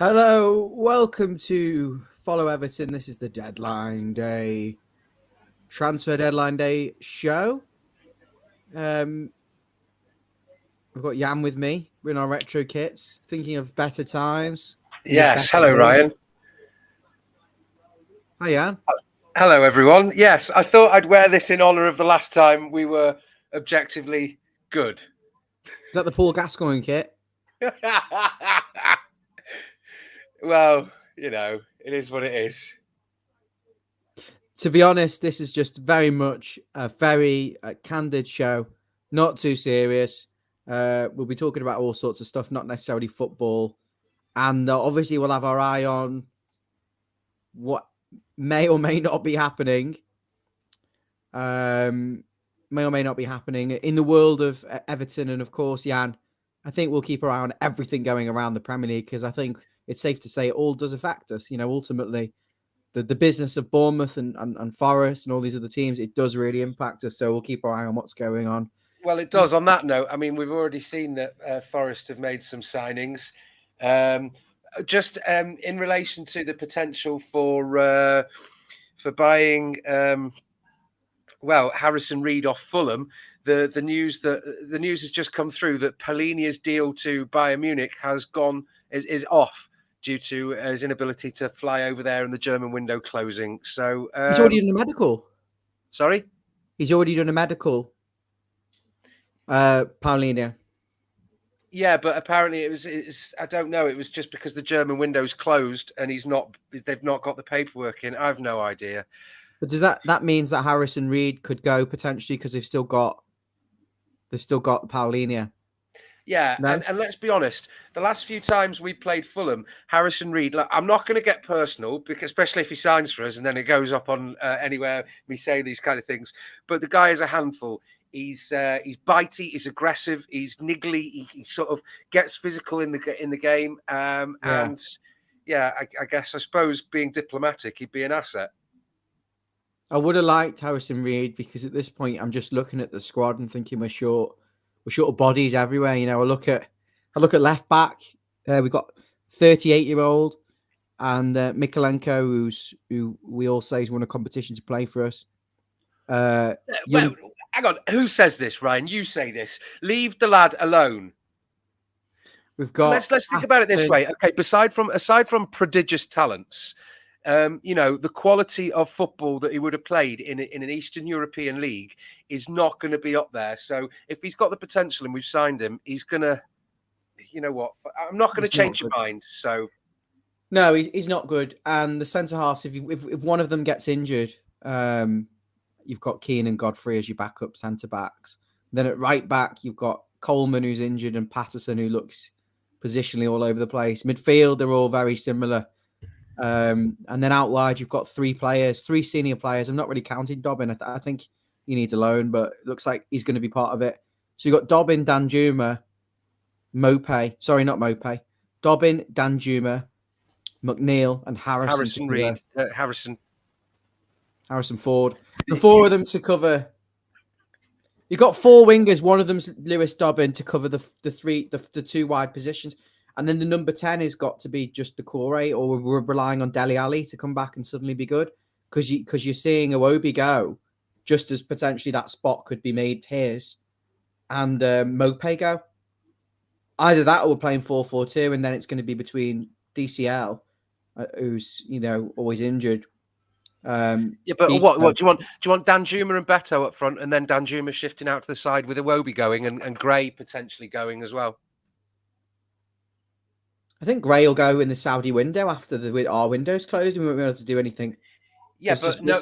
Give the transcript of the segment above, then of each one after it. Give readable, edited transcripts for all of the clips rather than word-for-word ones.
Hello, welcome to Follow Everton. This is the transfer deadline day show. We've got Jan with me. We're in our retro kits, thinking of better times. Yes, hello, Ryan. Hi, Jan. Hello, everyone. Yes, I thought I'd wear this in honour of the last time we were objectively good. Is that the Paul Gascoigne kit? Well, it is what it is. To be honest, this is just very much a very candid show, not too serious. We'll be talking about all sorts of stuff, not necessarily football. And obviously, we'll have our eye on what may or may not be happening. May or may not be happening in the world of Everton. And of course, Jan, I think we'll keep our eye on everything going around the Premier League because I think it's safe to say it all does affect us. Ultimately, the business of Bournemouth and Forest and all these other teams, it does really impact us. So we'll keep our eye on what's going on. Well, it does. On that note, I mean, we've already seen that Forest have made some signings. Just in relation to the potential for buying, Harrison Reed off Fulham. The news has just come through that Palhinha's deal to Bayern Munich is off due to his inability to fly over there and the German window closing. So he's already done a medical. Sorry, he's already done a medical. Palhinha. Yeah, but apparently it's I don't know. It was just because the German window's closed and they've not got the paperwork in. I have no idea. But does that means that Harrison Reed could go potentially because they've still got Palhinha? Yeah, no? and let's be honest, the last few times we played Fulham, Harrison Reed, I'm not going to get personal, because especially if he signs for us and then it goes up on anywhere we say these kind of things, but the guy is a handful. He's bitey, he's aggressive, he's niggly, he sort of gets physical in the game, and I suppose being diplomatic, he'd be an asset. I would have liked Harrison Reed because at this point I'm just looking at the squad and thinking we're short of bodies everywhere. I look at left back. We've got 38-year-old and Mikolenko, who we all say has won a competition to play for us. Well, hang on. Who says this, Ryan? You say this. Leave the lad alone. We've got. Let's think about it this way. Okay, aside from prodigious talents, the quality of football that he would have played in an Eastern European league is not going to be up there. So if he's got the potential and we've signed him, he's going to, I'm not going to change your mind. So no, he's not good. And the centre halves, if one of them gets injured, you've got Keane and Godfrey as your backup centre backs. Then at right back, you've got Coleman who's injured and Patterson who looks positionally all over the place. Midfield, they're all very similar. And then out wide, you've got three senior players. I'm not really counting Dobbin. I think he needs a loan, but it looks like he's going to be part of it. So you've got Dobbin, Danjuma, Dobbin, Danjuma, McNeil, and Harrison Reed. Harrison Ford. The four of them to cover. You've got four wingers. One of them's Lewis Dobbin to cover the two wide positions. And then the number 10 has got to be just the core 8, or we're relying on Dele Alli to come back and suddenly be good. Because you're seeing Iwobi go, just as potentially that spot could be made his, and Mope go. Either that or we're playing 4-4-2, and then it's going to be between DCL, who's always injured. But what do you want? Do you want Danjuma and Beto up front, and then Danjuma shifting out to the side with Iwobi going and Gray potentially going as well? I think Gray will go in the Saudi window after our window's closed and we won't be able to do anything. Yeah, but no.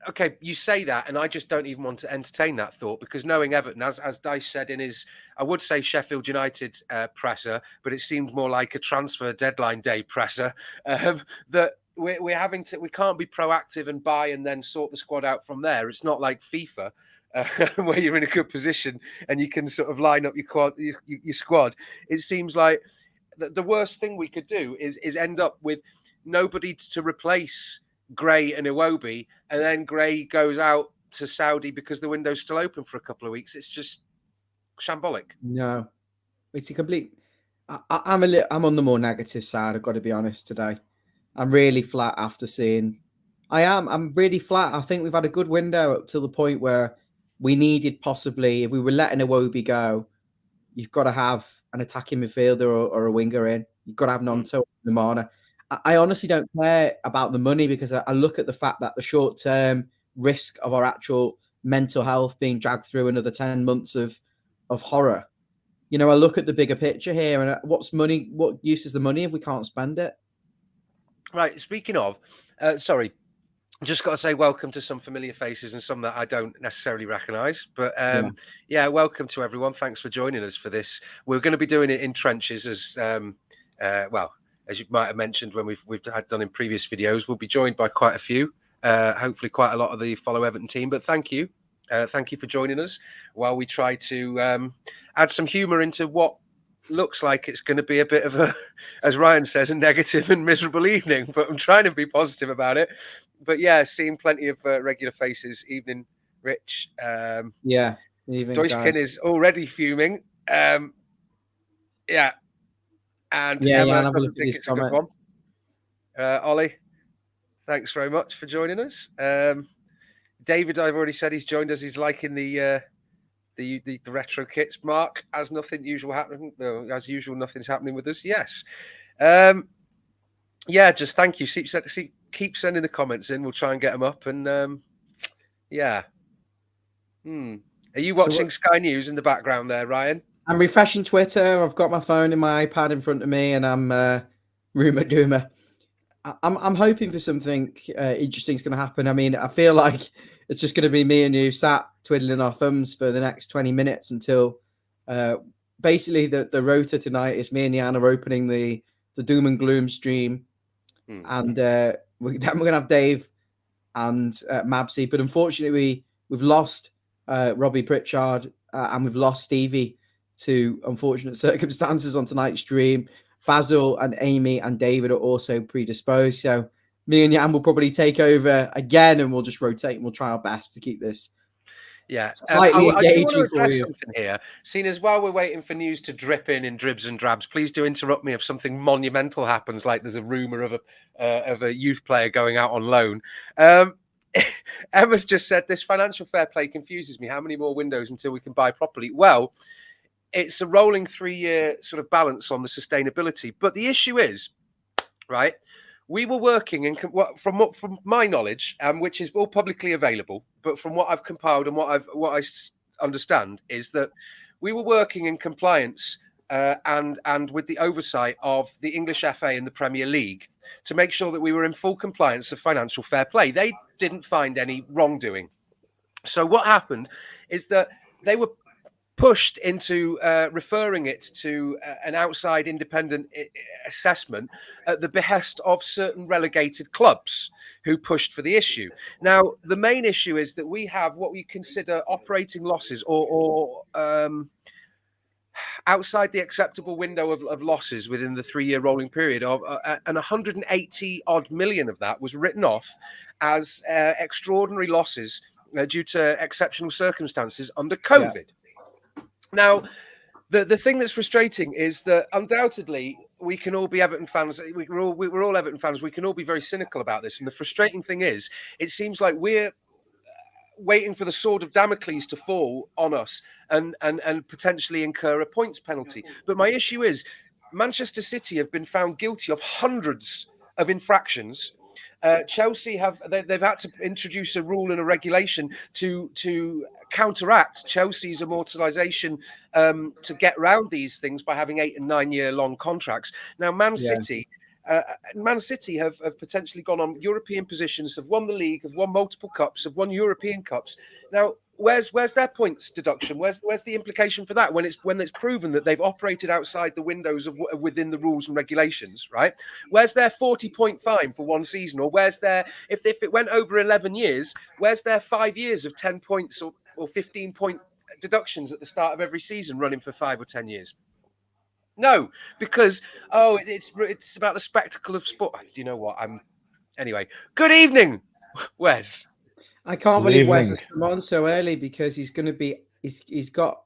Okay, you say that, and I just don't even want to entertain that thought because knowing Everton, as Dyche said in his, I would say Sheffield United presser, but it seemed more like a transfer deadline day presser, that we can't be proactive and buy and then sort the squad out from there. It's not like FIFA. Where you're in a good position and you can sort of line up your squad. It seems like the worst thing we could do is end up with nobody to replace Gray and Iwobi, and then Gray goes out to Saudi because the window's still open for a couple of weeks. It's just shambolic. No, it's a complete. I'm on the more negative side. I've got to be honest today. I'm really flat after seeing. I'm really flat. I think we've had a good window up to the point where we needed possibly, if we were letting Iwobi go, you've got to have an attacking midfielder or a winger in. You've got to have Nonto and Namana. I honestly don't care about the money because I look at the fact that the short term risk of our actual mental health being dragged through another 10 months of horror. I look at the bigger picture here, and what's money? What use is the money if we can't spend it? Right. Speaking of, sorry, just got to say welcome to some familiar faces and some that I don't necessarily recognise. But yeah, welcome to everyone. Thanks for joining us for this. We're going to be doing it in trenches, as well, as you might have mentioned when we've had done in previous videos. We'll be joined by quite a few, hopefully quite a lot of the Follow Everton team. But thank you for joining us while we try to add some humour into what looks like it's going to be a bit of a, as Ryan says, a negative and miserable evening. But I'm trying to be positive about it. But yeah, seeing plenty of regular faces. Evening, Rich. Yeah, even Doiskin is already fuming. Yeah, and yeah, Emma and have a look doesn't at think this it's a good comment. one. Ollie, thanks very much for joining us. David, I've already said he's joined us. He's liking the retro kits. Mark, as nothing usual happening. No, as usual, nothing's happening with us. Yes. Yeah, just thank you. Keep sending the comments in. We'll try and get them up. And yeah. Are you watching Sky News in the background there, Ryan? I'm refreshing Twitter. I've got my phone and my iPad in front of me, and I'm rumor doomer. I'm hoping for something interesting is going to happen. I mean, I feel like it's just going to be me and you sat twiddling our thumbs for the next 20 minutes until basically the rota tonight is me and Jan are opening the doom and gloom stream, and then we're going to have Dave and Mabsy. But unfortunately, we've lost Robbie Pritchard and we've lost Stevie to unfortunate circumstances on tonight's stream. Basil and Amy and David are also predisposed. So me and Jan will probably take over again, and we'll just rotate and we'll try our best to keep this slightly engaging I do want to for address you. something here. Seeing as while we're waiting for news to drip in dribs and drabs, please do interrupt me if something monumental happens, like there's a rumour of a youth player going out on loan. Emma's just said this financial fair play confuses me. How many more windows until we can buy properly? Well, it's a rolling 3-year sort of balance on the sustainability. But the issue is, right, we were working in from my knowledge, which is all publicly available, but from what I've compiled and what I understand is that we were working in compliance and with the oversight of the English FA and the Premier League to make sure that we were in full compliance of financial fair play. They didn't find any wrongdoing. So what happened is that they were pushed into referring it to an outside independent assessment at the behest of certain relegated clubs who pushed for the issue. Now, the main issue is that we have what we consider operating losses or outside the acceptable window of losses within the 3-year rolling period of and 180 odd million of that was written off as extraordinary losses due to exceptional circumstances under COVID. Yeah. Now, the thing that's frustrating is that undoubtedly we can all be Everton fans. We're all Everton fans. We can all be very cynical about this. And the frustrating thing is, it seems like we're waiting for the sword of Damocles to fall on us and potentially incur a points penalty. But my issue is Manchester City have been found guilty of hundreds of infractions. Chelsea they've had to introduce a rule and a regulation to counteract Chelsea's amortization to get around these things by having 8 and 9 year long contracts. Now, Man City have potentially gone on European positions, have won the league, have won multiple cups, have won European cups. Now, where's their points deduction? Where's the implication for that when it's proven that they've operated outside the windows of within the rules and regulations, right? Where's their 40-point fine for one season, or where's their if it went over 11 years, where's their 5 years of 10 points or 15-point deductions at the start of every season running for 5 or 10 years? No, because it's about the spectacle of sport. Do you know what? Anyway. Good evening, Wes. I can't believe Wes has come on so early because he's going to be he's got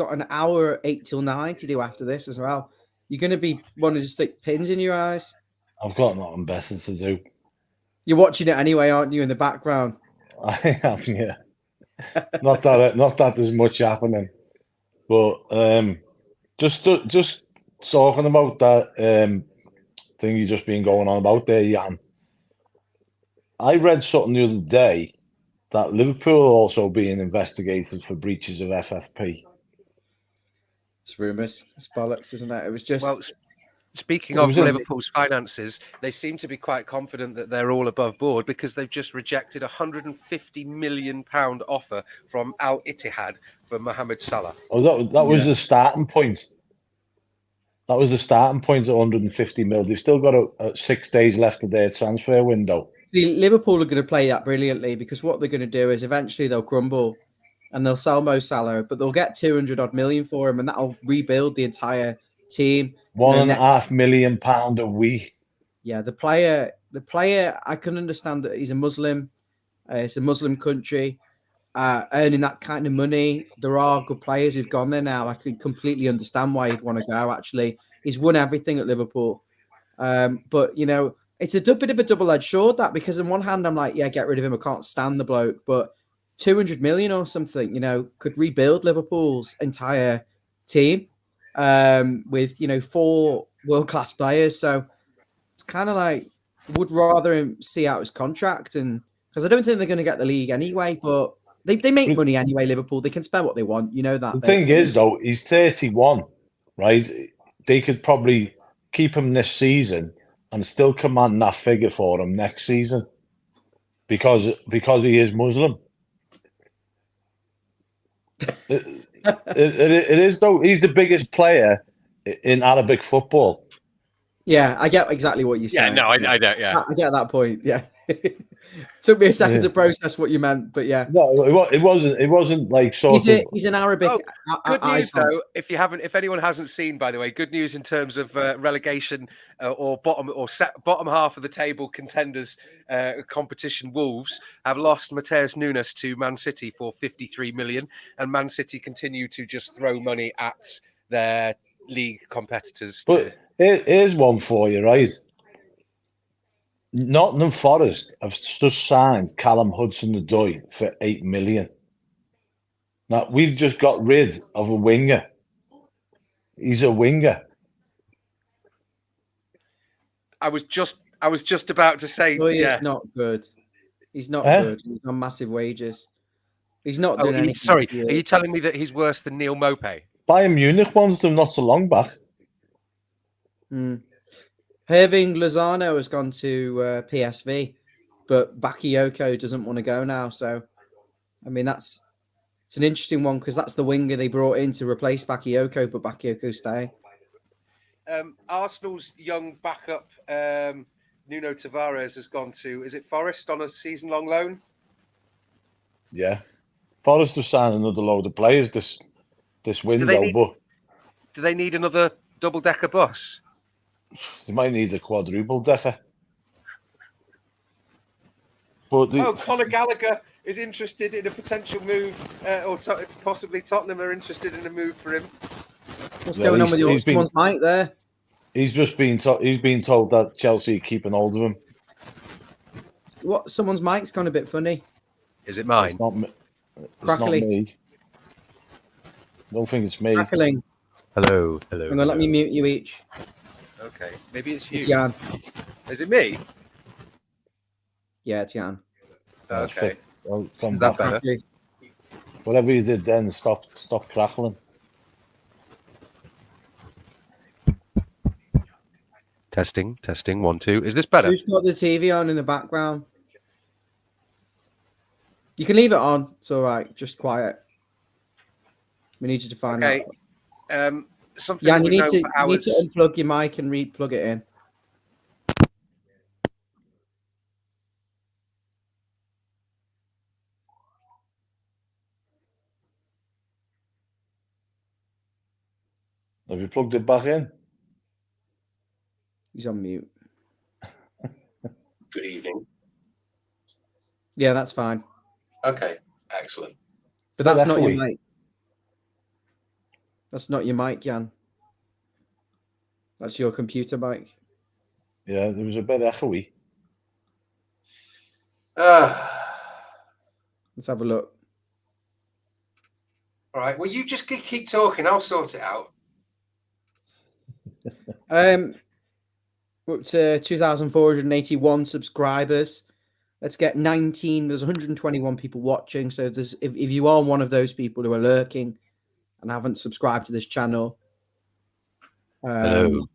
an hour 8 till 9 to do after this as well. You're going to be wanting to stick pins in your eyes. I've got nothing better to do. You're watching it anyway, aren't you, in the background? I am, yeah. Not that there's much happening, but just talking about that thing you just been going on about there, Jan. I read something the other day that Liverpool are also being investigated for breaches of FFP. It's rumours. It's bollocks, isn't it? It was just. Well, speaking of Liverpool's finances, they seem to be quite confident that they're all above board because they've just rejected a £150 million offer from Al Ittihad for Mohamed Salah. Oh, that was the starting point. That was the starting point at 150 mil. They've still got 6 days left of their transfer window. See, Liverpool are going to play that brilliantly because what they're going to do is eventually they'll crumble and they'll sell Mo Salah, but they'll get 200 odd million for him, and that'll rebuild the entire team. £1.5 million a week. Yeah, the player. I can understand that he's a Muslim. It's a Muslim country. Earning that kind of money, there are good players who've gone there now. I can completely understand why he'd want to go. Actually, he's won everything at Liverpool, but you know, it's a bit of a double-edged sword that, because on one hand I'm like, yeah, get rid of him. I can't stand the bloke, but 200 million or something, you know, could rebuild Liverpool's entire team with 4 world-class players. So it's kind of like, would rather him see out his contract, and because I don't think they're going to get the league anyway, but. They make money anyway, Liverpool. They can spend what they want. You know that. The thing is, though, he's 31, right? They could probably keep him this season and still command that figure for him next season because he is Muslim. It is, though. He's the biggest player in Arabic football. Yeah, I get exactly what you're saying. Yeah, no, I don't. Yeah, I get that point. Yeah. Took me a second to process what you meant, but yeah. No, it wasn't like sort of. He's an Arabic. Good news though, if anyone hasn't seen, by the way, good news in terms of relegation or bottom half of the table contenders competition. Wolves have lost Mateus Nunes to Man City for 53 million, and Man City continue to just throw money at their league competitors. But here's one for you, right? Nottingham Forest have just signed Callum Hudson-Odoi for 8 million. Now we've just got rid of a winger. He's a winger. I was just about to say, He's not good. He's not good. He's on massive wages. He's not doing anything. Sorry, are you telling me that he's worse than Neil Maupay? Bayern Munich wants them not so long back. Irving Lozano has gone to PSV, but Bakayoko doesn't want to go now. So, I mean, it's an interesting one because that's the winger they brought in to replace Bakayoko, but Bakayoko's staying. Arsenal's young backup, Nuno Tavares, has gone to, is it Forest on a season-long loan? Yeah. Forest have signed another load of players this window, do they need another double-decker bus? They might need a quadruple decker. But Conor Gallagher is interested in a potential move, or possibly Tottenham are interested in a move for him. What's going on with someone's mic there? He's just been told that Chelsea are keeping hold of him. What? Someone's mic's gone a bit funny. Is it mine? It's not me. I don't think it's me. Crackling. Hello. I'm gonna let me mute you each. Okay, maybe it's you. It's Jan. Is it me? Yeah, it's Jan. Okay. Well, is that better? Whatever you did then, stop crackling. Testing, 1, 2. Is this better? Who's got the TV on in the background? You can leave it on. It's all right. Just quiet. We need you to find out. Something you need to unplug your mic and re-plug it in. Have you plugged it back in? He's on mute. Good evening. Yeah, that's fine. Okay, excellent. But that's not your mic. That's not your mic, Jan. That's your computer, Mike. Yeah, there was a bit echoey. Let's have a look. All right. Well, you just keep talking. I'll sort it out. We're up to 2,481 subscribers. Let's get 19. There's 121 people watching. So if you are one of those people who are lurking and haven't subscribed to this channel, hello.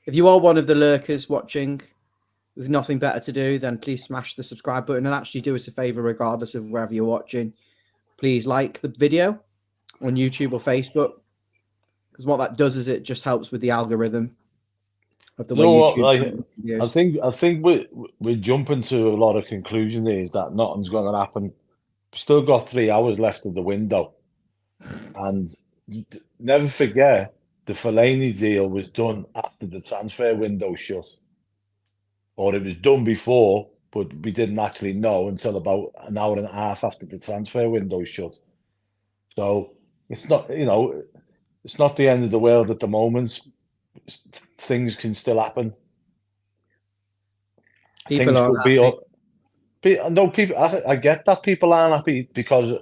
If you are one of the lurkers watching with nothing better to do, then please smash the subscribe button and actually do us a favor, regardless of wherever you're watching. Please like the video on YouTube or Facebook, because what that does is it just helps with the algorithm of the way YouTube videos. I think we're jumping to a lot of conclusions here, is that nothing's going to happen. We've still got 3 hours left of the window, and never forget the Fellaini deal was done after the transfer window shut, or it was done before, but we didn't actually know until about an hour and a half after the transfer window shut. So it's not, it's not the end of the world at the moment. Things can still happen. People aren't happy. No, people. I get that people aren't happy because, do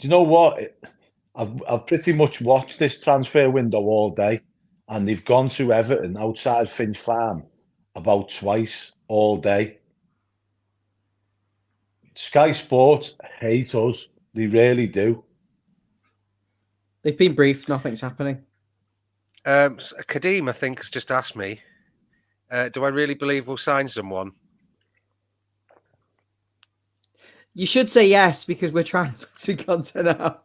you know what? I've pretty much watched this transfer window all day, and they've gone to Everton outside Finch Farm about twice all day. Sky Sports hate us. They really do. They've been briefed. Nothing's happening. Kadeem, I think, has just asked me, do I really believe we'll sign someone? You should say yes, because we're trying to put some content out.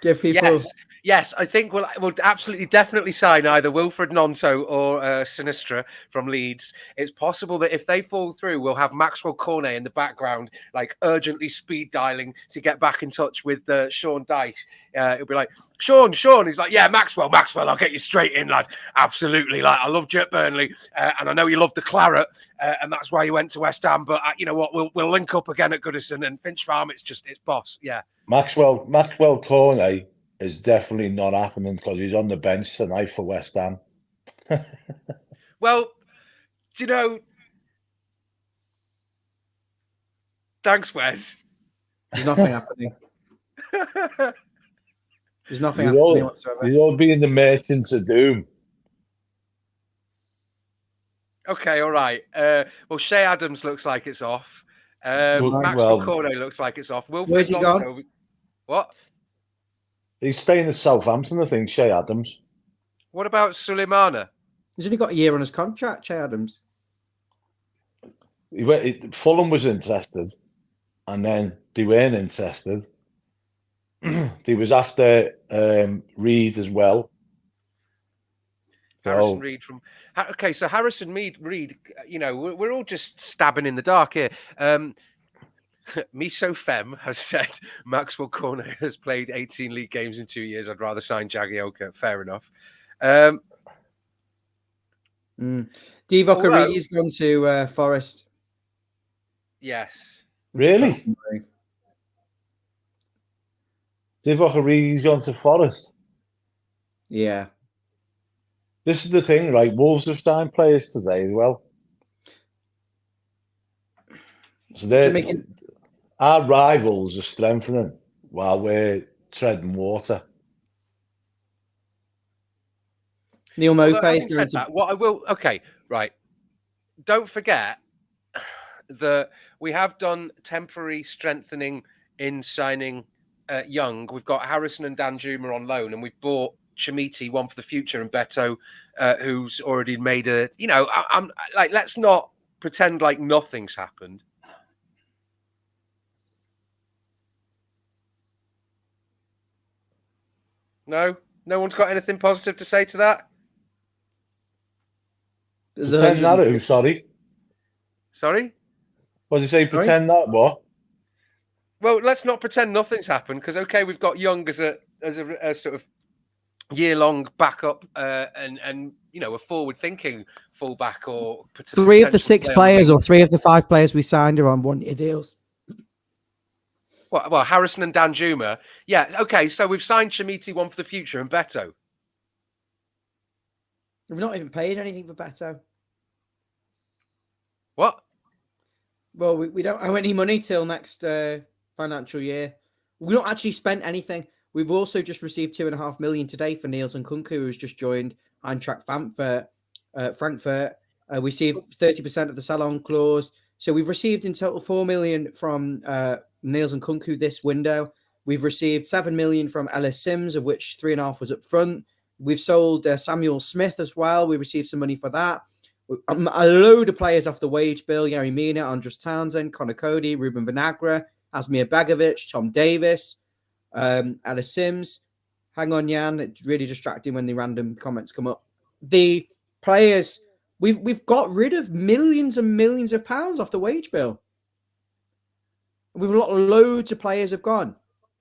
Give people... Yes, I think we'll absolutely definitely sign either Wilfred Gnonto or Sinistra from Leeds. It's possible that if they fall through, we'll have Maxwell Cornet in the background, like urgently speed dialing to get back in touch with Sean Dyche. It'll be like, Sean. He's like, yeah, Maxwell, I'll get you straight in, lad. Absolutely. Like, I love Jet Burnley, and I know you love the claret, and that's why you went to West Ham. But you know what? We'll link up again at Goodison and Finch Farm. It's boss. Yeah. Maxwell Cornet is definitely not happening because he's on the bench tonight for West Ham. Well, do you know? Thanks, Wes. There's nothing happening. There's nothing happening whatsoever. You'll be in the Merchants of Doom. Okay, all right. Well, Shea Adams looks like it's off. Maxwell Cornet looks like it's off. Where's he gone? What? He's staying at Southampton, I think, Shea Adams. What about Suleimana? He's only got a year on his contract, Shea Adams. Fulham was interested, and then they weren't interested. They was after Reed as well. Harrison Reed from... Okay, so Harrison Reed, we're all just stabbing in the dark here. Miso Fem has said Maxwell Cornet has played 18 league games in 2 years. I'd rather sign Jagielka. Fair enough. Divock Origi's gone to Forest. Yes. Really? Divock Origi's gone to Forest? Yeah. This is the thing, right? Wolves have signed players today as well. So our rivals are strengthening while we're treading water. Neil Maupay is going to... What I will... Okay, right. Don't forget that we have done temporary strengthening in signing Young. We've got Harrison and Danjuma on loan, and we've bought Chamiti, one for the future, and Beto, who's already made a... I'm like, let's not pretend like nothing's happened. No one's got anything positive to say to that. Pretend that who? Sorry. What did you say? Pretend that what? Well, let's not pretend nothing's happened, because we've got Young as a sort of year-long backup, and a forward-thinking fullback, or 3 of the 6 players or 3 of the 5 players we signed are on 1-year deals. Well, Harrison and Danjuma. Yeah, okay, so we've signed Chamiti, one for the future, and Beto. We've not even paid anything for Beto. What? Well, we don't owe any money till next financial year. We've not actually spent anything. We've also just received 2.5 million today for Niels and Kunku, who's just joined Eintracht Frankfurt. We received 30% of the sell-on clause. So we've received in total 4 million from Niels and Kunku this window. We've received 7 million from Ellis Sims, of which 3.5 was up front. We've sold Samuel Smith as well. We received some money for that. A load of players off the wage bill: Yerry Mina, Andros Townsend, Connor Cody, Ruben Vinagre, Asmir Begovic, Tom Davis, Ellis Sims. Hang on, Jan. It's really distracting when the random comments come up. The players, we've got rid of millions and millions of pounds off the wage bill. We've got loads of players have gone.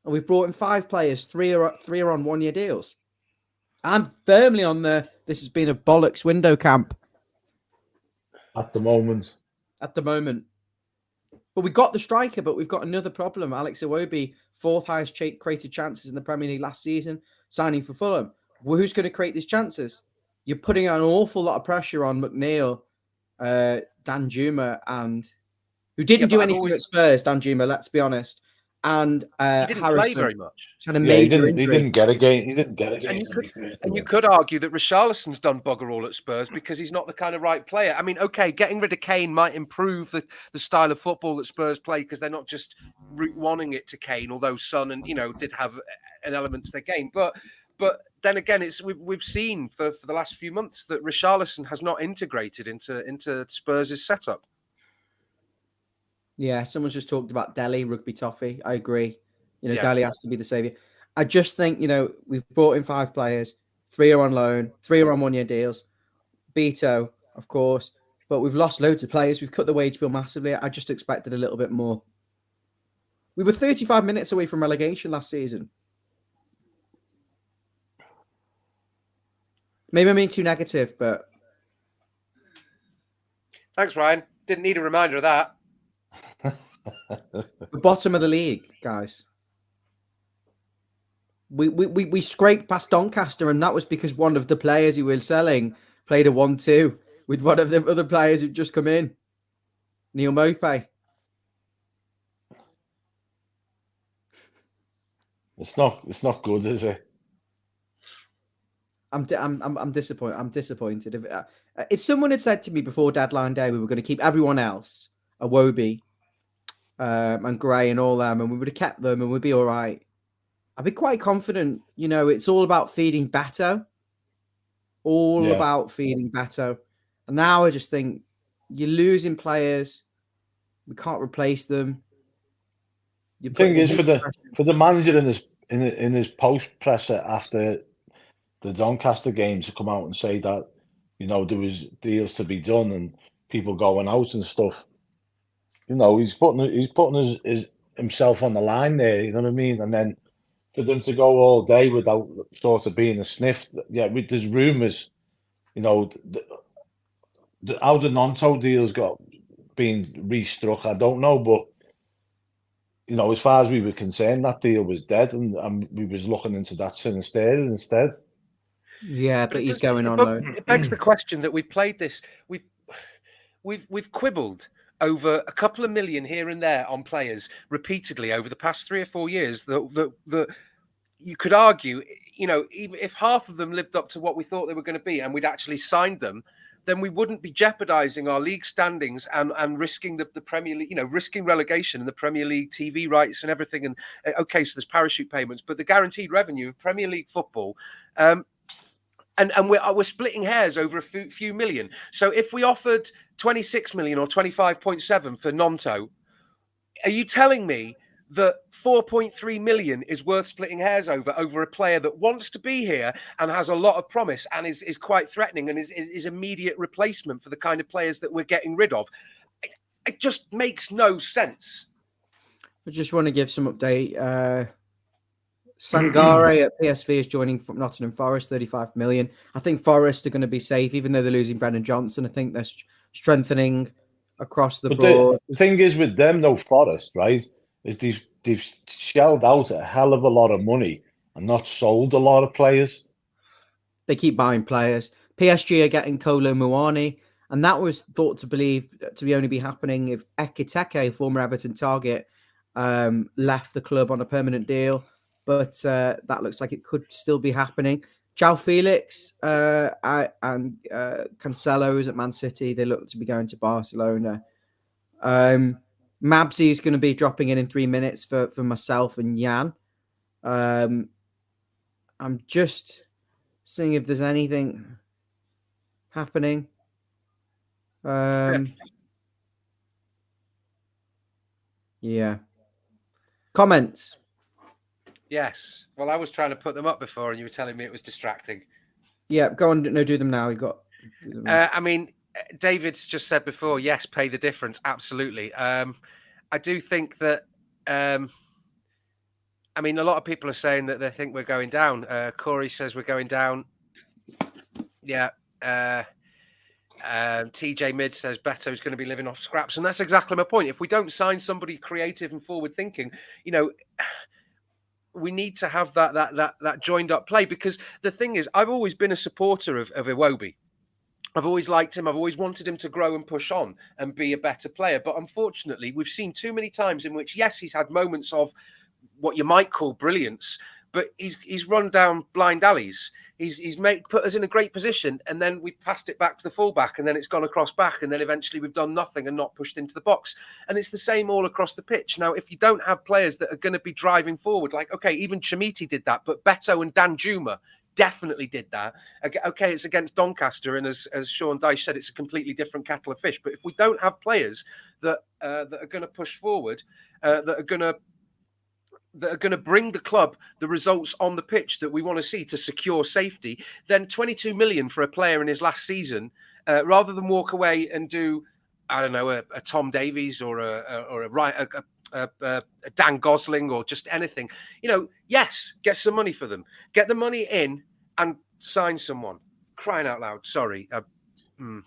And we've brought in 5 players, three are on 1-year deals. I'm firmly on this has been a bollocks window camp. At the moment. But we got the striker, but we've got another problem. Alex Iwobi, 4th highest created chances in the Premier League last season, signing for Fulham. Well, who's going to create these chances? You're putting an awful lot of pressure on McNeil, Dan Juma, and who didn't do anything at Spurs, Dan Juma, let's be honest. And he didn't Harrison play very much. Had a major injury. He didn't get a game. And you could argue that Richarlison's done bugger all at Spurs because he's not the kind of right player. I mean, okay, getting rid of Kane might improve the style of football that Spurs play because they're not just wanting it to Kane, although Son and did have an element to their game. But then again, we've seen for the last few months that Richarlison has not integrated into Spurs' setup. Yeah, someone's just talked about Delhi, Rugby Toffee. I agree. Delhi has to be the saviour. I just think, we've brought in 5 players. 3 are on loan. 3 are on 1-year deals. Beto, of course. But we've lost loads of players. We've cut the wage bill massively. I just expected a little bit more. We were 35 minutes away from relegation last season. Maybe I'm being too negative, but... Thanks, Ryan. Didn't need a reminder of that. The bottom of the league, guys. We scraped past Doncaster, and that was because one of the players who were selling played a 1-2 with one of the other players who'd just come in, Neil Mopey. It's not good, is it? I'm disappointed. I'm disappointed. If someone had said to me before deadline day we were going to keep everyone else, Iwobi, and Gray and all them, and we would have kept them and we'd be all right, I'd be quite confident. It's all about feeding Beto. About feeding Beto. And now I just think you're losing players. We can't replace them. The thing is, for the manager in his post presser after the Doncaster game to come out and say that there was deals to be done and people going out and stuff. He's putting himself on the line there. You know what I mean? And then for them to go all day without sort of being a sniff. Yeah, there's rumours. How the Nonto deals got being restruck, I don't know, but as far as we were concerned, that deal was dead, and we was looking into that Sinister instead. Yeah, but he's going on loan. It begs the question that we've played this. We've quibbled over a couple of million here and there on players repeatedly over the past 3 or 4 years. That you could argue, even if half of them lived up to what we thought they were going to be, and we'd actually signed them, then we wouldn't be jeopardising our league standings and risking the Premier League, risking relegation and the Premier League TV rights and everything. And okay, so there's parachute payments, but the guaranteed revenue of Premier League football. And we're splitting hairs over a few million. So if we offered 26 million or 25.7 for Nonto, are you telling me that 4.3 million is worth splitting hairs over a player that wants to be here and has a lot of promise and is quite threatening and is immediate replacement for the kind of players that we're getting rid of? It just makes no sense. I just want to give some update. Sangare at PSV is joining from Nottingham Forest, 35 million. I think Forest are going to be safe, even though they're losing Brennan Johnson. I think they're strengthening across the board. The thing is with them, though, Forest, right, is they've shelled out a hell of a lot of money and not sold a lot of players. They keep buying players. PSG are getting Kolo Muani, and that was thought to be only happening if Ekiteke, former Everton target, left the club on a permanent deal. But that looks like it could still be happening. João Felix and Cancelo is at Man City. They look to be going to Barcelona. Mabsy is going to be dropping in 3 minutes for myself and Jan. I'm just seeing if there's anything happening. Yeah. Comments? Yes. Well, I was trying to put them up before, and you were telling me it was distracting. Yeah, go on. No, do them now. You got. I mean, David's just said before. Yes, pay the difference. Absolutely. I do think that. I mean, a lot of people are saying that they think we're going down. Corey says we're going down. Yeah. TJ Mid says Beto's going to be living off scraps, and that's exactly my point. If we don't sign somebody creative and forward thinking, we need to have that joined up play, because the thing is, I've always been a supporter of Iwobi. I've always liked him. I've always wanted him to grow and push on and be a better player. But unfortunately, we've seen too many times in which, yes, he's had moments of what you might call brilliance, but he's run down blind alleys. He's put us in a great position, and then we passed it back to the fullback, and then it's gone across back, and then eventually we've done nothing and not pushed into the box. And it's the same all across the pitch. Now, if you don't have players that are going to be driving forward, like, okay, even Chamiti did that, but Beto and Danjuma definitely did that. Okay, it's against Doncaster, and as Sean Dyche said, it's a completely different kettle of fish. But if we don't have players that are going to push forward, that are going to bring the club the results on the pitch that we want to see to secure safety, then 22 million for a player in his last season, rather than walk away and do, I don't know, a Tom Davies or a Dan Gosling or just anything. Yes, get some money for them. Get the money in and sign someone. Crying out loud. Sorry. Do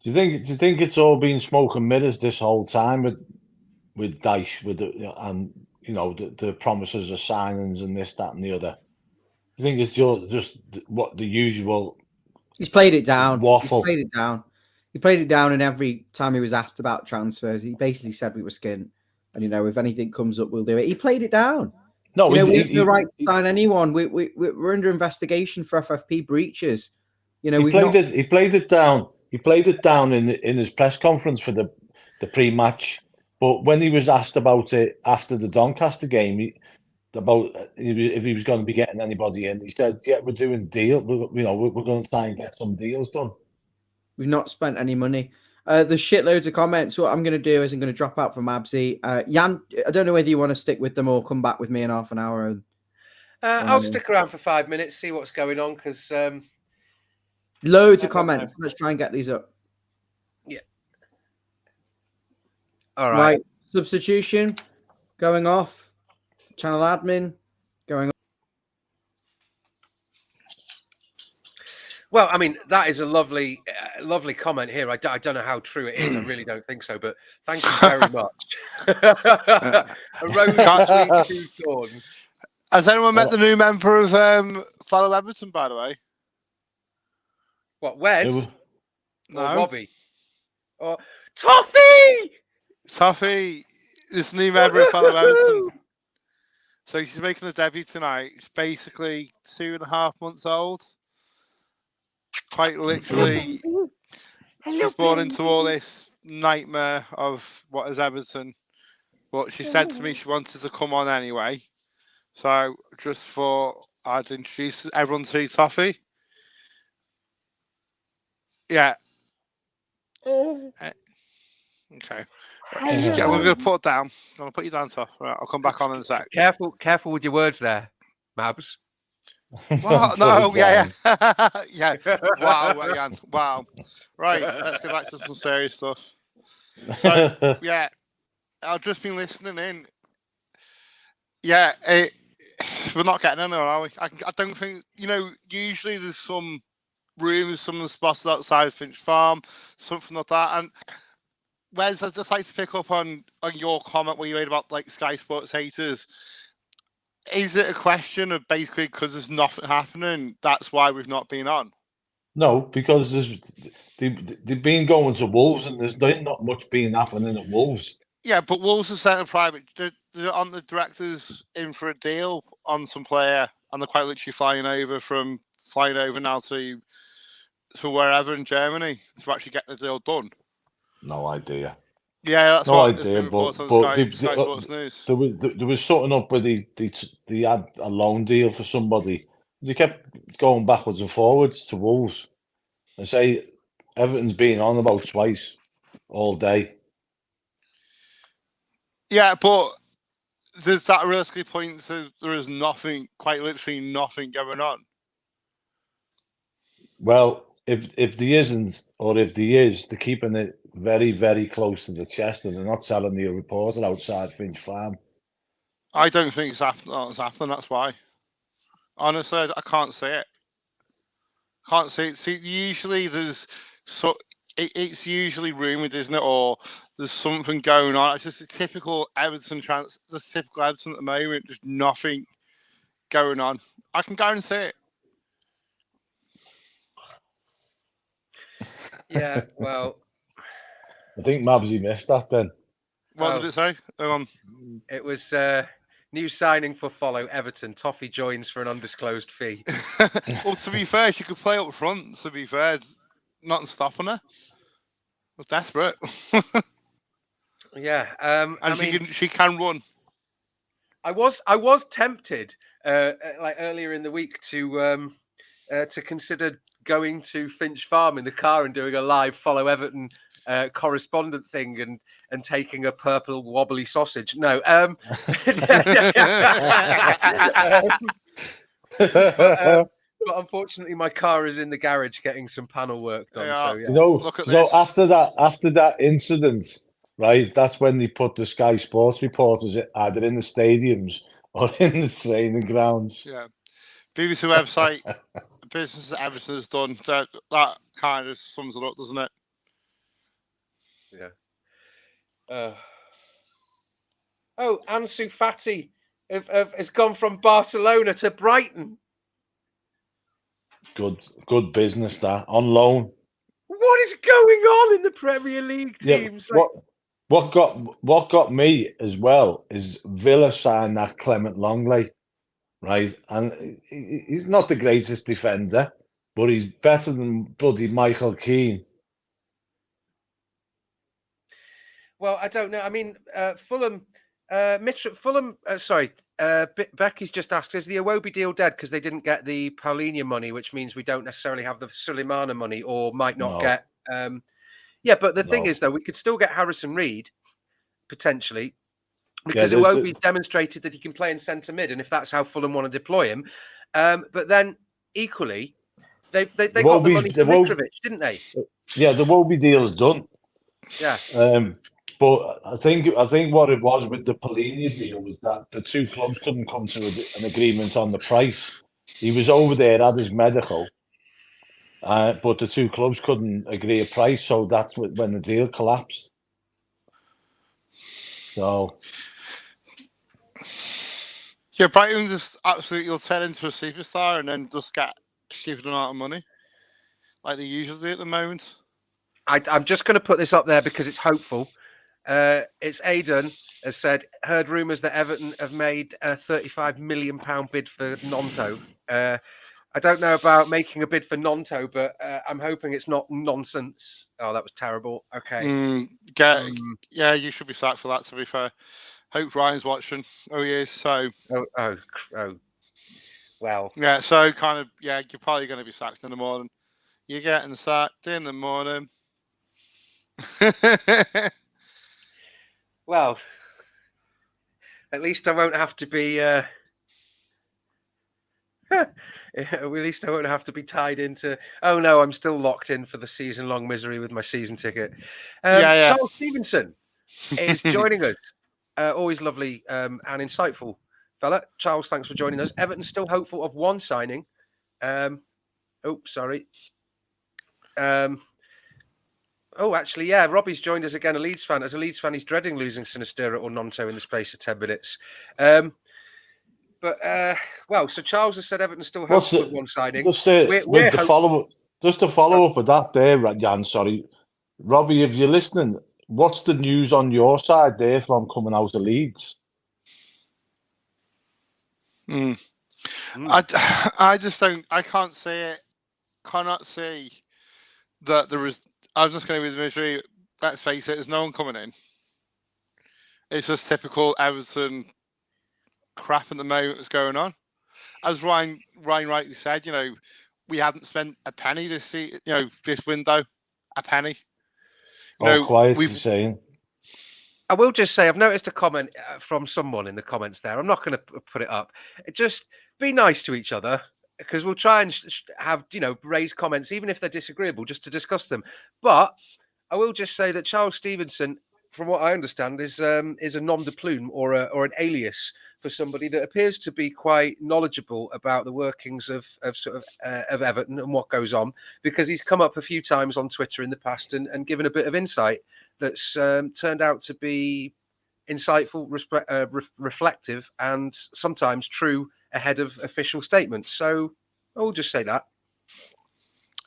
you think it's all been smoke and mirrors this whole time with Dyche, the promises of signings and this, that, and the other? You think it's just what the usual? He's played it down. Waffle. He played it down, and every time he was asked about transfers, he basically said we were skint. And if anything comes up, we'll do it. He played it down. No, we have the right to sign anyone. We're under investigation for FFP breaches. He played it down. He played it down in his press conference for the pre-match. But when he was asked about it after the Doncaster game, if he was going to be getting anybody in, he said, "Yeah, we're doing deals. We're going to try and get some deals done." We've not spent any money. There's shitloads of comments. What I'm going to do is I'm going to drop out from Absy. Jan, I don't know whether you want to stick with them or come back with me in half an hour. I'll stick around for 5 minutes, see what's going on, because loads of comments. Let's try and get these up. Yeah. All right. Substitution going off. Channel admin going off. Well, I mean, that is a lovely comment here. I don't know how true it is. I really don't think so, but thank you very much. A rose between two thorns. Has anyone met the new member of Follow Everton, by the way? What, Wes? No. Or Robbie? Or Toffee! Toffee, this new member of Follow Everton. So she's making the debut tonight. She's basically 2.5 months old. Quite literally, she's born into all this nightmare of what is Everton. But she said to me she wanted to come on anyway. So just thought I'd introduce everyone to Toffee. Yeah. Okay. I'm going to put it down. I'm going to put you down, Toff. Right, I'll come back on in a sec. Careful with your words there, Mabs. Wow, no, yeah. Yeah. Wow, Jan. Wow. Right, let's get back to some serious stuff. So, yeah, I've just been listening in. Yeah, we're not getting anywhere, are we? I don't think, usually there's some rooms, someone spotted outside Finch Farm, something like that. And Wes, I'd just like to pick up on your comment where you made about Sky Sports haters. is it a question of basically because there's nothing happening, that's why we've not been on? No, because they've been going to Wolves and there's not much been happening at Wolves. Yeah, but Wolves are setting private. They're on the directors in for a deal on some player, and they're quite literally flying over now to wherever in Germany to actually get the deal done. No idea. Yeah, that's No what has idea, been reported on but Sky Sports News. there was something up where they had a loan deal for somebody. They kept going backwards and forwards to Wolves. I say Everton's been on about twice all day. Yeah, but does that realistically point to there is nothing, quite literally nothing going on? Well, if there isn't, or if there is, they're keeping it very, very close to the chest, and they're not telling the reporter outside Finch Farm. I don't think it's happening. That's why. Honestly, I can't see it. Can't see it. See, usually it's usually rumoured, isn't it? Or there's something going on. It's just a typical Everton This typical Everton at the moment. There's nothing going on. I can guarantee it. Yeah, well, I think Mabsy missed that then. What did it say? It was new signing for follow Everton. Toffee joins for an undisclosed fee. Well, to be fair, she could play up front. To be fair, nothing stopping her. Was desperate. Yeah, and she can run. I was tempted like earlier in the week to consider going to Finch Farm in the car and doing a live follow Everton correspondent thing and taking a purple wobbly sausage. No, but unfortunately, my car is in the garage getting some panel work done. Yeah. So yeah. Look at this. After that incident, right? That's when they put the Sky Sports reporters either in the stadiums or in the training grounds. Yeah, BBC website, business that Everton has done. That kind of sums it up, doesn't it? Yeah. Ansu Fati has gone from Barcelona to Brighton. Good business that on loan. What is going on in the Premier League teams? Yeah, what got me as well is Villa signed that Clement Longley, right? And he's not the greatest defender, but he's better than bloody Michael Keane. Well, I don't know. I mean, Fulham. Becky's just asked, is the Iwobi deal dead because they didn't get the Paulinho money, which means we don't necessarily have the Suleimana money or might not get. Yeah, but the thing is, though, we could still get Harrison Reed, potentially, because Iwobi's demonstrated that he can play in centre mid, and if that's how Fulham want to deploy him. But then, equally, they got the money for Mitrovic, didn't they? Yeah, the Iwobi deal's done. Yeah. But I think what it was with the Paulinho deal was that the two clubs couldn't come to an agreement on the price. He was over there at his medical, but the two clubs couldn't agree a price, so that's when the deal collapsed. So, yeah, Brighton just absolutely will turn into a superstar and then just get a stupid amount of money, like they usually do at the moment. I'm just going to put this up there because it's hopeful. It's Aidan has said, heard rumours that Everton have made a £35 million bid for Nonto. I don't know about making a bid for Nonto, but I'm hoping it's not nonsense. Oh, that was terrible. Okay. Yeah, you should be sacked for that, to be fair. Hope Ryan's watching. Oh, he is. So. Oh. Well. Yeah, so kind of, yeah, you're probably going to be sacked in the morning. You're getting sacked in the morning. Well, at least I won't have to be. At least I won't have to be tied into. Oh no, I'm still locked in for the season-long misery with my season ticket. Charles Stevenson is joining us. Always lovely and insightful fella. Charles, thanks for joining us. Everton still hopeful of one signing. Sorry. Actually, yeah, Robbie's joined us again, a Leeds fan. As a Leeds fan, he's dreading losing Sinistera or Nonto in the space of 10 minutes. But well, so Charles has said Everton still hopes with one signing. Just to follow up with that there, Jan. Sorry, Robbie, if you're listening, what's the news on your side there from coming out of Leeds? I just don't. I can't say it. Cannot say that there is. I'm just going to be the misery. Let's face it. There's no one coming in. It's just typical Everton crap at the moment that's going on. As Ryan rightly said, we haven't spent a penny this window, a penny. Quiet, insane. I will just say, I've noticed a comment from someone in the comments there. I'm not going to put it up. Just be nice to each other, because we'll try and have, raise comments, even if they're disagreeable, just to discuss them. But I will just say that Charles Stevenson, from what I understand, is a nom de plume or an alias for somebody that appears to be quite knowledgeable about the workings of Everton and what goes on, because he's come up a few times on Twitter in the past and given a bit of insight that's turned out to be insightful, reflective, and sometimes true ahead of official statements. So I will just say that.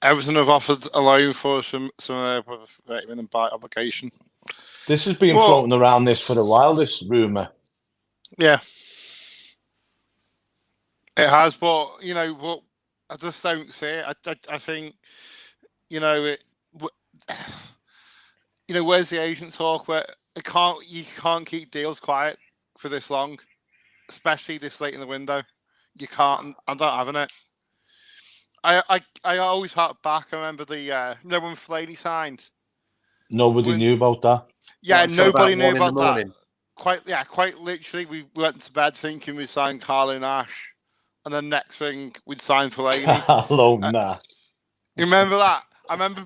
Everton have offered a loan for some vitamin by obligation. This has been floating around this for a while, this rumour. Yeah. It has, but, I just don't see it. I think, where's the agent talk where you can't keep deals quiet for this long, especially this late in the window. You can't. I'm not having it. I always hark back. I remember when Fellaini signed. Nobody knew about that. Yeah, nobody knew about that. Quite literally, we went to bed thinking we signed Carlo Nash, and then next thing we'd signed Fellaini. Hello, Nash. You remember that? I remember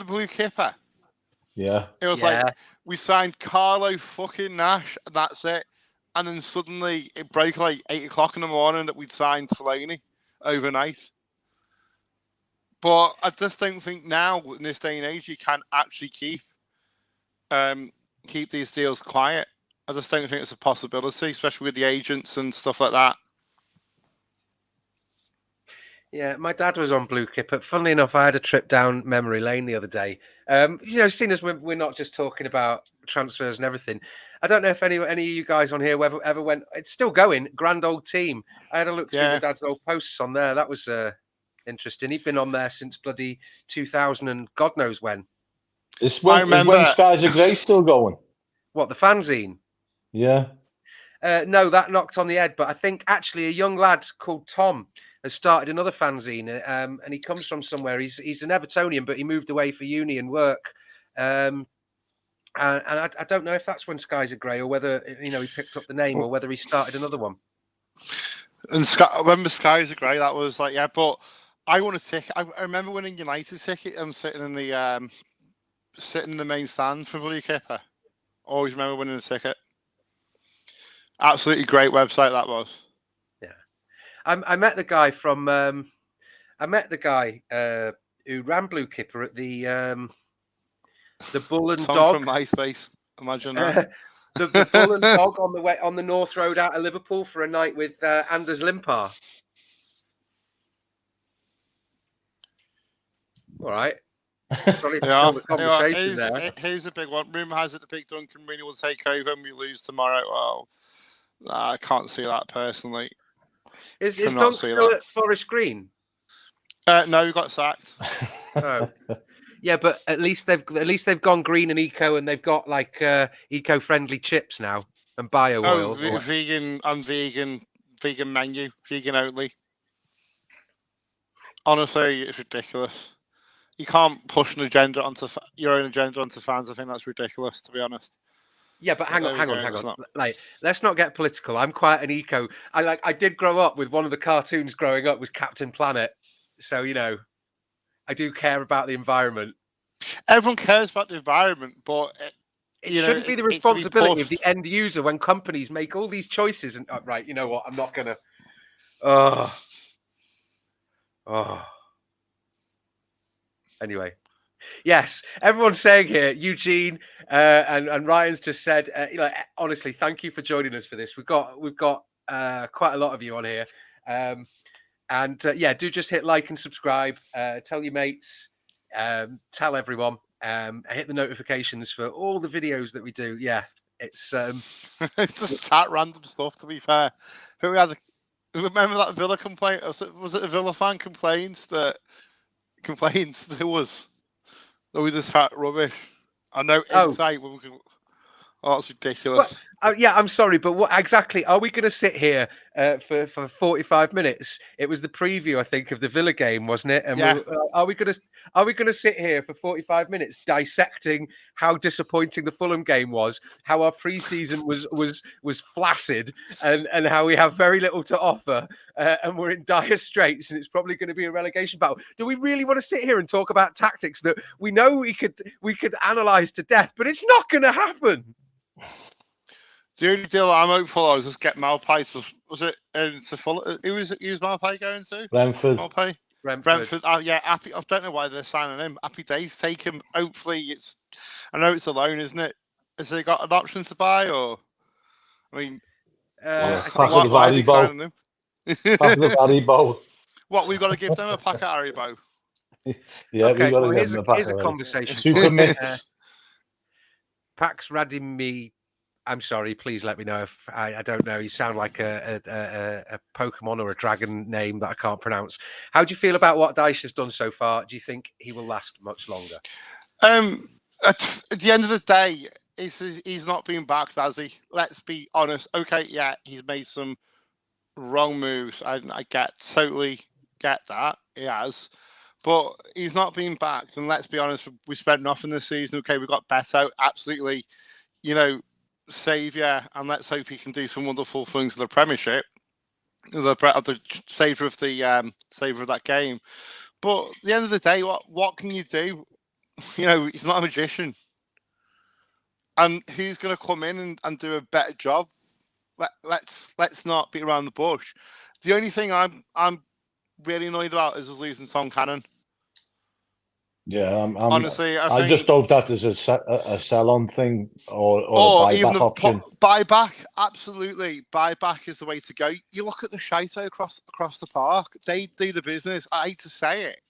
Blue Kipper. Yeah. It was like we signed Carlo fucking Nash, and that's it. And then suddenly it broke like 8 o'clock in the morning that we'd signed Fellaini overnight. But I just don't think now, in this day and age, you can actually keep these deals quiet. I just don't think it's a possibility, especially with the agents and stuff like that. Yeah, my dad was on Blue Kipper. Funnily enough, I had a trip down memory lane the other day. Seeing as we're not just talking about transfers and everything, I don't know if any of you guys on here ever went. It's still going. Grand old team. I had a look through my dad's old posts on there. That was interesting. He'd been on there since bloody 2000 and God knows when. Is when Skies Are Grey still going? What, the fanzine? Yeah. No, that knocked on the head. But I think actually a young lad called Tom has started another fanzine, and he comes from somewhere. He's an Evertonian, but he moved away for uni and work. And I don't know if that's when Skies Are Grey, or whether he picked up the name, or whether he started another one. And I remember Skies Are Grey. That was like, yeah, but I won a ticket. I remember winning United ticket. I'm sitting in the main stand for Blue Kipper. Always remember winning a ticket. Absolutely great website that was. Yeah, I met the guy from. I met the guy who ran Blue Kipper at the Bull and Dog from MySpace. Imagine that. the Bull and Dog on the North Road out of Liverpool for a night with Anders Limpar. All right. Sorry to kill the conversation there. Here's a big one. Rumour has it the big Duncan Rooney will take over and we lose tomorrow. Well, I can't see that personally. Is Dunk still at Forest Green? No, he got sacked. Oh. Yeah, but at least they've gone green and eco, and they've got like eco-friendly chips now and bio oil. Vegan menu, vegan only. Honestly, it's ridiculous. You can't push your own agenda onto fans. I think that's ridiculous, to be honest. Yeah, but hang on. Like, let's not get political. I'm quite an eco. I did grow up with one of the cartoons growing up was Captain Planet, so I do care about the environment. Everyone cares about the environment, but it shouldn't be the responsibility of the end user when companies make all these choices. And right, you know what? I'm not gonna. Anyway, yes, everyone's saying here, Eugene and Ryan's just said, honestly, thank you for joining us for this. We've got quite a lot of you on here. And yeah, do just hit like and subscribe. Tell your mates. Tell everyone. Hit the notifications for all the videos that we do. Yeah, it's just that random stuff. To be fair, I think we had. Remember that Villa complaint? Was it a Villa fan complained to us that we just chat rubbish? I know insight when we can. Oh, that's ridiculous. Yeah, I'm sorry, but what exactly are we going to sit here for 45 minutes? It was the preview, I think, of the Villa game, wasn't it? And yeah. are we going to sit here for 45 minutes dissecting how disappointing the Fulham game was, how our pre-season was flaccid, and how we have very little to offer, and we're in dire straits, and it's probably going to be a relegation battle? Do we really want to sit here and talk about tactics that we know we could analyze to death, but it's not going to happen? The only deal I'm hopeful of is just get Malpai to. Was it to Fulham? Who was Malpai going to? Brentford. Malpai? Brentford. Yeah, happy. I don't know why they're signing him. Happy days. Take him. Hopefully, I know it's a loan, isn't it? Has he got an option to buy, or? I mean, why are they signing him? Pack of Haribo. What, we've got to give them a pack of Haribo? Yeah, okay, we've got to give them a pack here's of a conversation. Super mix. Pax Radimi. I'm sorry. Please let me know if I don't know. You sound like a Pokemon or a dragon name that I can't pronounce. How do you feel about what Dyche has done so far? Do you think he will last much longer? At the end of the day, he's not been backed, has he? Let's be honest. Okay, yeah, he's made some wrong moves. I totally get that. He has. But he's not been backed. And let's be honest, we spent nothing this season. Okay, we got Beto, absolutely, saviour. And let's hope he can do some wonderful things in the Premiership. The saviour of that game. But at the end of the day, what can you do? He's not a magician. And who's going to come in and do a better job? Let's not beat around the bush. The only thing I'm really annoyed about is us losing Tom Cannon. Yeah, honestly, I just hope that is a sell-on thing or a buyback even option. Buyback, absolutely. Buyback is the way to go. You look at the shito across the park. They do the business. I hate to say it.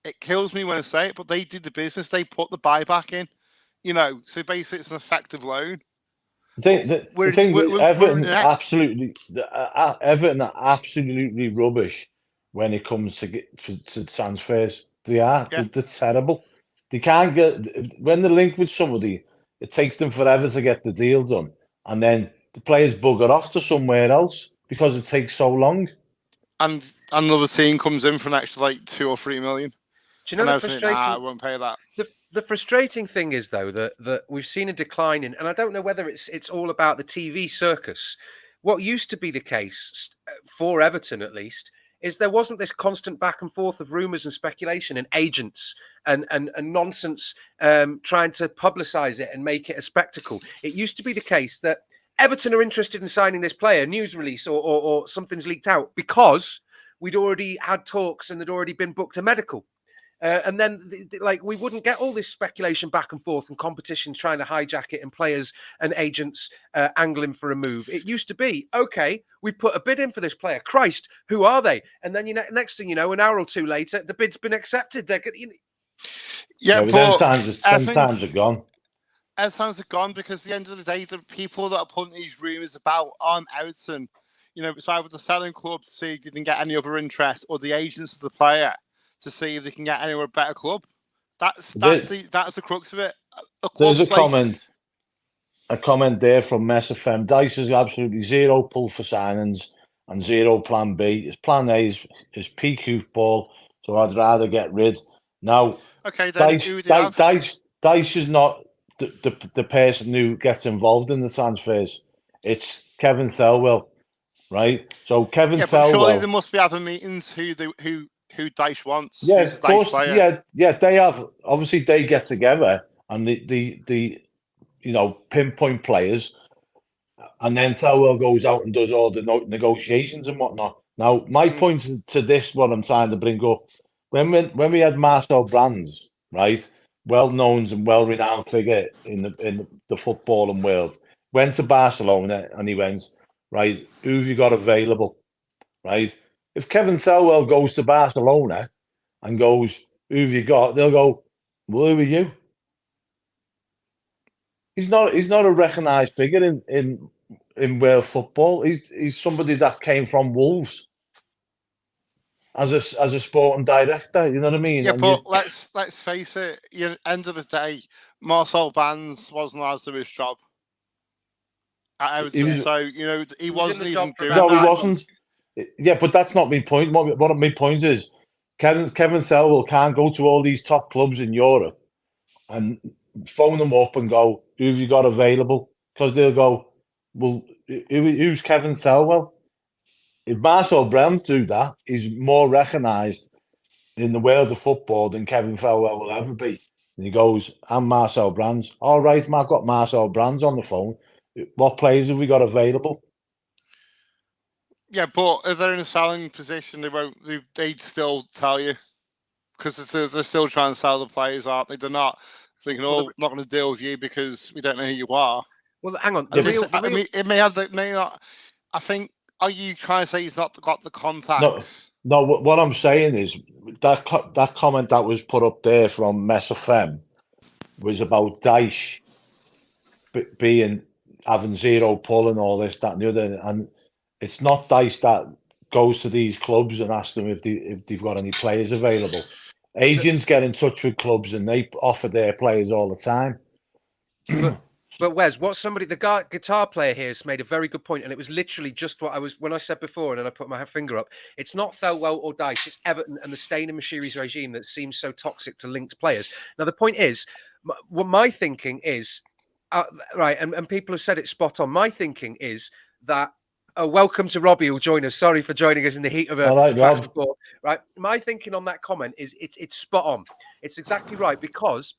It kills me when I say it, but they did the business. They put the buyback in. So basically it's an effective loan. Everton are absolutely rubbish when it comes to transfers. They are. Yeah. They're terrible. They can't when they're linked with somebody, it takes them forever to get the deal done. And then the players bugger off to somewhere else because it takes so long. And another team comes in for an extra 2 or 3 million. Do you know the frustrating? I won't pay that. The frustrating thing is, though, that we've seen a decline in, and I don't know whether it's all about the TV circus. What used to be the case for Everton, at least, is there wasn't this constant back and forth of rumours and speculation and agents and nonsense trying to publicise it and make it a spectacle. It used to be the case that Everton are interested in signing this player, news release or something's leaked out because we'd already had talks and there'd already been booked a medical. And then, we wouldn't get all this speculation back and forth and competition trying to hijack it and players and agents angling for a move. It used to be, okay, we put a bid in for this player. Christ, who are they? And then next thing you know, an hour or two later, the bid's been accepted. They're but then times are gone. As times are gone, because at the end of the day, the people that are putting these rumours about aren't Everton. It's either the selling club to see if they didn't get any other interest or the agents of the player to see if they can get anywhere better club. That's the crux of it. There's a comment there from Mess FM. Dyche is absolutely zero pull for signings and zero plan B. His plan A is peak hoofball, so I'd rather get rid. Now, okay, then Dyche is not the person who gets involved in the transfers. It's Kevin Thelwell, right? So Kevin Thelwell. But surely there must be other meetings who Dyche wants. Yeah, of course. Yeah. They have. Obviously, they get together and the pinpoint players, and then Thelwell goes out and does all the negotiations and whatnot. Now, my point to this, what I'm trying to bring up, when we had Marcel Brands, right, well-known and well-renowned figure in the footballing world, went to Barcelona and he went, right? Who have you got available, right? If Kevin Thelwell goes to Barcelona and goes, who have you got? They'll go, well, who are you? He's not a recognised figure in Wales football. He's somebody that came from Wolves as a sporting director. You know what I mean? Yeah, And but let's face it. End of the day, Marcel Brands wasn't allowed to do his job at Everton, so he wasn't even doing no, that. he wasn't. Yeah, but that's not my point. What my point is, Kevin Thelwell can't go to all these top clubs in Europe and phone them up and go, who have you got available? Because they'll go, well, who's Kevin Thelwell? If Marcel Brands do that, he's more recognised in the world of football than Kevin Thelwell will ever be. And he goes, I'm Marcel Brands. All right, I've got Marcel Brands on the phone. What players have we got available? Yeah, but if they're in a selling position, they won't. They'd still tell you because they're still trying to sell the players, aren't they? They're not thinking, "Oh, we're not going to deal with you because we don't know who you are." Well, hang on. I mean, it may not. I think. Are you trying to say he's not got the contacts? No. What I'm saying is that comment that was put up there from Mess FM was about Dyche having zero pull and all this, that, and the other. And it's not Dyche that goes to these clubs and asks them if they've got any players available. Agents get in touch with clubs and they offer their players all the time. But Wes, the guitar player here has made a very good point, and it was literally just what when I said before, and then I put my finger up. It's not Thelwell or Dyche, it's Everton and the Stain and Mashiri's regime that seems so toxic to linked players. Now, the point is, what my thinking is, right, and people have said it spot on. My thinking is that, welcome to Robbie, who'll join us. Sorry for joining us in the heat of a match report. Right, my thinking on that comment is it's spot on. It's exactly right, because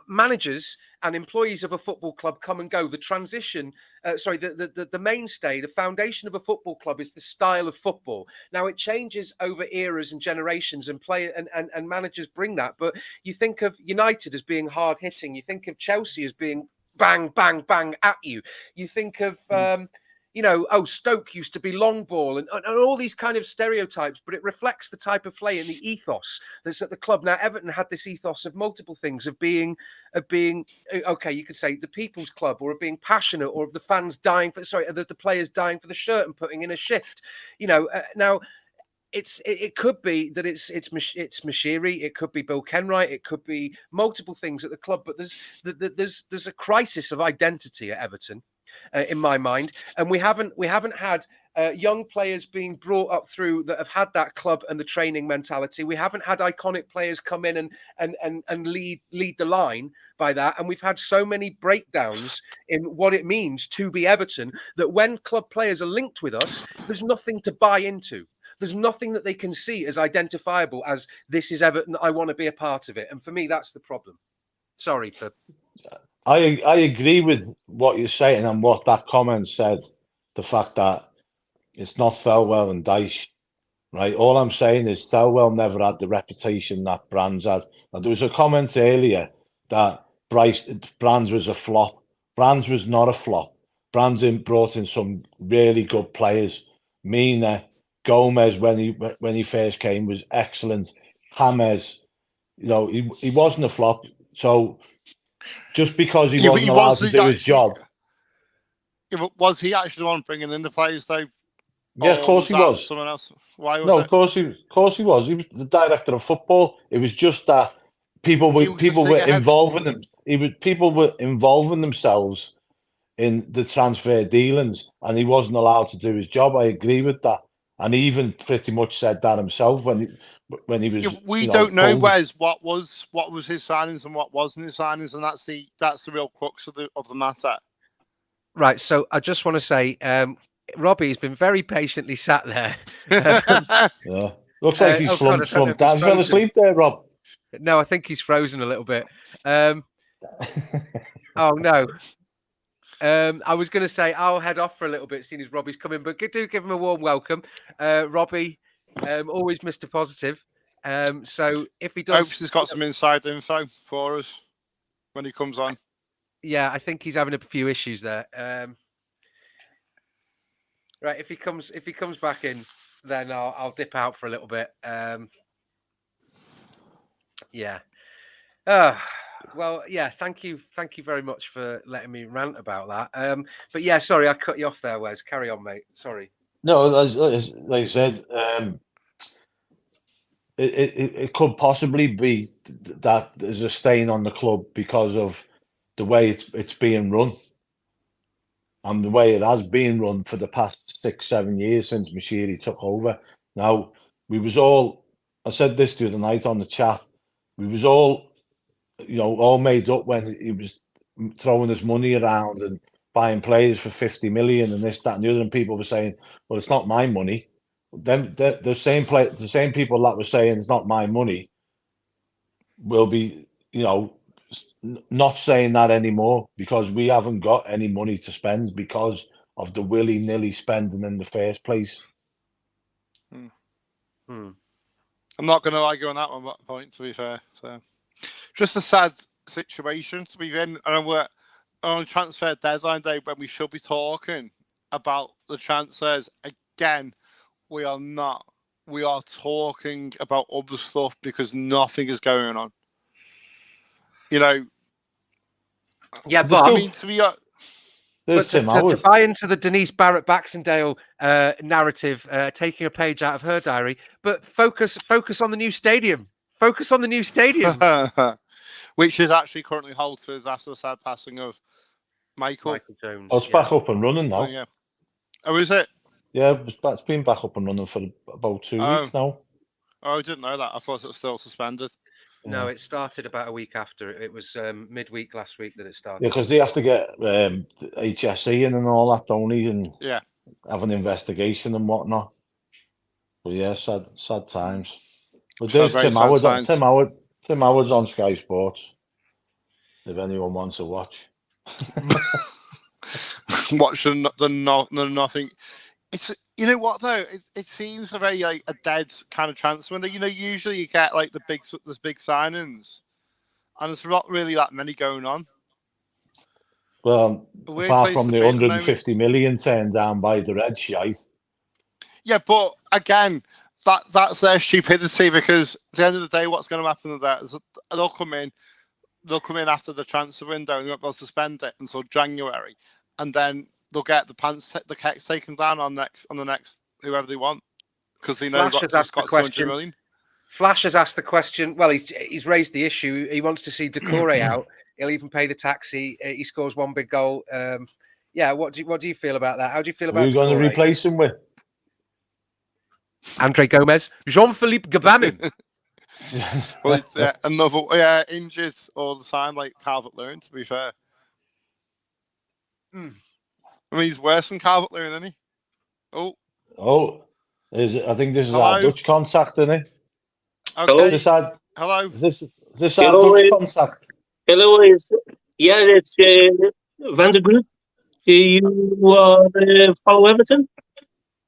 managers and employees of a football club come and go. The transition, the mainstay, the foundation of a football club is the style of football. Now, it changes over eras and generations, and and managers bring that. But you think of United as being hard hitting. You think of Chelsea as being bang, bang, bang at you. You think of Stoke used to be long ball and all these kind of stereotypes, but it reflects the type of play and the ethos that's at the club. Now, Everton had this ethos of multiple things, of being, okay, you could say the people's club, or of being passionate, or of the fans the players dying for the shirt and putting in a shift. Now, it could be that it's Mashiri, it could be Bill Kenwright, it could be multiple things at the club, but there's a crisis of identity at Everton. In my mind, and we haven't had young players being brought up through that have had that club and the training mentality. We haven't had iconic players come in and lead the line by that, and we've had so many breakdowns in what it means to be Everton that when club players are linked with us, there's nothing to buy into. There's nothing that they can see as identifiable as this is Everton. I want to be a part of it, and for me, that's the problem. Sorry for. I agree with what you're saying and what that comment said. The fact that it's not Thelwell and Dyche, right? All I'm saying is Thelwell never had the reputation that Brands had. Now, there was a comment earlier that Brands was a flop. Brands was not a flop. Brands brought in some really good players. Mina, Gomez, when he first came, was excellent. James, he wasn't a flop. So just because he wasn't allowed to do his job. Was he actually the one bringing in the players, though? Yeah, of course he was. Someone else? Why was no, it? of course he was. He was the director of football. It was just that people were involving them. People were involving themselves in the transfer dealings, and he wasn't allowed to do his job. I agree with that, and he even pretty much said that himself when he was. Yeah, we don't know, Wes, what was his signings and what wasn't his signings, and that's the real crux of the matter. Right. So I just want to say, Robbie's been very patiently sat there. Yeah, looks like he's slumped. Fell asleep there, Rob. No, I think he's frozen a little bit. Oh no. I was going to say I'll head off for a little bit, seeing as Robbie's coming, but do give him a warm welcome, Robbie. Always Mr. Positive. So if he does, Hopes he's got some inside info for us when he comes on. Yeah, I think he's having a few issues there. Right, if he comes back in, then I'll dip out for a little bit. Yeah. Well, yeah. Thank you very much for letting me rant about that. But yeah, sorry, I cut you off there, Wes. Carry on, mate. Sorry. No, like I said, it could possibly be that there's a stain on the club because of the way it's being run, and the way it has been run for the past 6-7 years since Mashiri took over. Now, I said this the other night on the chat, we was all made up when he was throwing his money around and buying players for 50 million and this, that, and the other, and people were saying, well, it's not my money. Then the same people that were saying it's not my money will be, not saying that anymore, because we haven't got any money to spend because of the willy-nilly spending in the first place. I'm not going to argue on that point, to be fair. So, just a sad situation to be in, and we're on transfer deadline day when we should be talking about the transfers. Again, we are not. We are talking about other stuff because nothing is going on. Yeah, but I mean, to be to buy into the Denise Barrett Baxendale narrative, taking a page out of her diary, but focus on the new stadium. Focus on the new stadium, which is actually currently halted after the sad passing of Michael Jones. Oh, it's back up and running now. Yeah. Oh, is it? Yeah, it's been back up and running for about 2 weeks now. Oh, I didn't know that. I thought it was still suspended. No, it started about a week after. It was midweek last week that it started. Yeah, because they have to get HSE in and all that, don't they? And have an investigation and whatnot. But yeah, sad times. But there's Tim Howard. Tim Howard's on Sky Sports. If anyone wants to watch. Watch the nothing. It's what though. It seems a very a dead kind of transfer window. Usually you get there's big signings, and there's not really that many going on. Well, apart from the 150 million turned down by the Red shite. Yeah, but again, that's their stupidity, because at the end of the day, what's going to happen with that is they'll come in after the transfer window and they'll suspend it until January, and then they'll get the kecks taken down on the next whoever they want, because they know they've got 200 million. Flash has asked the question. Well, he's raised the issue. He wants to see Decore out. He'll even pay the taxi. He scores one big goal. Yeah, what do you feel about that? How do you feel about? Who are you going to replace him with? Andre Gomez, Jean-Philippe Gbamin. Well, another injured all the time, like Calvert-Lewin. To be fair, I mean, he's worse than Calvert-Lewin, isn't he? I think this is our Dutch contact, isn't it? Okay. Hello. Is this our Dutch contact? Hello, it's Van der Groot. You follow Everton?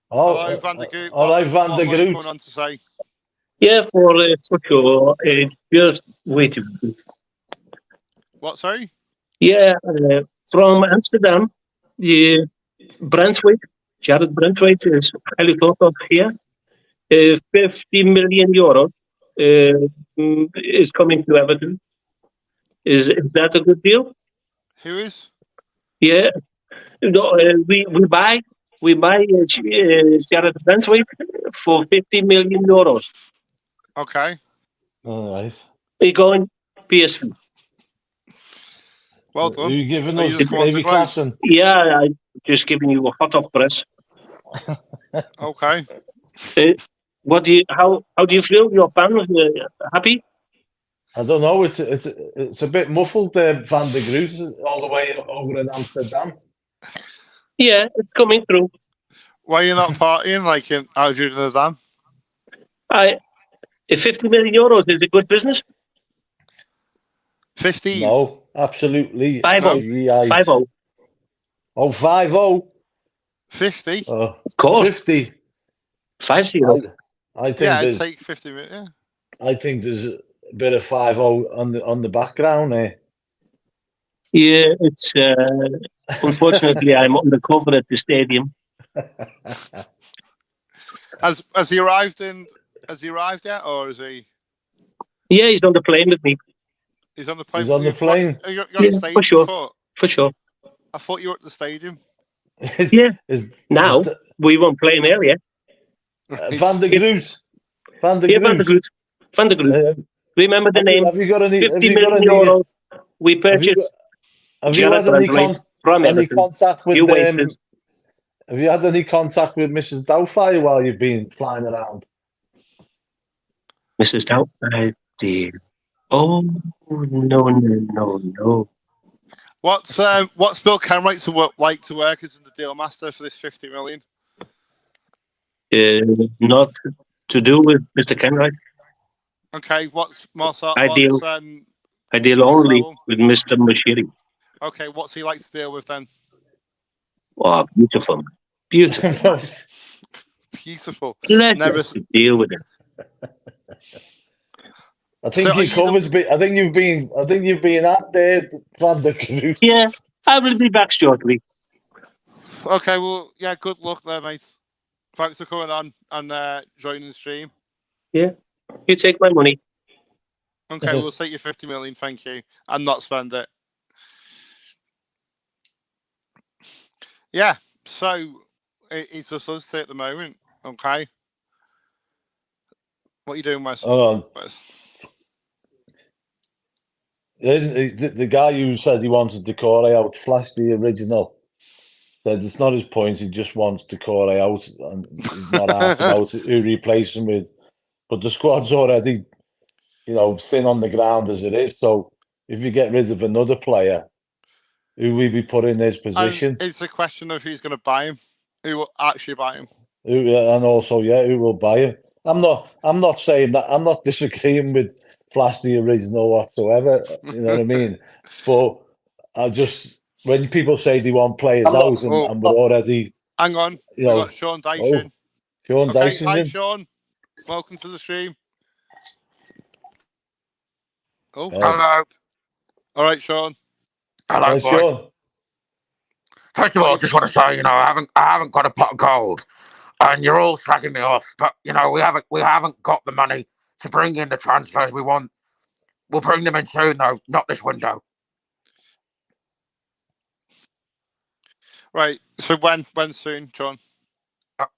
Hello, Van der Groot. All right, Van der Groot. What on to say? Yeah, for sure. Just wait. What? Sorry. Yeah, from Amsterdam, the Jared Brentwaite is highly thought of here. 50 million euros is coming to Everton. Is that a good deal? Who is? Yeah, we buy Jared Brentwaite for 50 million euros. Okay. All right. We're going PSV. Well done. Are you giving us Davy Klassen? Yeah, I'm just giving you a hot off press. Okay. How do you feel? Your fan happy? I don't know. It's a bit muffled there, Van der Groot, all the way over in Amsterdam. Yeah, it's coming through. Why are you not partying like in Amsterdam? 50 million euros is a good business. 15. No, absolutely. 5-0. 5-0. Oh, 5-0. 50. Of course. 50. 5-0. I think I'd take 50 minutes. Yeah. I think there's a bit of 5-0 on the background there. Yeah, it's unfortunately I'm undercover at the stadium. Has he arrived in? Has he arrived yet, or is he? Yeah, he's on the plane with me. He's on the plane. He's on the plane. You're on Yeah, the for stadium. sure. For sure. I thought you were at the stadium. Yeah. Is Now we won't play in area. Van der Groot. Van der Yeah, Van der Groot. Groot. Van der Groot. Remember the name? Have you got any? 50 million euros. We purchased Have you Jared had any, Brandley from any Everton. contact with You wasted. Have you had any contact with Mrs. Doubtfire while you've been flying around? Mrs. Doubtfire, dear. Oh, no. What's Bill Kenwright to work as the deal master for this 50 million? Not to do with Mr. Kenwright. Okay, what's Mossad? I deal only with Mr. Mashiri. Okay, what's he like to deal with then? Oh, beautiful. Beautiful. Beautiful. Never to deal with him. I think he covers. I think you've been out there, Van der Groot. Yeah, I will be back shortly. Okay, well, yeah, good luck there, mate. Thanks for coming on and joining the stream. Yeah, you take my money. Okay, we'll take your 50 million, thank you, and not spend it. Yeah, so it's just us at the moment. Okay, what are you doing, Wes? Hold on. The guy who said he wanted Decore out flashed the original. Said it's not his point. He just wants Decore out, and he's not asked about who replace him with. But the squad's already, thin on the ground as it is. So if you get rid of another player, who will be put in his position? And it's a question of who's going to buy him. Who will actually buy him? And also, who will buy him? I'm not saying that. I'm not disagreeing with Flash the original whatsoever. You know what I mean? But I just, when people say they want players out and we're already, hang on, we got Sean Dyson. Sean Dyson's hi in. Sean, welcome to the stream. Oh, hello. All right, Sean. Hello, boys. Sean. First of all, I just want to say, I haven't got a pot of gold, and you're all slagging me off. But we haven't got the money to bring in the transfers we want. We'll bring them in soon, though, not this window. Right. So when soon, John?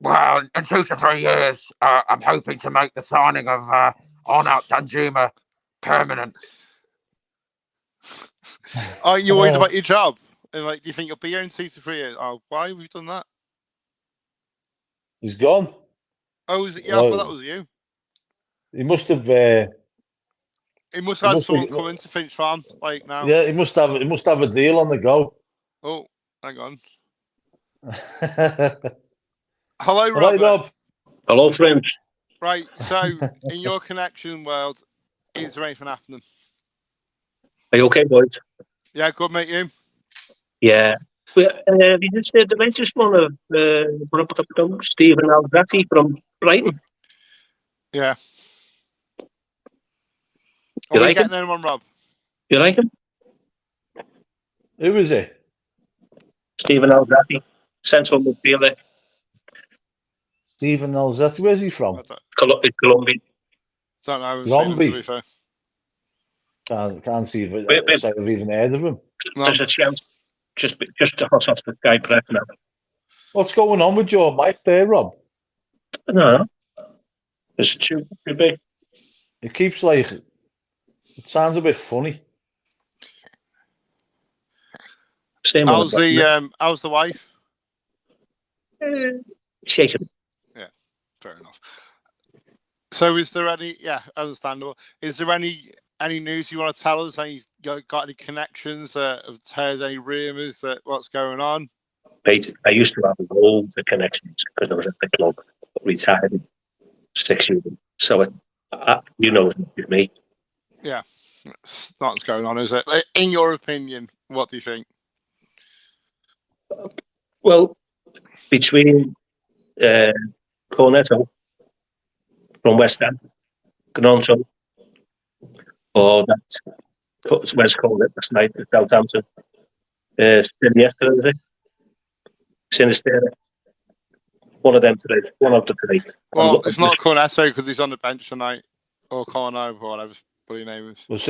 Well, in 2 to 3 years, I'm hoping to make the signing of Arnaut Danjuma permanent. Are you worried about your job? And do you think you'll be here in 2 to 3 years? Oh, why have you done that? He's gone. Oh, was it? Yeah, I thought that was you. He must have. He must have had someone come in to Finch Farm now. Yeah, he must have a deal on the go. Oh, hang on. Hello, Robert. Right, Rob. Hello, friends. Right, so in your connection world, is there anything happening? Are you okay, boys? Yeah, good, mate. You? Yeah. We just the latest one of Stephen Alzati from Brighton. Yeah. You Are we like getting him? anyone, Rob? You like him? Who is it? Stephen Alzati, central midfielder. Stephen Alzati. Where's he from? Colombia. Don't know. I haven't seen him, to be fair. Can't see if I've even heard of him. No. There's a chance. Just to hot off the guy prep now. What's going on with your mic there, Rob? No. There's a too big. It keeps it sounds a bit funny. Same how's the wife? Shaken. Yeah, fair enough. So is there any understandable. Is there any news you want to tell us? Got any connections have heard any rumours that what's going on? I used to have loads of connections because I was at the club, retired in 6 years. So with me. Yeah, it's not what's going on, is it? In your opinion, what do you think? Well, between Cornetto from West Ham, Gnonto, or that West Cornet last night at Southampton, yesterday, was it? Sinister. One of them today. One of the three. Well, it's not Cornetto because he's on the bench tonight, or Corno, or whatever his name is. Was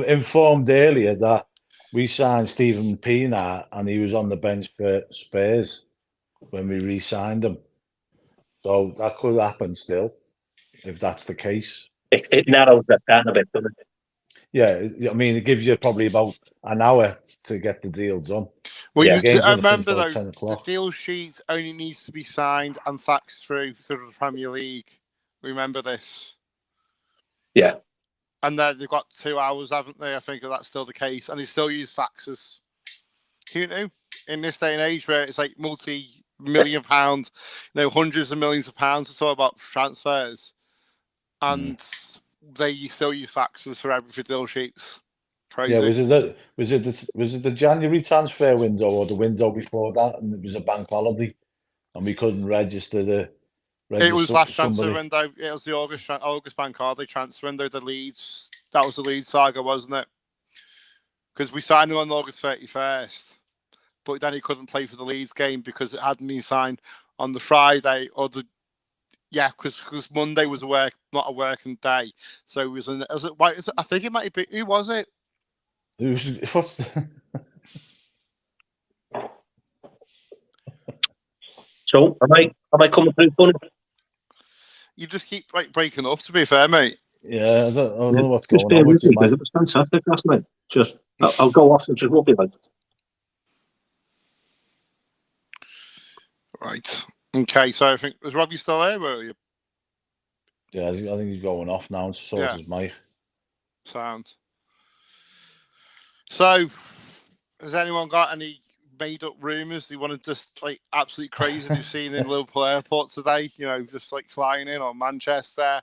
informed earlier that we signed Stephen Pienaar and he was on the bench for Spurs when we re-signed him. So that could happen still, if that's the case. It narrows that down a bit, doesn't it? Yeah, I mean, it gives you probably about an hour to get the deal done. Well, Yeah, I remember though, 10 o'clock. the deal sheet only needs to be signed and faxed through to the Premier League. Remember this? Yeah. And then they've got 2 hours, haven't they? I think that's still the case, and they still use faxes. Who knew? In this day and age, where it's like multi-million pound, hundreds of millions of pounds, it's all about transfers, and they still use faxes for every deal sheets. Crazy. Yeah, was it the January transfer window or the window before that, and it was a bank holiday, and we couldn't register It was last transfer window. It was the August bank holiday transfer window. The Leeds, that was the Leeds saga, wasn't it? Because we signed him on August 31st, but then he couldn't play for the Leeds game because it hadn't been signed on the Friday or because Monday was not a working day, so it was I think it might be. Who was it? So am I coming through funny? You just keep breaking up. To be fair, mate. Yeah, I don't know what's going on. With it was fantastic last night. I'll go off and just won't be like it. Right. Okay. So I think was Robbie still there? Were you? Yeah, I think he's going off now. So is Mike. Sound. So, has anyone got any made-up rumours they want to just absolutely crazy they've seen in Liverpool Airport today? Just flying in, or Manchester.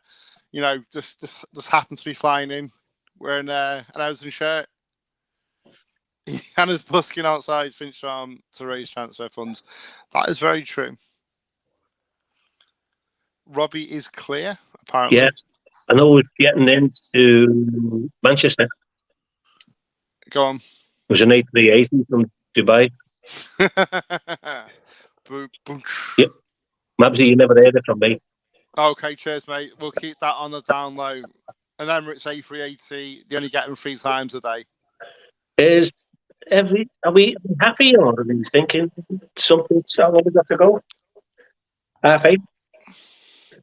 Just happens to be flying in wearing an Everton shirt. Hannah's busking outside Finch Farm to raise transfer funds. That is very true. Robbie is clear, apparently. Yes, I know we're getting into Manchester. Go on. It was an A380 from Dubai. Yep. Mabsy, you never heard it from me. Okay, cheers, mate. We'll keep that on the down low. And then it's A380. They only get them 3 times a day. Are we happy, or are we thinking something? So long we got to go. 8:30.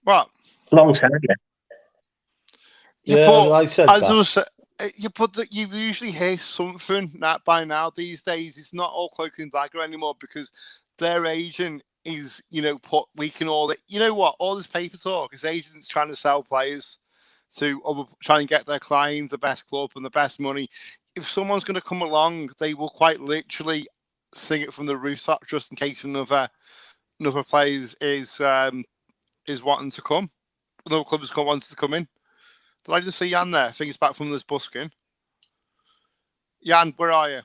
What? Long time, I said that. You usually hear something that by now these days. It's not all cloak and dagger anymore because their agent is, leaking all that. You know what? All this paper talk. His agent's trying to sell players to try and get their clients the best club and the best money. If someone's going to come along, they will quite literally sing it from the rooftop just in case another player is wanting to come. Another club wants to come in. Did I just see Jan there? I think he's back from this busking. Jan, where are you?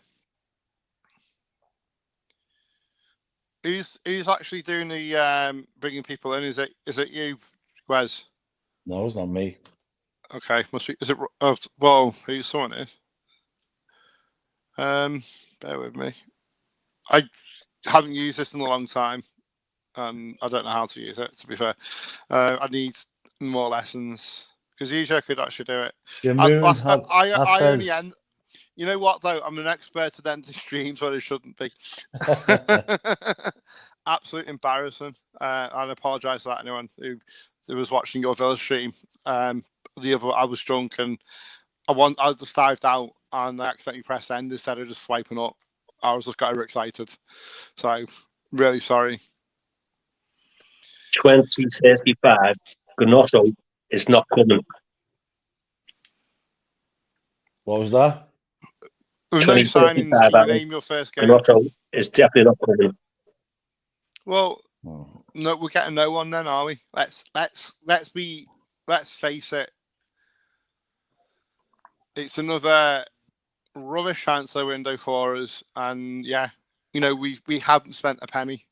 Who's actually doing the bringing people in? Is it you, Wes? No, it's not me. Okay, must be. Is it? Oh, well, who's someone is? Bear with me. I haven't used this in a long time, and I don't know how to use it. To be fair, I need more lessons because usually I could actually do it. I only end. You know what though? I'm an expert at ending streams when it shouldn't be. Absolute embarrassing. And I apologise to anyone who was watching your Villa stream. I was drunk and I just dived out and I accidentally pressed end instead of just swiping up. I was just got overexcited. So really sorry. 2035. Gnotto is not coming. What was that? With no signings, can you name your first game? Gnotto is definitely not coming. Well, no, we're getting no one then, are we? Let's face it. It's another rubbish transfer window for us, and we haven't spent a penny.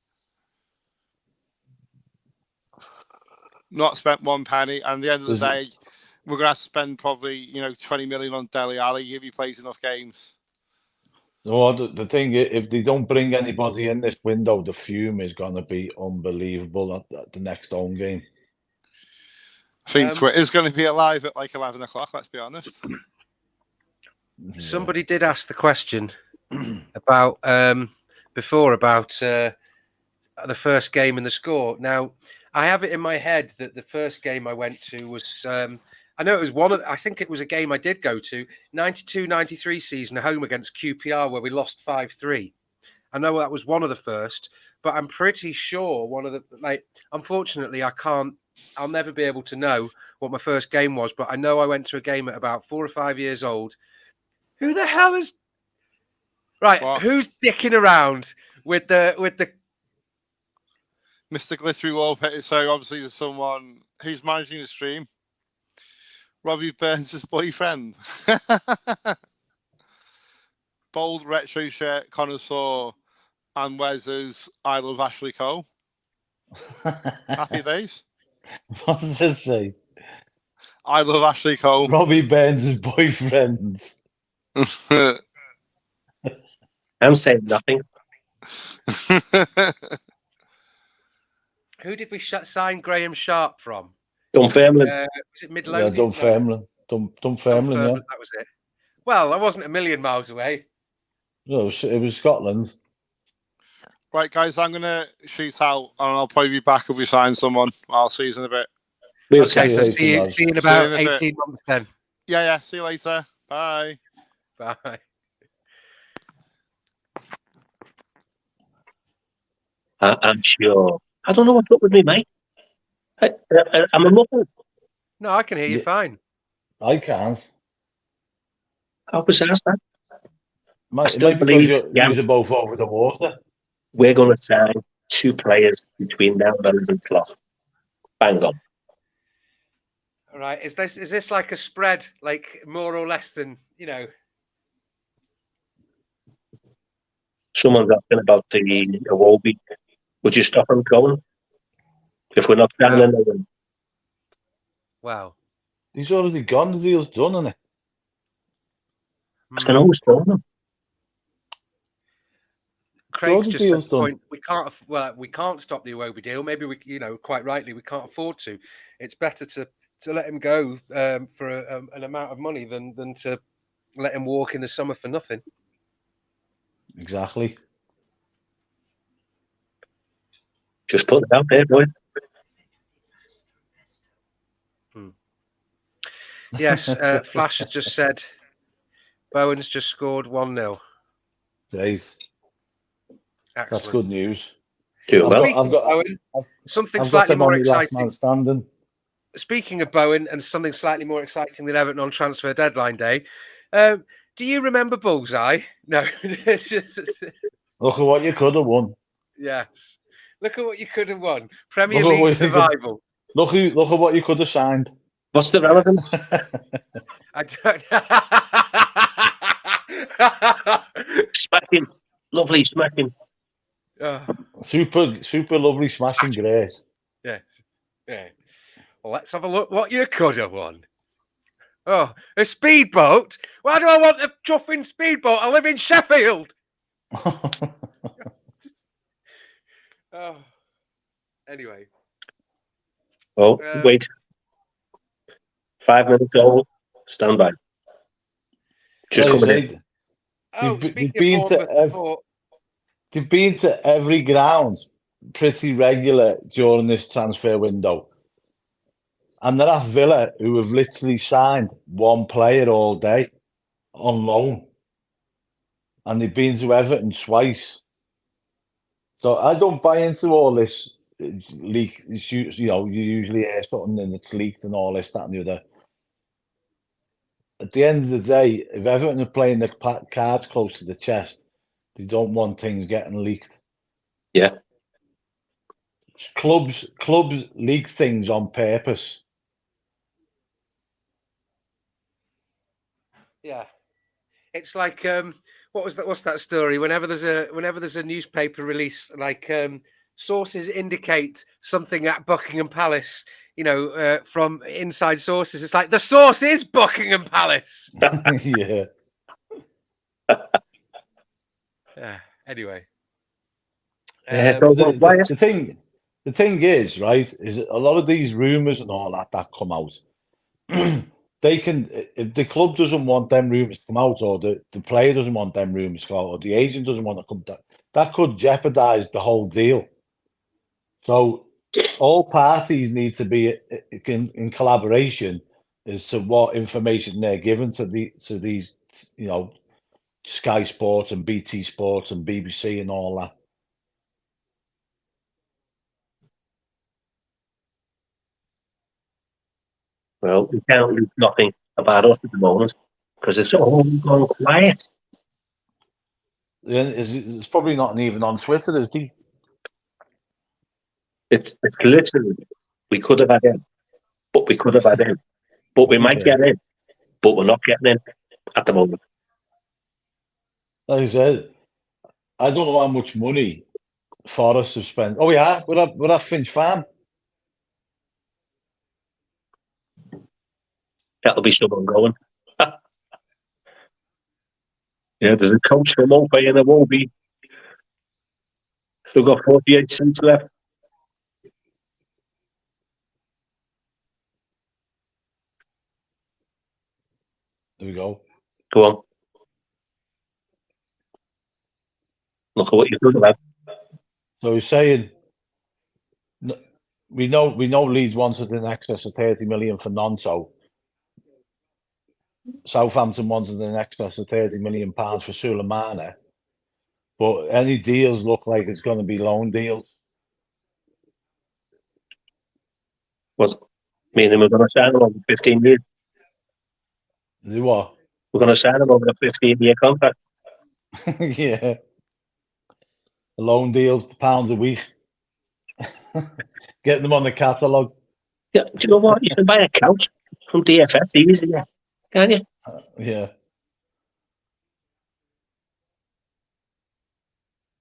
Not spent one penny, and at the end of the day, we're going to have to spend probably 20 million on Dele Alli if he plays enough games. So the thing is, if they don't bring anybody in this window, the fume is going to be unbelievable at the next home game. I think Twitter's going to be alive at like 11 o'clock, let's be honest. Somebody did ask the question about before about the first game and the score. Now, I have it in my head that the first game I went to was, I know it was I think it was a game I did go to, 92-93 season, home against QPR, where we lost 5-3. I know that was one of the first, but I'm pretty sure one of the, unfortunately, I'll never be able to know what my first game was, but I know I went to a game at about 4 or 5 years old. Who the hell is... Right, What? who's dicking around with the... Mr. Glittery Wallpaper. So obviously there's someone who's managing the stream. Robbie Burns' boyfriend. Bold retro shirt, connoisseur, and Wes's I love Ashley Cole. Happy days. What does it say? I love Ashley Cole. Robbie Burns' boyfriend. I'm saying nothing. Who did we sign Graham Sharp from? Dunfermline. Was it Midlothian? Yeah, Dunfermline. Dunfermline, yeah. That was it. Well, I wasn't a million miles away. No, it was Scotland. Right, guys, I'm going to shoot out and I'll probably be back if we sign someone. I'll see you in a bit. Okay, so see you in about 18 months then. Yeah. See you later. Bye. Bye. I'm sure. I don't know what's up with me, mate. I'm a muffled. No, I can hear you fine. I can't. How was that? It might be because you're both over the water. We're going to sign 2 players between now and 11 o'clock. Bang on. All right. Is this like a spread, like more or less than, Someone's asking about the Awobi. Would you stop him going? If we're not down in the... Wow. He's already gone. The deal's done, isn't it? I can always tell him. Craig's just at the point we can't stop the Iwobi deal. Maybe we, quite rightly, we can't afford to. It's better to let him go for an amount of money than to let him walk in the summer for nothing. Exactly. Just put it out there, boy. Yes, Flash has just said Bowen's just scored 1-0. Days. Excellent. That's good news. I've got something slightly more exciting. Speaking of Bowen and something slightly more exciting than Everton on transfer deadline day, do you remember Bullseye? No. Look at what you could have won. Yes. Look at what you could have won. Premier League survival. Look at what you could have signed. What's the relevance? I don't. Smacking. Lovely smacking. Super lovely smashing great. Yeah. Well, let's have a look what you could have won. Oh, a speedboat? Why do I want a chuffing speedboat? I live in Sheffield. Oh. Anyway. Oh, wait. 5 minutes old. Stand by. Just coming in. Oh, they've been to every ground pretty regular during this transfer window. And they're at Villa, who have literally signed one player all day on loan. And they've been to Everton twice. So I don't buy into all this leak. You usually hear something and it's leaked and all this, that and the other. At the end of the day, if Everton are playing the cards close to the chest, they don't want things getting leaked. Yeah. Clubs leak things on purpose. Yeah. It's like what's that story? Whenever there's a newspaper release, like sources indicate something at Buckingham Palace, from inside sources. It's like the source is Buckingham Palace. Yeah. Anyway. The thing is, right, is a lot of these rumours and all that come out. They can, if the club doesn't want them rumours to come out, or the player doesn't want them rumours to come out, or the agent doesn't want to come, that could jeopardise the whole deal. So all parties need to be in collaboration as to what information they're given to these, you know, Sky Sports and BT Sports and BBC and all that. Well, we can't do nothing about us at the moment because it's all gone quiet. It's probably not even on Twitter, is it? It's literally, we could have had him, but we could have had him. But we might get in, but we're not getting in at the moment. Like I said, I don't know how much money Forest have spent. Oh yeah, we're at Finch Farm. That'll be someone going. Yeah, there's a coach from Opie and there won't be. Still got 48 seats left. There we go. Go on. Look at what you're doing about. So he's saying, we know Leeds wanted in excess of 30 million for Nonto. Southampton wanted in excess of 30 million pounds for Sulemana. But any deals look like it's going to be loan deals. Meaning we're going to sign him over 15 years. Do what? We're going to sign him over a 15-year contract. Yeah. A loan deal, £1 a week. Getting them on the catalogue. Yeah, do you know what? You can buy a couch from DFS easily, can't you? Yeah.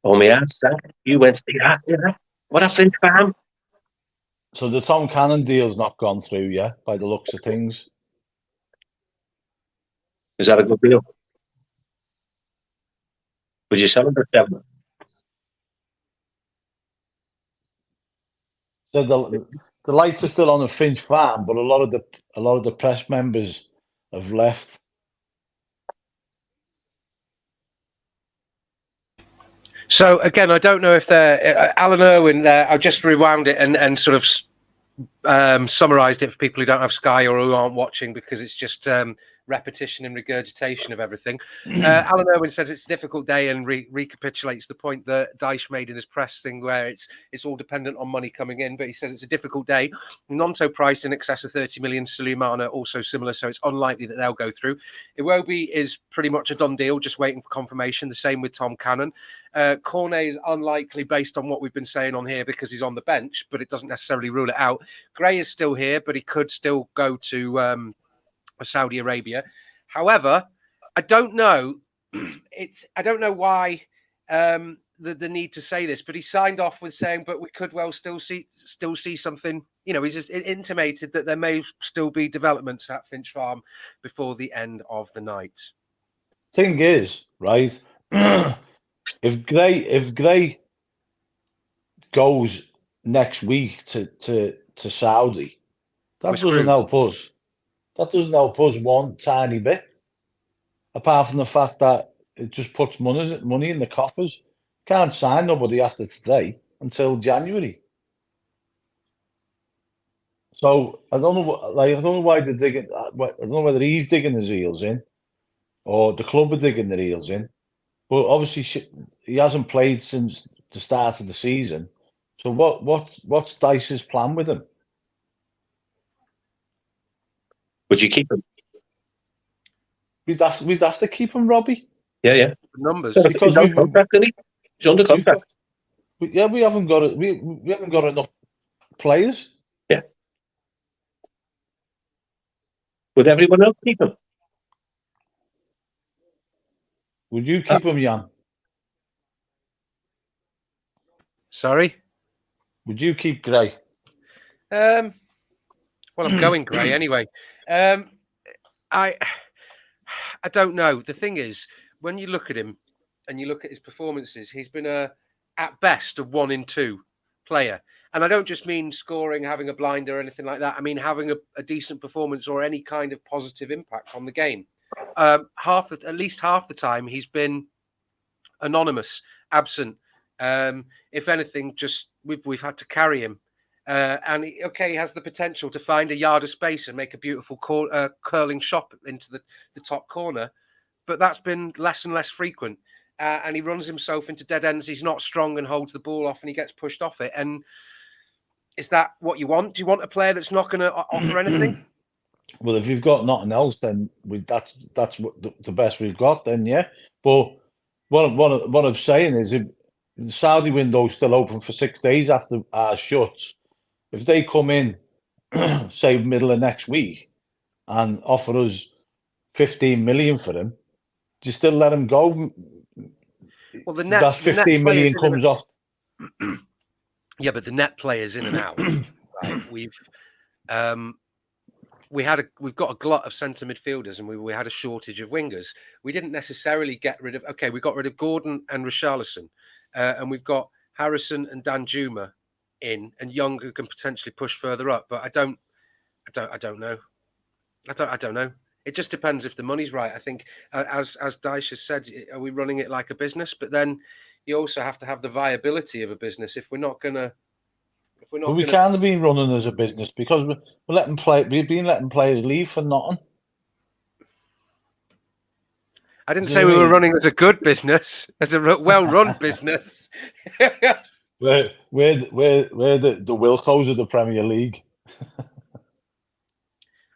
Oh, my ass, you went to that. What a Finch Farm. So the Tom Cannon deal's not gone through yet, by the looks of things. Is that a good deal? Would you sell him for 7? So the lights are still on at Finch Farm, but a lot of the press members have left. So again, I don't know if they're Alan Irwin there. I just rewound it and sort of summarized it for people who don't have Sky or who aren't watching, because it's just repetition and regurgitation of everything. Alan Irwin says it's a difficult day and recapitulates the point that Dyche made in his press thing, where it's all dependent on money coming in. But he says it's a difficult day. Nonto price in excess of 30 million. Sulemana also similar, so it's unlikely that they'll go through. Iwobi is pretty much a done deal, just waiting for confirmation. The same with Tom Cannon. Cornet is unlikely based on what we've been saying on here because he's on the bench, but it doesn't necessarily rule it out. Gray is still here, but he could still go to Saudi Arabia. However, I don't know. I don't know why the need to say this, but he signed off with saying, "But we could well still see something." You know, he's just intimated that there may still be developments at Finch Farm before the end of the night. Thing is, right? If Gray goes next week to Saudi, that doesn't help us. That doesn't help us one tiny bit. Apart from the fact that it just puts money in the coffers. Can't sign nobody after today until January. So I don't know. I don't know why they're digging. I don't know whether he's digging his heels in, or the club are digging their heels in. But obviously, he hasn't played since the start of the season. So what's Dyche's plan with him? Would you keep him? We'd have to keep him, Robbie. Yeah. The numbers, because he's under contract. We haven't got it. We haven't got enough players. Yeah. Would everyone else keep him? Would you keep him, Jan? Sorry? Would you keep Gray? Well, I'm going Gray anyway. I don't know. The thing is, when you look at him, and you look at his performances, he's been at best a 1 in 2 player. And I don't just mean scoring, having a blinder or anything like that. I mean having a decent performance or any kind of positive impact on the game. At least half the time he's been anonymous, absent. If anything, just we've had to carry him. And he has the potential to find a yard of space and make a beautiful curling shot into the top corner, but that's been less and less frequent. And he runs himself into dead ends. He's not strong and holds the ball off, and he gets pushed off it. And is that what you want? Do you want a player that's not going to offer anything? Well, if you've got nothing else, then that's what the best we've got. Then yeah, but what I'm saying is, if the Saudi window is still open for 6 days after ours shuts, if they come in, say middle of next week, and offer us 15 million for him, do you still let him go? Well, that 15 million comes off. Yeah, but the net players in and out. Right? We've got a glut of centre midfielders, and we had a shortage of wingers. We didn't necessarily get rid of. Okay, we got rid of Gordon and Richarlison, and we've got Harrison and Danjuma in, and Young, who can potentially push further up. But I don't know. I don't know. It just depends if the money's right. I think, as Dyche has said, are we running it like a business? But then you also have to have the viability of a business. If we're not gonna, we can't have been running as a business because we're letting we've been letting players leave for nothing. I didn't say we were running as a good business, as a well-run business. We're the Wilcos of the Premier League.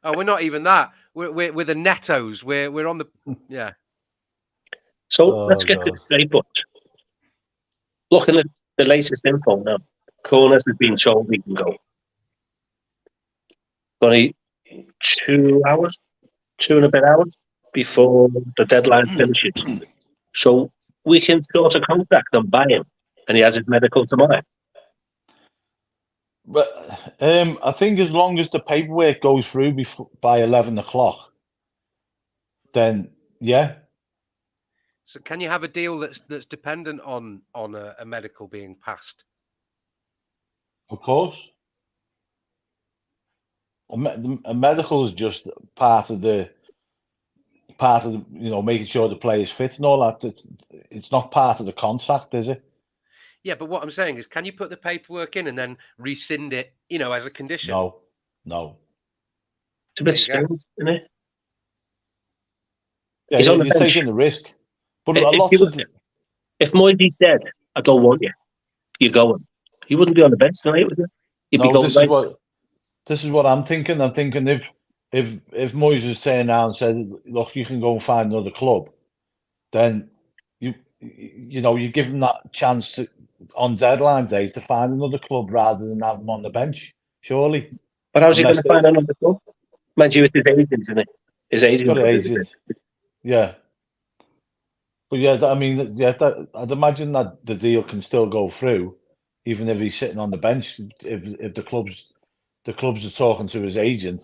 Oh, we're not even that. We're the Nettos. We're on the yeah. So let's get to the trade book. Looking at the latest info now, Corners has been told we can go. Only 2 hours, 2.5 hours before the deadline finishes. So we can sort of contact and buy him, and he has his medical tomorrow. But I think as long as the paperwork goes through by 11 o'clock, then yeah. So can you have a deal that's dependent on a medical being passed? Of course. A medical is just part of the making sure the player is fit and all that. It's not part of the contract, is it? Yeah, but what I'm saying is, can you put the paperwork in and then rescind it, as a condition? No. It's a bit strange, isn't it? Yeah, you're taking the risk. But if Moyes said, "I don't want you," you're going. He wouldn't be on the bench tonight, would he? He'd be going. This is what I'm thinking. I'm thinking if Moyes was saying now and said, "Look, you can go and find another club," then you give him that chance on deadline day to find another club rather than have him on the bench. Surely. But how's he going to find another club? Mind you, it's his agent, isn't it? His agent. Yeah. But yeah, I mean, I'd imagine that the deal can still go through, even if he's sitting on the bench. If the clubs are talking to his agent.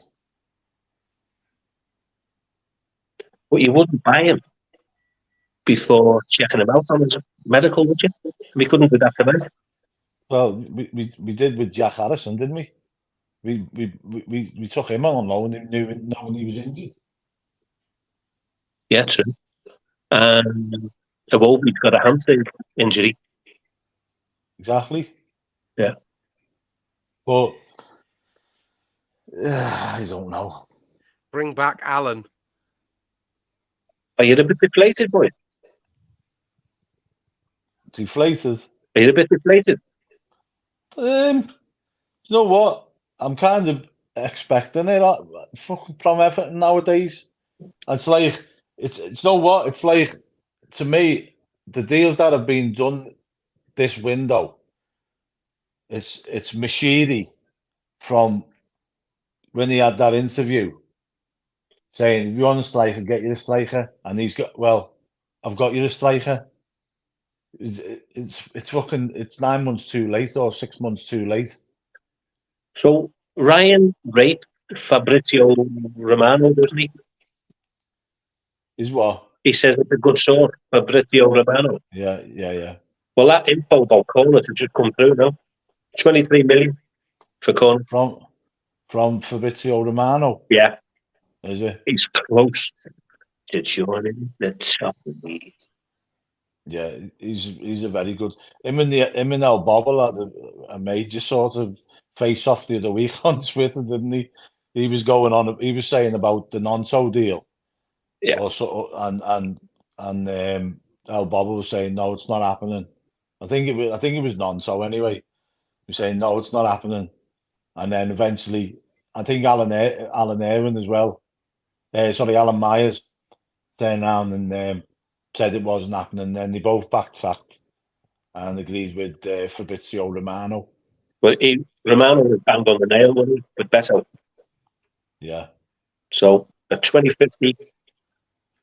But you wouldn't buy him before checking him out on his medical, would you? We couldn't do that tonight. Well, we did with Jack Harrison, didn't we? We took him on loan, knowing he was injured. Yeah, true. Iwobi's got a hamstring injury. Exactly. Yeah. But I don't know. Bring back Alan. Are you a bit deflated, boy? Deflated? Are you a bit deflated? You know what? I'm kind of expecting it from Everton nowadays. It's like it's you know what? It's like, to me, the deals that have been done this window, it's Mashiri from when he had that interview saying, if you want a striker, get you a striker. And he's got, well, I've got you a striker. It's 9 months too late or 6 months too late. So Ryan raped Fabrizio Romano, doesn't he? Is what? he says it's a good sort for Fabrizio Romano. Yeah. Well, that info about Corner has just come through now. 23 million for Corner. From Fabrizio Romano, Yeah, is it? he's close to joining the top league. Yeah, he's a very good. Him and El Bobble had a major sort of face off the other week on Twitter, didn't he? He was going on. He was saying about the Nonto deal. Yeah. Also, and El Bobble was saying no, it's not happening. I think it was Nonto anyway. He was saying no, it's not happening, and then eventually, I think Alan Aaron as well. Alan Myers turned around and said it wasn't happening. Then they both backtracked and agreed with Fabrizio Romano. But Romano was banged on the nail with Beto. Yeah. So at 2050,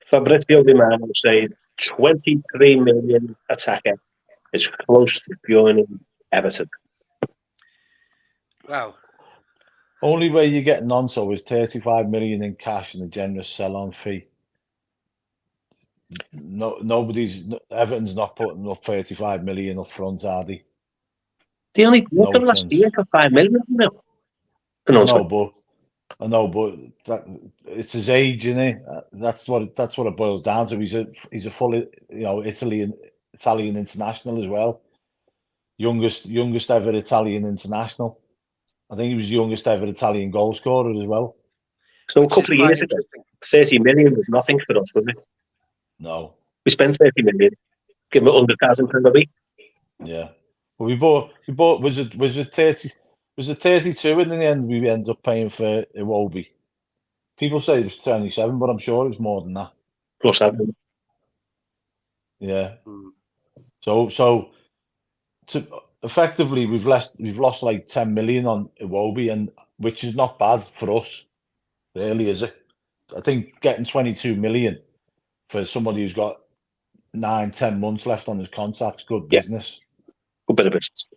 Fabrizio Romano said 23 million attacker is close to joining Everton. Wow. Only way you're getting Nonso is 35 million in cash and a generous sell-on fee. No, Everton's not putting up 35 million up front, are they? They only bought him last chance. year for 5 million now. I know, but it's his age, isn't it? That's what it boils down to. He's a fully, Italian international as well. Youngest ever Italian international. I think he was the youngest ever Italian goal scorer as well. So a couple of years ago, 30 million was nothing for us, wasn't it? No. We spent 30 million, give him 100,000 per week. Yeah. Well, we bought was it 32 and in the end we ended up paying for Iwobi. People say it was 27, but I'm sure it was more than that. Plus that. Yeah. So effectively we've lost like 10 million on Iwobi, and which is not bad for us, really, is it? I think getting 22 million for somebody who's got 9-10 months left on his contract, good business. Good bit of business.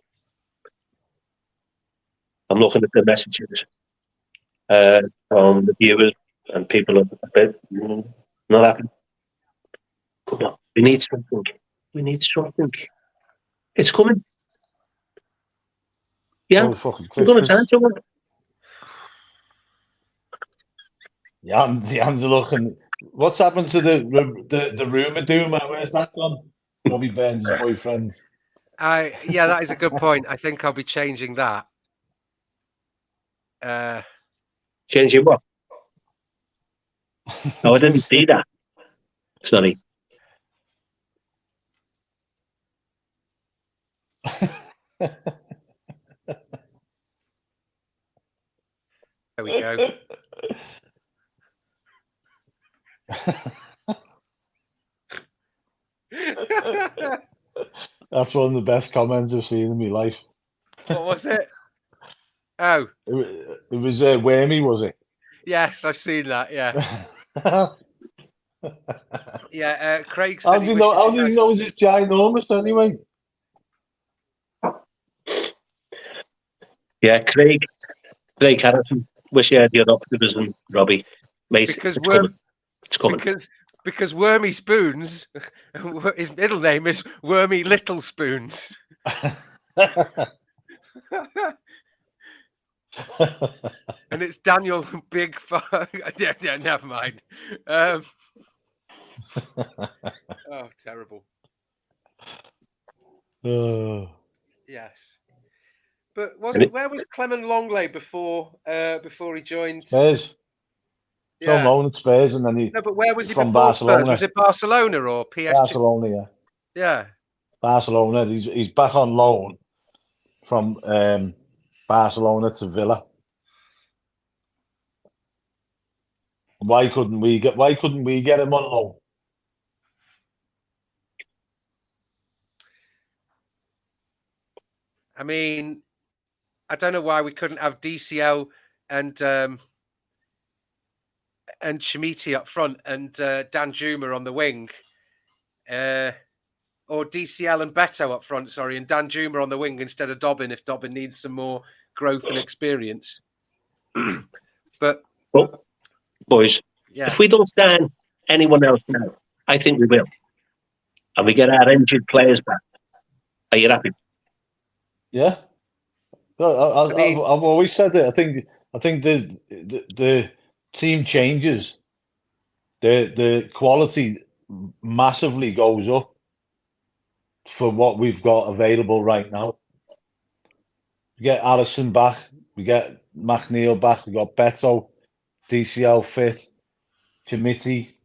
I'm looking at the messages from the viewers, and people are a bit not happy. Come on, we need something. We need something. It's coming. Yeah, we're going to turn to one. Yeah, the hands are looking. What's happened to the rumour doomer? Where's that gone? Robbie Burns' boyfriend. Yeah, that is a good point. I think I'll be changing that. Changing what? No, I didn't see that. Sorry. There we go. That's one of the best comments I've seen in my life. What was it? Oh, it was Wormy, was it? Yes, I've seen that. Yeah. Yeah, Craig said how do you know it's ginormous anyway? Yeah, Craig Harrison. Wish you had your optimism, Robbie. Mate, because it's coming. It's coming. Because Wormy Spoons, his middle name is Wormy Little Spoons. And it's Daniel Big yeah, never mind. Oh, terrible. Yes. But where was Clement Longley before he joined Spurs? Yeah. On loan at Spurs, and then he. No, but where was he from before Barcelona? Spurs? Was it Barcelona or PSG? Barcelona, yeah. Yeah. Barcelona. He's back on loan from Barcelona to Villa. Why couldn't we get him on loan? I mean, I don't know why we couldn't have DCL and Shemiti up front and Dan Juma on the wing, or DCL and Beto up front. Sorry, and Dan Juma on the wing instead of Dobbin if Dobbin needs some more growth and experience. But boys, if we don't sign anyone else now, I think we will. And we get our injured players back. Are you happy? Yeah. I've always said it. I think the team changes. The quality massively goes up for what we've got available right now. We get Allison back. We get McNeil back. We got Beto, DCL fit, Committee.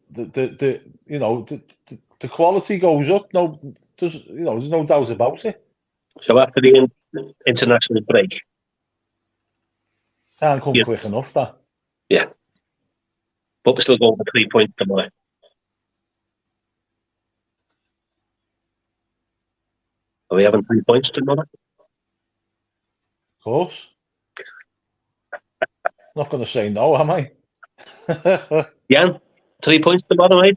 The quality goes up. There's no doubt about it. So after the international break, Can't come quick enough. That. Yeah. But we're still going for 3 points tomorrow. Are we having 3 points tomorrow? Of course. Not going to say no, am I? Jan, 3 points tomorrow, mate?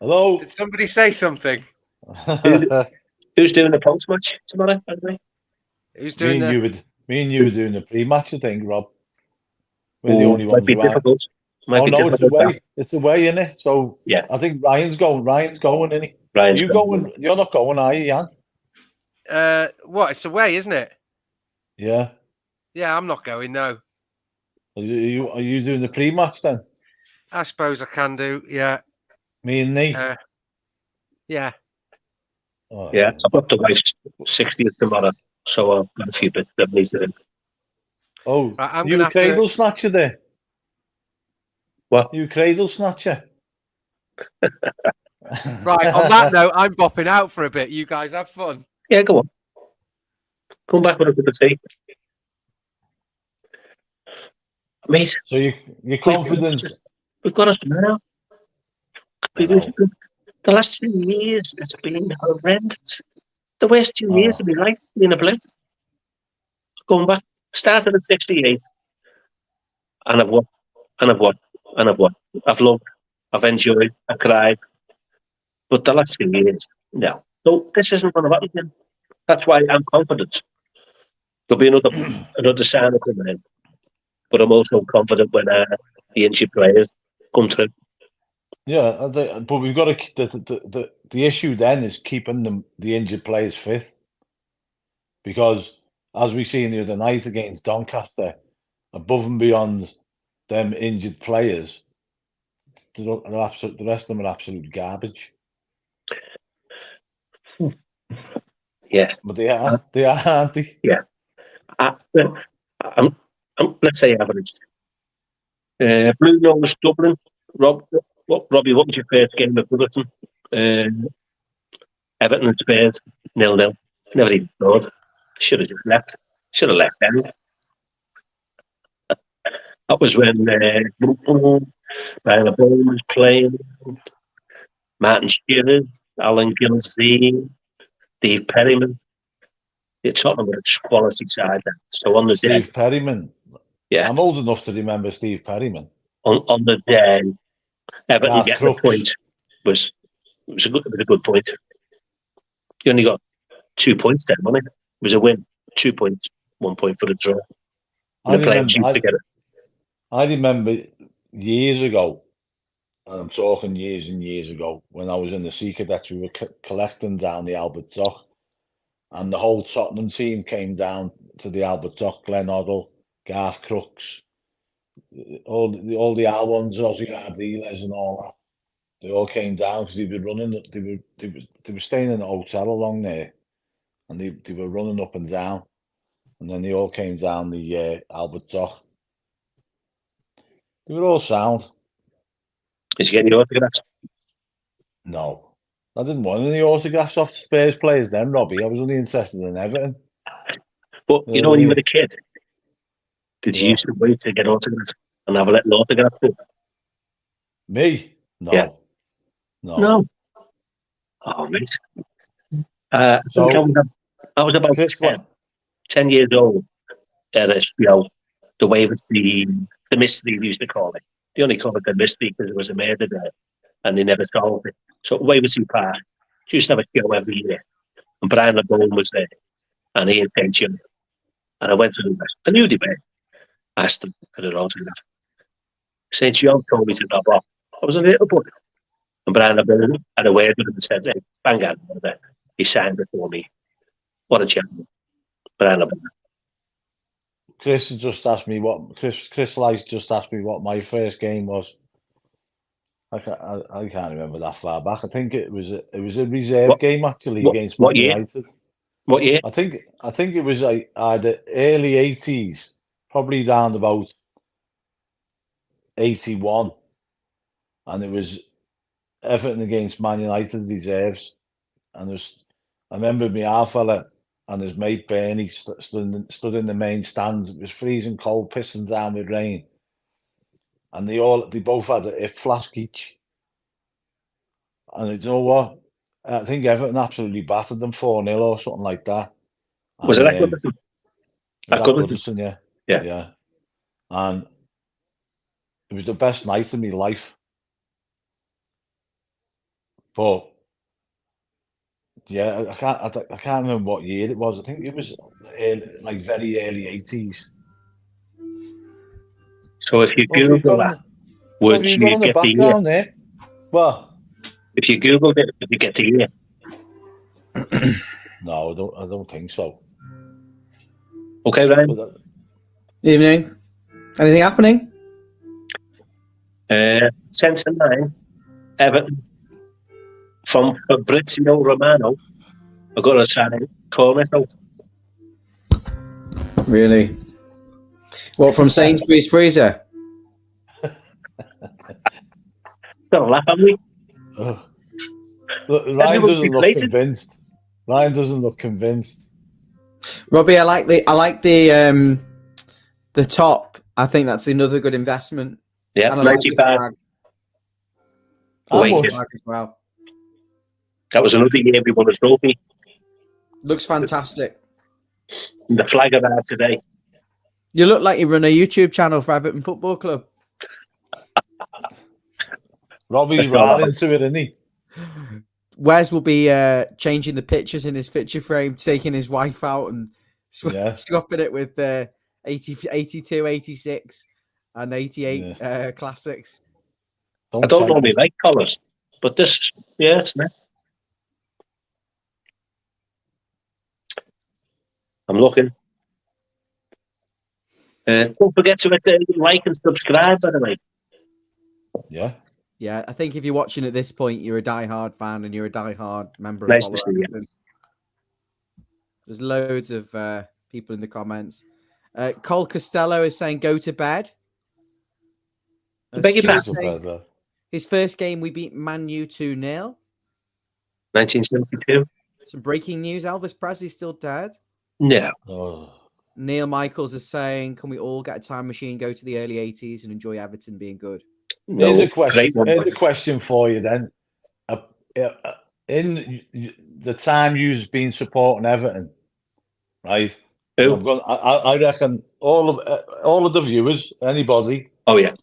Hello? Did somebody say something? Who's doing the post match tomorrow, by the way? Who's doing me and you were doing the pre-match, I think, Rob. We're the only ones around. Difficult. It's away. It's away, isn't it? So yeah, I think Ryan's going, isn't he? Ryan's going? You're not going, are you, Jan? What? It's away, isn't it? Yeah. Yeah, I'm not going. No. Are you doing the pre-match then? I suppose I can do. Yeah. Me and Nee. Yeah. Oh, yeah, I've got the wife's 60th tomorrow, so I've got a few bits that need to do. Oh, right, you cradle snatcher there? What? You cradle snatcher? Right, on that note, I'm bopping out for a bit. You guys have fun. Yeah, go on. Come back with a cup of tea. Mate. So your confidence... We've got us tomorrow. The last 2 years has been horrendous. The worst 2 years of my life being a blitz. Going back, started at 68. And I've worked, and I've worked, and I've worked. I've loved, I've enjoyed, I've cried. But the last 2 years, no. So this isn't going to happen again. That's why I'm confident. There'll be another sign coming in. But I'm also confident when the injured players come through. Yeah, but we've got to. The issue then is keeping the injured players fit, because as we seen the other night against Doncaster, above and beyond them injured players, the rest of them are absolute garbage. Yeah, but they are, aren't they? Yeah, let's say average. Blue Nose Dublin, Robbie, what was your first game at Everton? Everton and Spurs, 0-0. Never even thought. Should have just left. Should have left then. That was when Brian Bowman was playing, Martin Shearer, Alan Gillsey, Steve Perryman. You're talking about a quality side then. So on the day, Steve Perryman. Yeah, I'm old enough to remember Steve Perryman. On the day, Everton getting the point was a good point. You only got 2 points then, wasn't it? It was a win. 2 points, 1 point for the draw. I remember years ago, and I'm talking years and years ago, when I was in the Sea Cadets, we were collecting down the Albert Dock, and the whole Tottenham team came down to the Albert Dock. Glenn Hoddle, Garth Crooks, all the R1s, Ozzy Ardiles and all that. They all came down because they were running. They were staying in a hotel along there, and they were running up and down, and then they all came down the Albert Dock. They were all sound. Did you get any autographs? No, I didn't want any autographs off Spurs players then, Robbie. I was only interested in Everton. But you know, when you were a kid, did you used to wait to get autographs and have a little autograph book? Me? No. Yeah. No. Oh, mate. I was about 10 years old at HBO. The Waversley, the mystery, we used to call it. They only called it the mystery because there was a murder there and they never solved it. So Waversley Park used to have a show every year. And Brian Bowman was there and Ian Tension. And I went to them. I knew they were. asked him for the autograph. St. John told me to knock off. I was a little boy. And Brian O'Brien had a word with him and said, hey, bang out. He signed it for me. What a champion. Brian O'Brien. Chris just asked me what Chris Lice just asked me what my first game was. I can't remember that far back. I think it was a reserve game actually against Man United. What year? I think it was like the early 80s, probably round about 81, and it was Everton against Man United reserves, and I remember my half fella and his mate Bernie stood in the main stands. It was freezing cold, pissing down with rain, and they both had a hip flask each. And you know what? I think Everton absolutely battered them 4-0 or something like that. Was it Goodison? Goodison, yeah. Yeah. And it was the best night of my life. But yeah, I can't remember what year it was. I think it was like very early 80s. So if you Google that, would you get the background there? Well, if you Googled it, would you get the year? No, I don't think so. Okay, Ryan. Evening. Anything happening? 10 to 9. Everton from Fabrizio Romano. I've got to sign corner out. Really? Well, from Sainsbury's freezer? Don't laugh at me. Look, Ryan doesn't look convinced. Ryan doesn't look convinced. Robbie, I like the top. I think that's another good investment. Yeah, and 95. As well. That was another year we won a trophy. Looks fantastic. And the flag of that today. You look like you run a YouTube channel for Everton Football Club. Robbie's right into it, isn't he? Wes will be changing the pictures in his picture frame, taking his wife out and swapping it with 82, 86 and 88 classics. I don't normally like colours, but this, it's nice. I'm looking. Don't forget to like and subscribe, by the way. Yeah. Yeah, I think if you're watching at this point, you're a die-hard fan and you're a die-hard member nice of Everton. There's loads of people in the comments. Cole Costello is saying, go to bed. His first game, we beat Man U 2-0. 1972. Some breaking news. Elvis Presley's still dead. No. Oh. Neil Michaels is saying, can we all get a time machine, go to the early 80s and enjoy Everton being good? No, here's a question for you then. In the time you've been supporting Everton, right? I reckon all of the viewers, anybody. Oh yeah.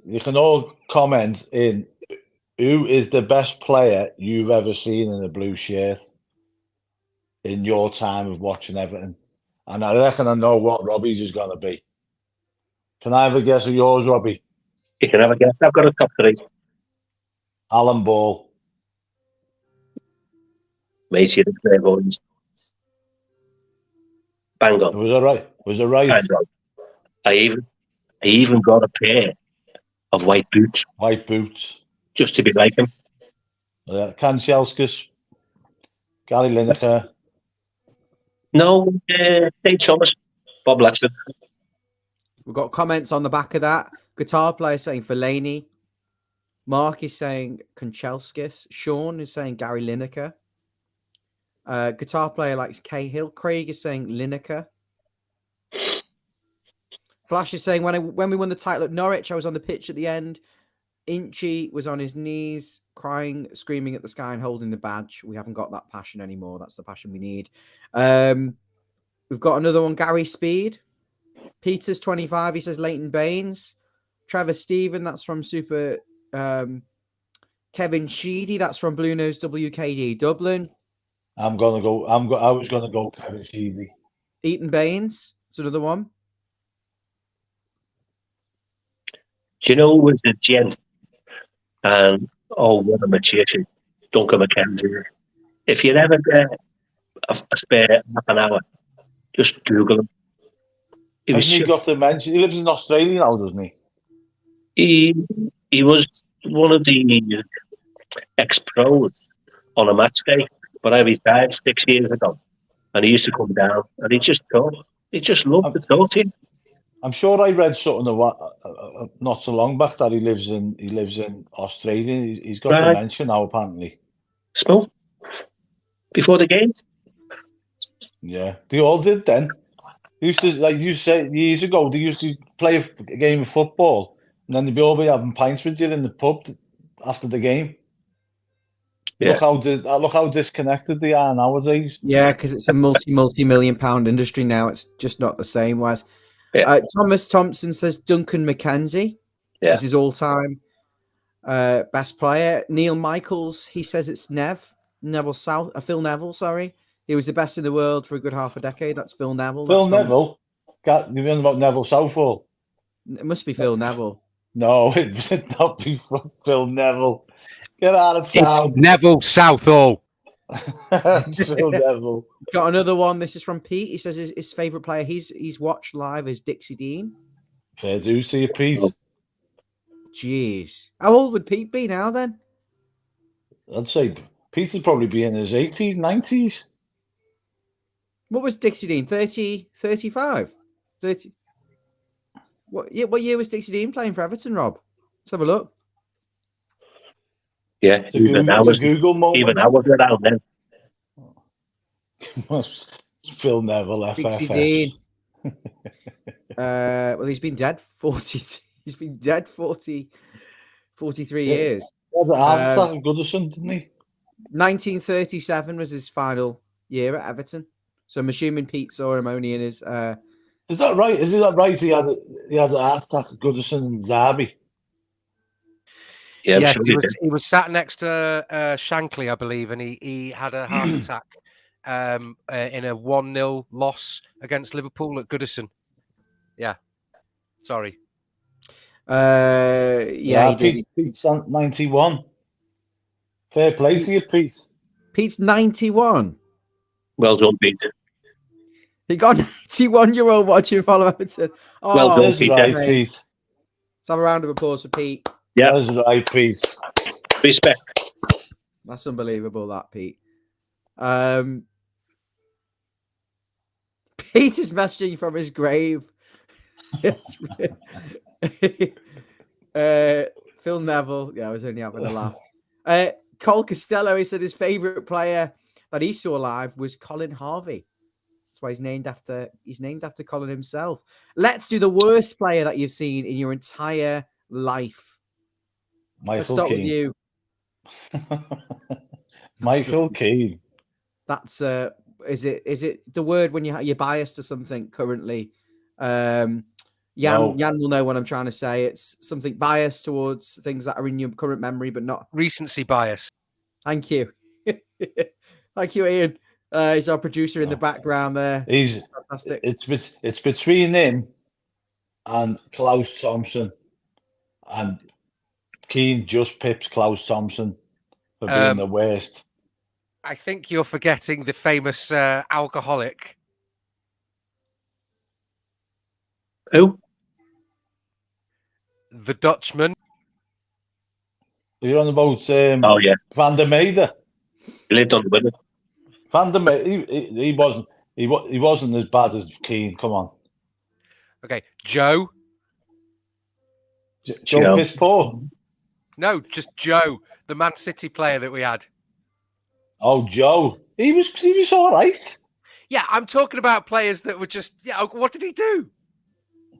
You can all comment in who is the best player you've ever seen in a blue shirt in your time of watching Everton. And I reckon I know what Robbie's is going to be. Can I have a guess of yours, Robbie? You can have a guess. I've got a top 3. Alan Ball. Mate, you're the great ones. Bang on. Was it right? Was it right? Bang on. I even got a pair of white boots. White boots. Just to be like him. Kanchelskis. Gary Lineker. No, Dave Thomas. Bob Latson. We've got comments on the back of that. Guitar player saying Fellaini. Mark is saying Kanchelskis. Sean is saying Gary Lineker. Guitar player likes Cahill. Craig is saying Lineker. Flash is saying when we won the title at Norwich, I was on the pitch at the end. Inchy was on his knees, crying, screaming at the sky and holding the badge. We haven't got that passion anymore. That's the passion we need. We've got another one, Gary Speed. Peters 25, he says Leighton Baines. Trevor Stephen, that's from Super. Kevin Sheedy, that's from Blue Nose WKD Dublin. I was gonna go Kevin Sheedy. Eaton Baines, that's another one. Do you know who was the gent? And one of my chases, Duncan McKenzie. If you ever get a spare half an hour, just Google him. Hasn't he got dementia? He lives in Australia now, doesn't he? He was one of the ex-pros on a match day, but I retired 6 years ago, and he used to come down, and he just talk. He just loved to talk to you. I'm sure I read something not so long back that he lives in Australia. He's got dementia now, apparently. Smoke before the games. Yeah, they all did then. They used to, like you said years ago, they used to play a game of football, and then they'd all be having pints with you in the pub after the game. Yeah. Look how disconnected they are nowadays. Yeah, because it's a multi-million-pound industry now. It's just not the same. Whereas Thomas Thompson says Duncan McKenzie is his all-time best player. Neil Michaels, he says it's Phil Neville. Sorry, he was the best in the world for a good half a decade. That's Phil Neville. Neville. You're talking about Neville Southall. It must be Phil Neville. No, it must not be Phil Neville. Get out of town. It's Neville Southall. Phil Neville. Got another one. This is from Pete. He says his favourite player he's watched live is Dixie Dean. Fair do see you, Pete. Jeez. How old would Pete be now then? I'd say Pete would probably be in his 80s, 90s. What was Dixie Dean? 30, 35? 30. What year was Dixie Dean playing for Everton, Rob? Let's have a look. Yeah, even I was around then. Phil Neville, Dixie Dean. Well, he's been dead 40. He's been dead 43 years. He had a heart attack at Goodison, didn't he? 1937 was his final year at Everton. So I'm assuming Pete saw him only in his. Is that right? Is that right? He had a heart attack at Goodison and Derby. Yeah, sure he was sat next to Shankly, I believe, and he had a heart attack in a 1-0 loss against Liverpool at Goodison. Yeah, sorry. He did. Pete's 91. Fair play to you, Pete. Pete's 91. Well done, Peter. He got 91-year-old watching follow Everton. Oh, well done, Peter. Right, Pete. Let's have a round of applause for Pete. Yeah, that's right, Pete. Respect. That's unbelievable, that Pete. Pete is messaging from his grave. Phil Neville. Yeah, I was only having a laugh. Cole Costello, he said his favourite player that he saw live was Colin Harvey. That's why he's named after Colin himself. Let's do the worst player that you've seen in your entire life. Let's start with you. Michael Keane. That's is it the word when you're biased to something currently? Jan will know what I'm trying to say. It's something biased towards things that are in your current memory, but not recency bias. Thank you. Thank you, Ian. He's our producer in the background there. He's fantastic. It's between him and Klaus Thompson, and Keane just pips Klaus Thompson for being the worst. I think you're forgetting the famous alcoholic. Who? The Dutchman. You're on about Van der Meijden. He lived on the window. Van der Meijden, he wasn't as bad as Keane. Come on. Okay, Joe. Joe piss poor. No, just Joe, the Man City player that we had. Oh, Joe. He was all right. Yeah, I'm talking about players that were just. Yeah, what did he do?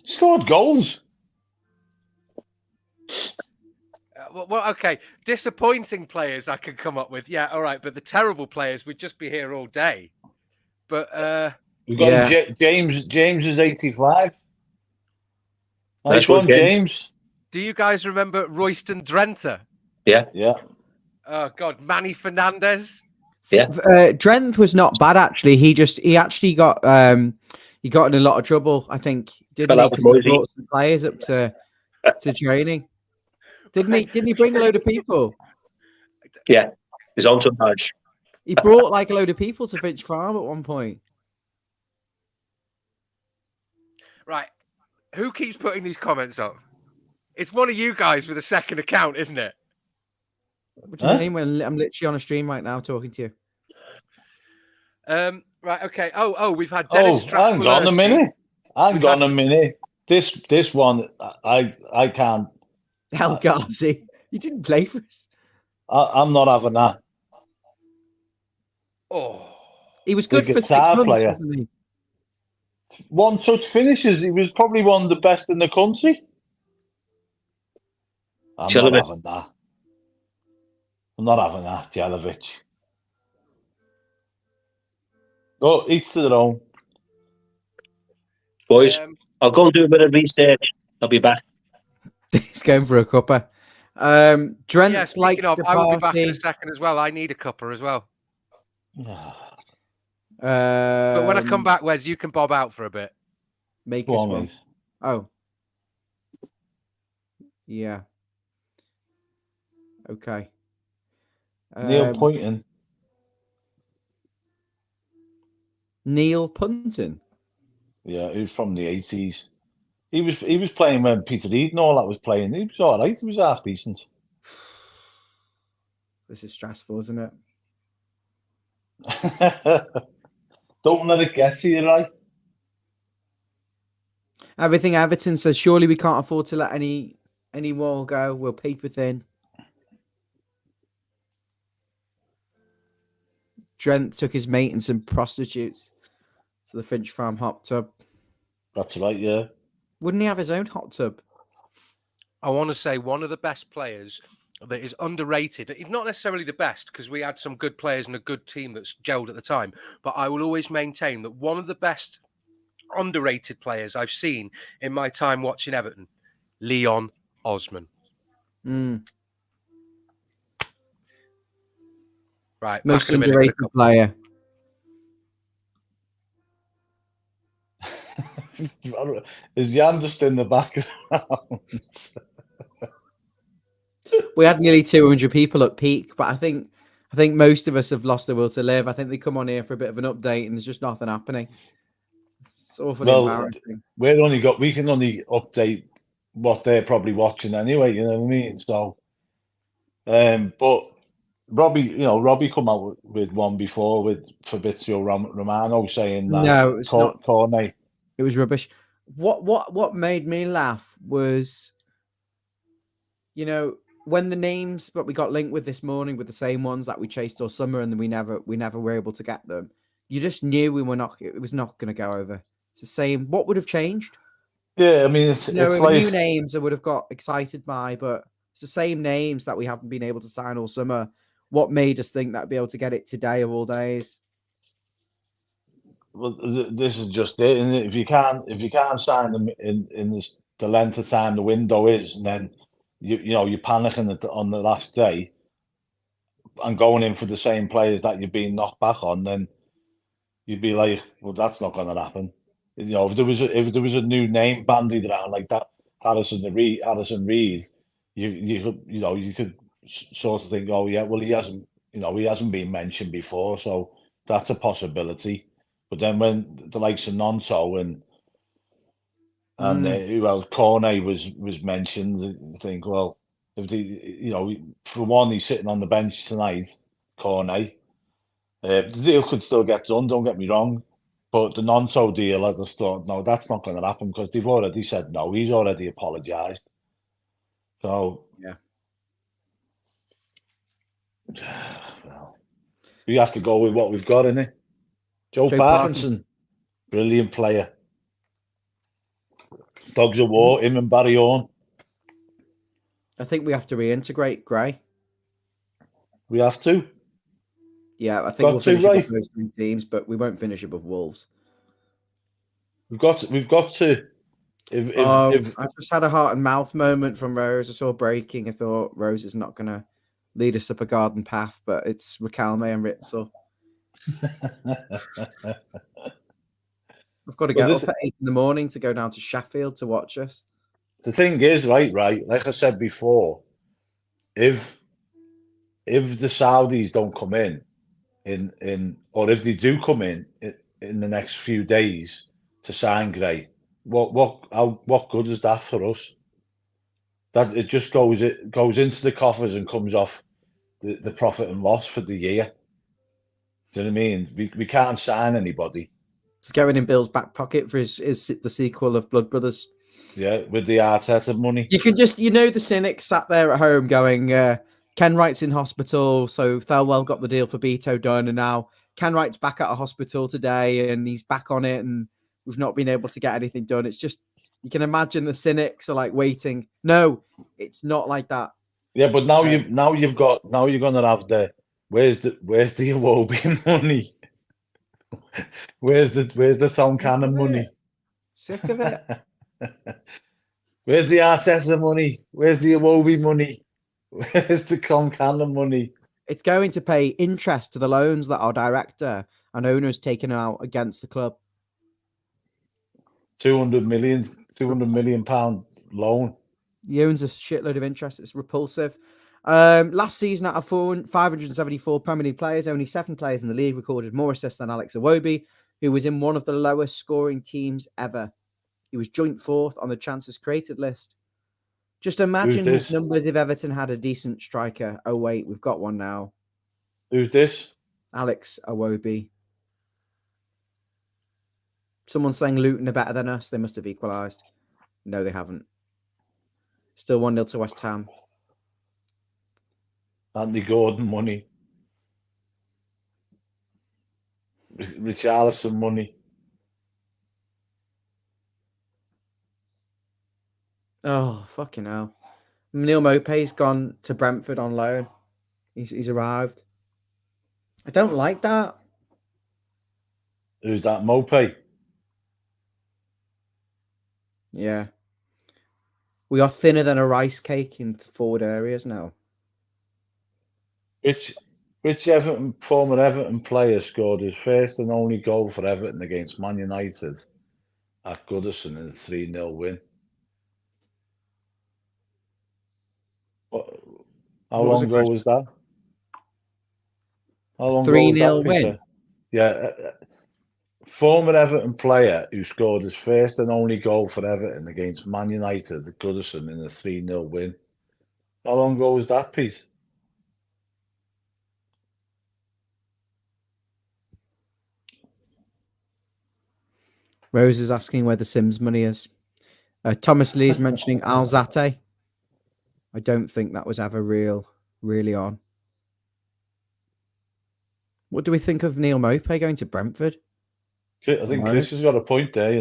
He scored goals. Well, okay. Disappointing players I could come up with. Yeah, all right. But the terrible players, we'd just be here all day. But we got James. James is 85. Nice one, James. Do you guys remember Royston Drenthe? Yeah. Yeah. Oh God, Manny Fernandez. Yeah. Drenthe was not bad actually. He actually got in a lot of trouble. I think didn't he? Because he brought some players up to to training. Didn't he bring a load of people? Yeah, his entourage. He brought like a load of people to Finch Farm at one point. Right. Who keeps putting these comments up? It's one of you guys with a second account, isn't it? What do you mean? When I'm literally on a stream right now talking to you. Right. Okay. Oh, we've had Dennis. Hang on a minute. Hang on a minute. This one, I can't. El Ghazi, you didn't play for us. I'm not having that. Oh, he was good for 6 months, wasn't he? One touch finishes. He was probably one of the best in the country. I'm not having that. I'm not having that, Jelavic. Oh, each to their own. Boys, I'll go and do a bit of research. I'll be back. He's going for a cuppa. Trent, yeah, speaking of, I will be back in a second as well. I need a cuppa as well. But when I come back, Wes, you can bob out for a bit. Make us one. Oh. Yeah. Okay. Neil Poynton. Neil Punton. Yeah, he was from the 80s. He was playing when Peter Reid and all that was playing. He was all right. He was half decent. This is stressful, isn't it? Don't let it get to you, right? Everything Everton says, surely we can't afford to let any more go. We're paper thin. Trent took his mate and some prostitutes to the Finch Farm hot tub. That's right, yeah. Wouldn't he have his own hot tub? I want to say one of the best players that is underrated. It's not necessarily the best because we had some good players and a good team that's gelled at the time. But I will always maintain that one of the best underrated players I've seen in my time watching Everton, Leon Osman. Right. Most underrated player. Is Jan just in the background? We had nearly 200 people at peak, but I think most of us have lost the will to live. I think they come on here for a bit of an update, and there's just nothing happening. It's awfully embarrassing. We can only update what they're probably watching anyway. You know what I mean? So, but Robbie come out with one before with Fabrizio Romano saying that no, it's not Cornet. It was rubbish. What made me laugh was, when the names that we got linked with this morning with the same ones that we chased all summer and then we never were able to get them. You just knew it was not going to go over. It's the same. What would have changed? Yeah, I mean, it's like new names I would have got excited by, but it's the same names that we haven't been able to sign all summer. What made us think that we'd be able to get it today of all days? Well, this is just it. And if you can't sign them in the length of time the window is, and then you're panicking on the last day and going in for the same players that you've been knocked back on, then you'd be like, well, that's not going to happen. If there was a new name bandied around like that, Harrison Reed, you could sort of think, oh yeah, well he hasn't been mentioned before, so that's a possibility. But then when the likes of Nonto and who else, Cornet was mentioned, you think, well, if for one, he's sitting on the bench tonight, Cornet. The deal could still get done, don't get me wrong. But the Nonto deal, I just thought, no, that's not going to happen because they've already said no. He's already apologised. So, yeah. Well, we have to go with what we've got, innit? Joe Parkinson, brilliant player. Dogs of War, him and Barry Orn. I think we have to reintegrate Gray. We have to. Yeah, I think we'll finish above those three teams, but we won't finish above Wolves. We've got to. I just had a heart and mouth moment from Rose. I saw breaking. I thought Rose is not going to lead us up a garden path, but it's Riquelme and Ritzel. I've got to get up at 8 in the morning to go down to Sheffield to watch us. the thing is, right, like I said before, if the Saudis don't come in or if they do come in the next few days to sign Gray, what good is that for us? That it just goes into the coffers and comes off the profit and loss for the year. Do you know what I mean? We can't sign anybody. It's going in Bill's back pocket for his the sequel of Blood Brothers. Yeah, with the Arteta money. You can just, the cynics sat there at home going, Ken Wright's in hospital, so Thelwell got the deal for Beto done, and now Ken Wright's back at a hospital today, and he's back on it, and we've not been able to get anything done. It's just, you can imagine the cynics are like waiting. No, it's not like that. Yeah, but now you're gonna have where's the Iwobi money? Where's the Tom Cannon money? Sick of it. Where's the Arteta money? Where's the Iwobi money? Where's the Tom Cannon money? It's going to pay interest to the loans that our director and owners taken out against the club. 200 million pound loan. He owns a shitload of interest. It's repulsive. Last season, out of 574 Premier League players, only 7 players in the league recorded more assists than Alex Iwobi, who was in one of the lowest scoring teams ever. He was joint 4th on the chances created list. Just imagine his numbers if Everton had a decent striker. Oh, wait, we've got one now. Who's this? Alex Iwobi. Someone's saying Luton are better than us. They must have equalised. No, they haven't. Still 1-0 to West Ham. Andy Gordon money. Richarlison money. Oh, fucking hell. Neil Mopé's gone to Brentford on loan. He's arrived. I don't like that. Who's that, Mopé? Yeah. We are thinner than a rice cake in forward areas now. Which former Everton player scored his first and only goal for Everton against Man United at Goodison in a 3-0 win? How long ago was that? How long ago was 3-0 that, Peter? win? Yeah. Former Everton player who scored his first and only goal for Everton against Man United at Goodison in a 3-0 win. How long ago was that, Pete? Rose is asking where the Sims money is. Thomas Lee's mentioning Alzate. I don't think that was ever really on. What do we think of Neil Mopé going to Brentford? I think Chris has got a point there,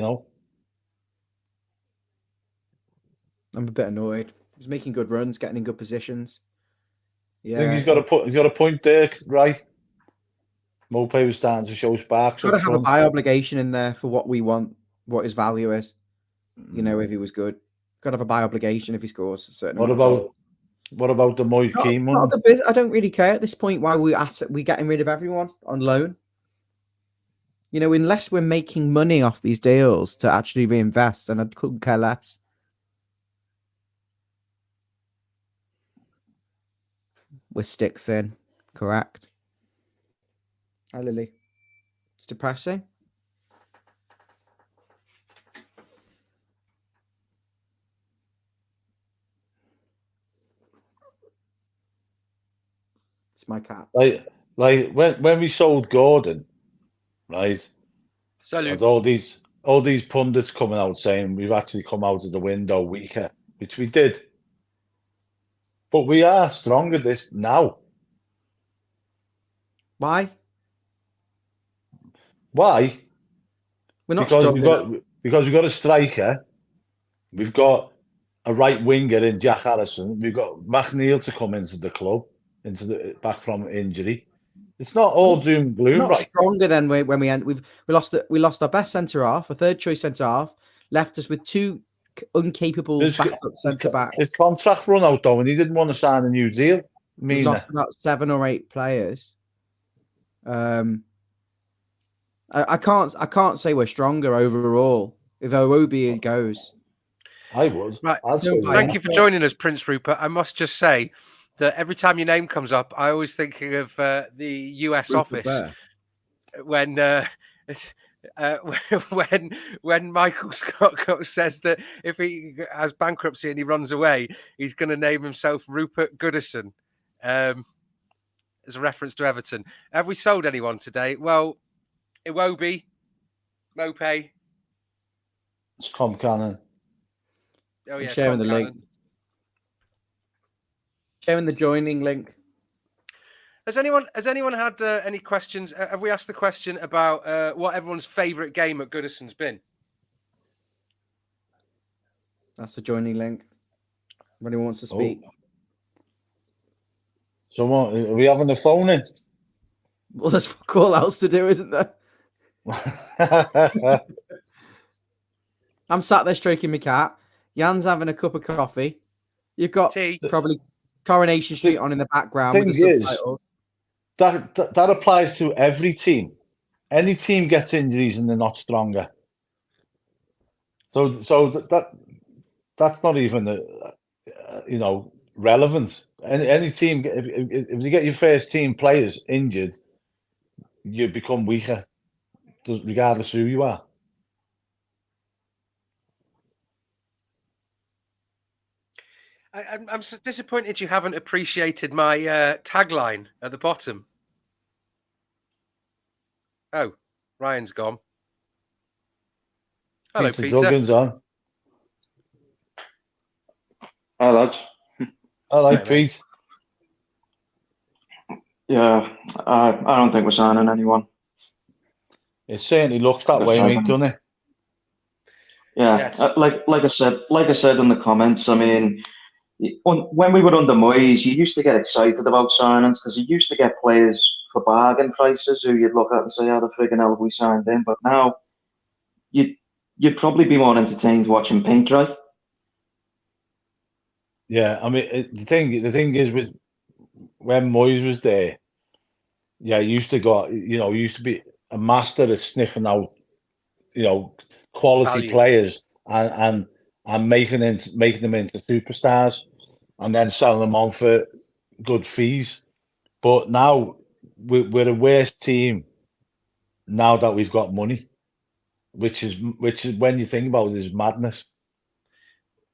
I'm a bit annoyed. He's making good runs, getting in good positions. Yeah, I think he's got a point there, right? Mopé was starting to show sparks. Got to have a buy obligation in there for what we want, what his value is. If he was good, got to have a buy obligation if he scores a certain. What about the Moise Keane money? I don't really care at this point why we getting rid of everyone on loan. Unless we're making money off these deals to actually reinvest, and I couldn't care less. We're stick thin, correct? Hi, Lily. It's depressing. It's my cat. Like when we sold Gordon, right? Salute. All these pundits coming out saying we've actually come out of the window weaker, which we did. But we are stronger this now. Why? Why? We're not stronger. Because we've got a striker. We've got a right winger in Jack Harrison. We've got McNeil to come into the club, back from injury. It's not all doom and gloom. Not right? Stronger than when we end. We lost our best centre half, a third choice centre half, left us with 2 incapable backup centre backs. His contract run out though, and he didn't want to sign a new deal. We lost about 7 or 8 players. I can't say we're stronger overall if Iwobi goes. I would. Right. I'd say Thank yeah. you for joining us, Prince Rupert. I must just say that every time your name comes up, I always think of the US Rupert office Bear. when when Michael Scott says that if he has bankruptcy and he runs away, he's going to name himself Rupert Goodison, as a reference to Everton. Have we sold anyone today? Well, Iwobi, Mope. It's Tom Cannon. Oh yeah, sharing Tom the link. Cannon. Sharing the joining link. Has anyone had any questions? Have we asked the question about what everyone's favourite game at Goodison's been? That's the joining link. If anyone wants to speak. So what, are we having the phone in? Well, there's fuck all else to do, isn't there? I'm sat there stroking my cat. Jan's having a cup of coffee. You've got Tea. probably Coronation Street on in the background with the Thing is, subtitles. that applies to every team. Any team gets injuries and they're not stronger. So that's not even relevant. Any team, if you get your first team players injured, you become weaker, regardless who you are. I'm so disappointed you haven't appreciated my tagline at the bottom. Oh, Ryan's gone. Hello, Peter Peter. Duggan's on. Hi, lads. All right, Hey, mate. Pete. Yeah, I don't think we're signing anyone. It certainly looks that way, mate, doesn't it? Yeah, Yes. like I said in the comments. I mean, when we were under Moyes, you used to get excited about signings because you used to get players for bargain prices who you'd look at and say, "How the friggin' hell have we signed in?" But now, you'd probably be more entertained watching paint dry. Yeah, I mean, the thing is with when Moyes was there, yeah, he used to be a master at sniffing out, quality Value. players and making them into superstars, and then selling them on for good fees. But now we're a worse team now that we've got money, which is when you think about it, is madness.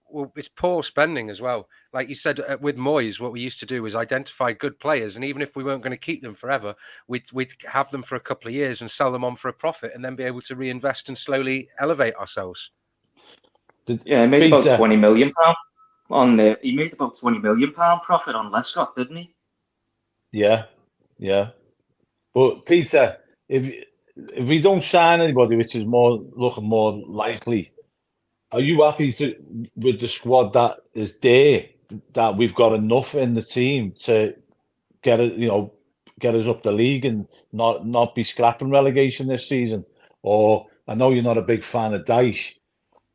Well, it's poor spending as well. Like you said, with Moyes, what we used to do was identify good players, and even if we weren't going to keep them forever, we'd have them for a couple of years and sell them on for a profit, and then be able to reinvest and slowly elevate ourselves. Yeah, he made about £20 million on there. He made about £20 million profit on Lescott, didn't he? Yeah. But Peter, if we don't sign anybody, which is looking more likely, are you happy with the squad that is there? That we've got enough in the team to get us up the league and not be scrapping relegation this season? Or I know you're not a big fan of Dyche.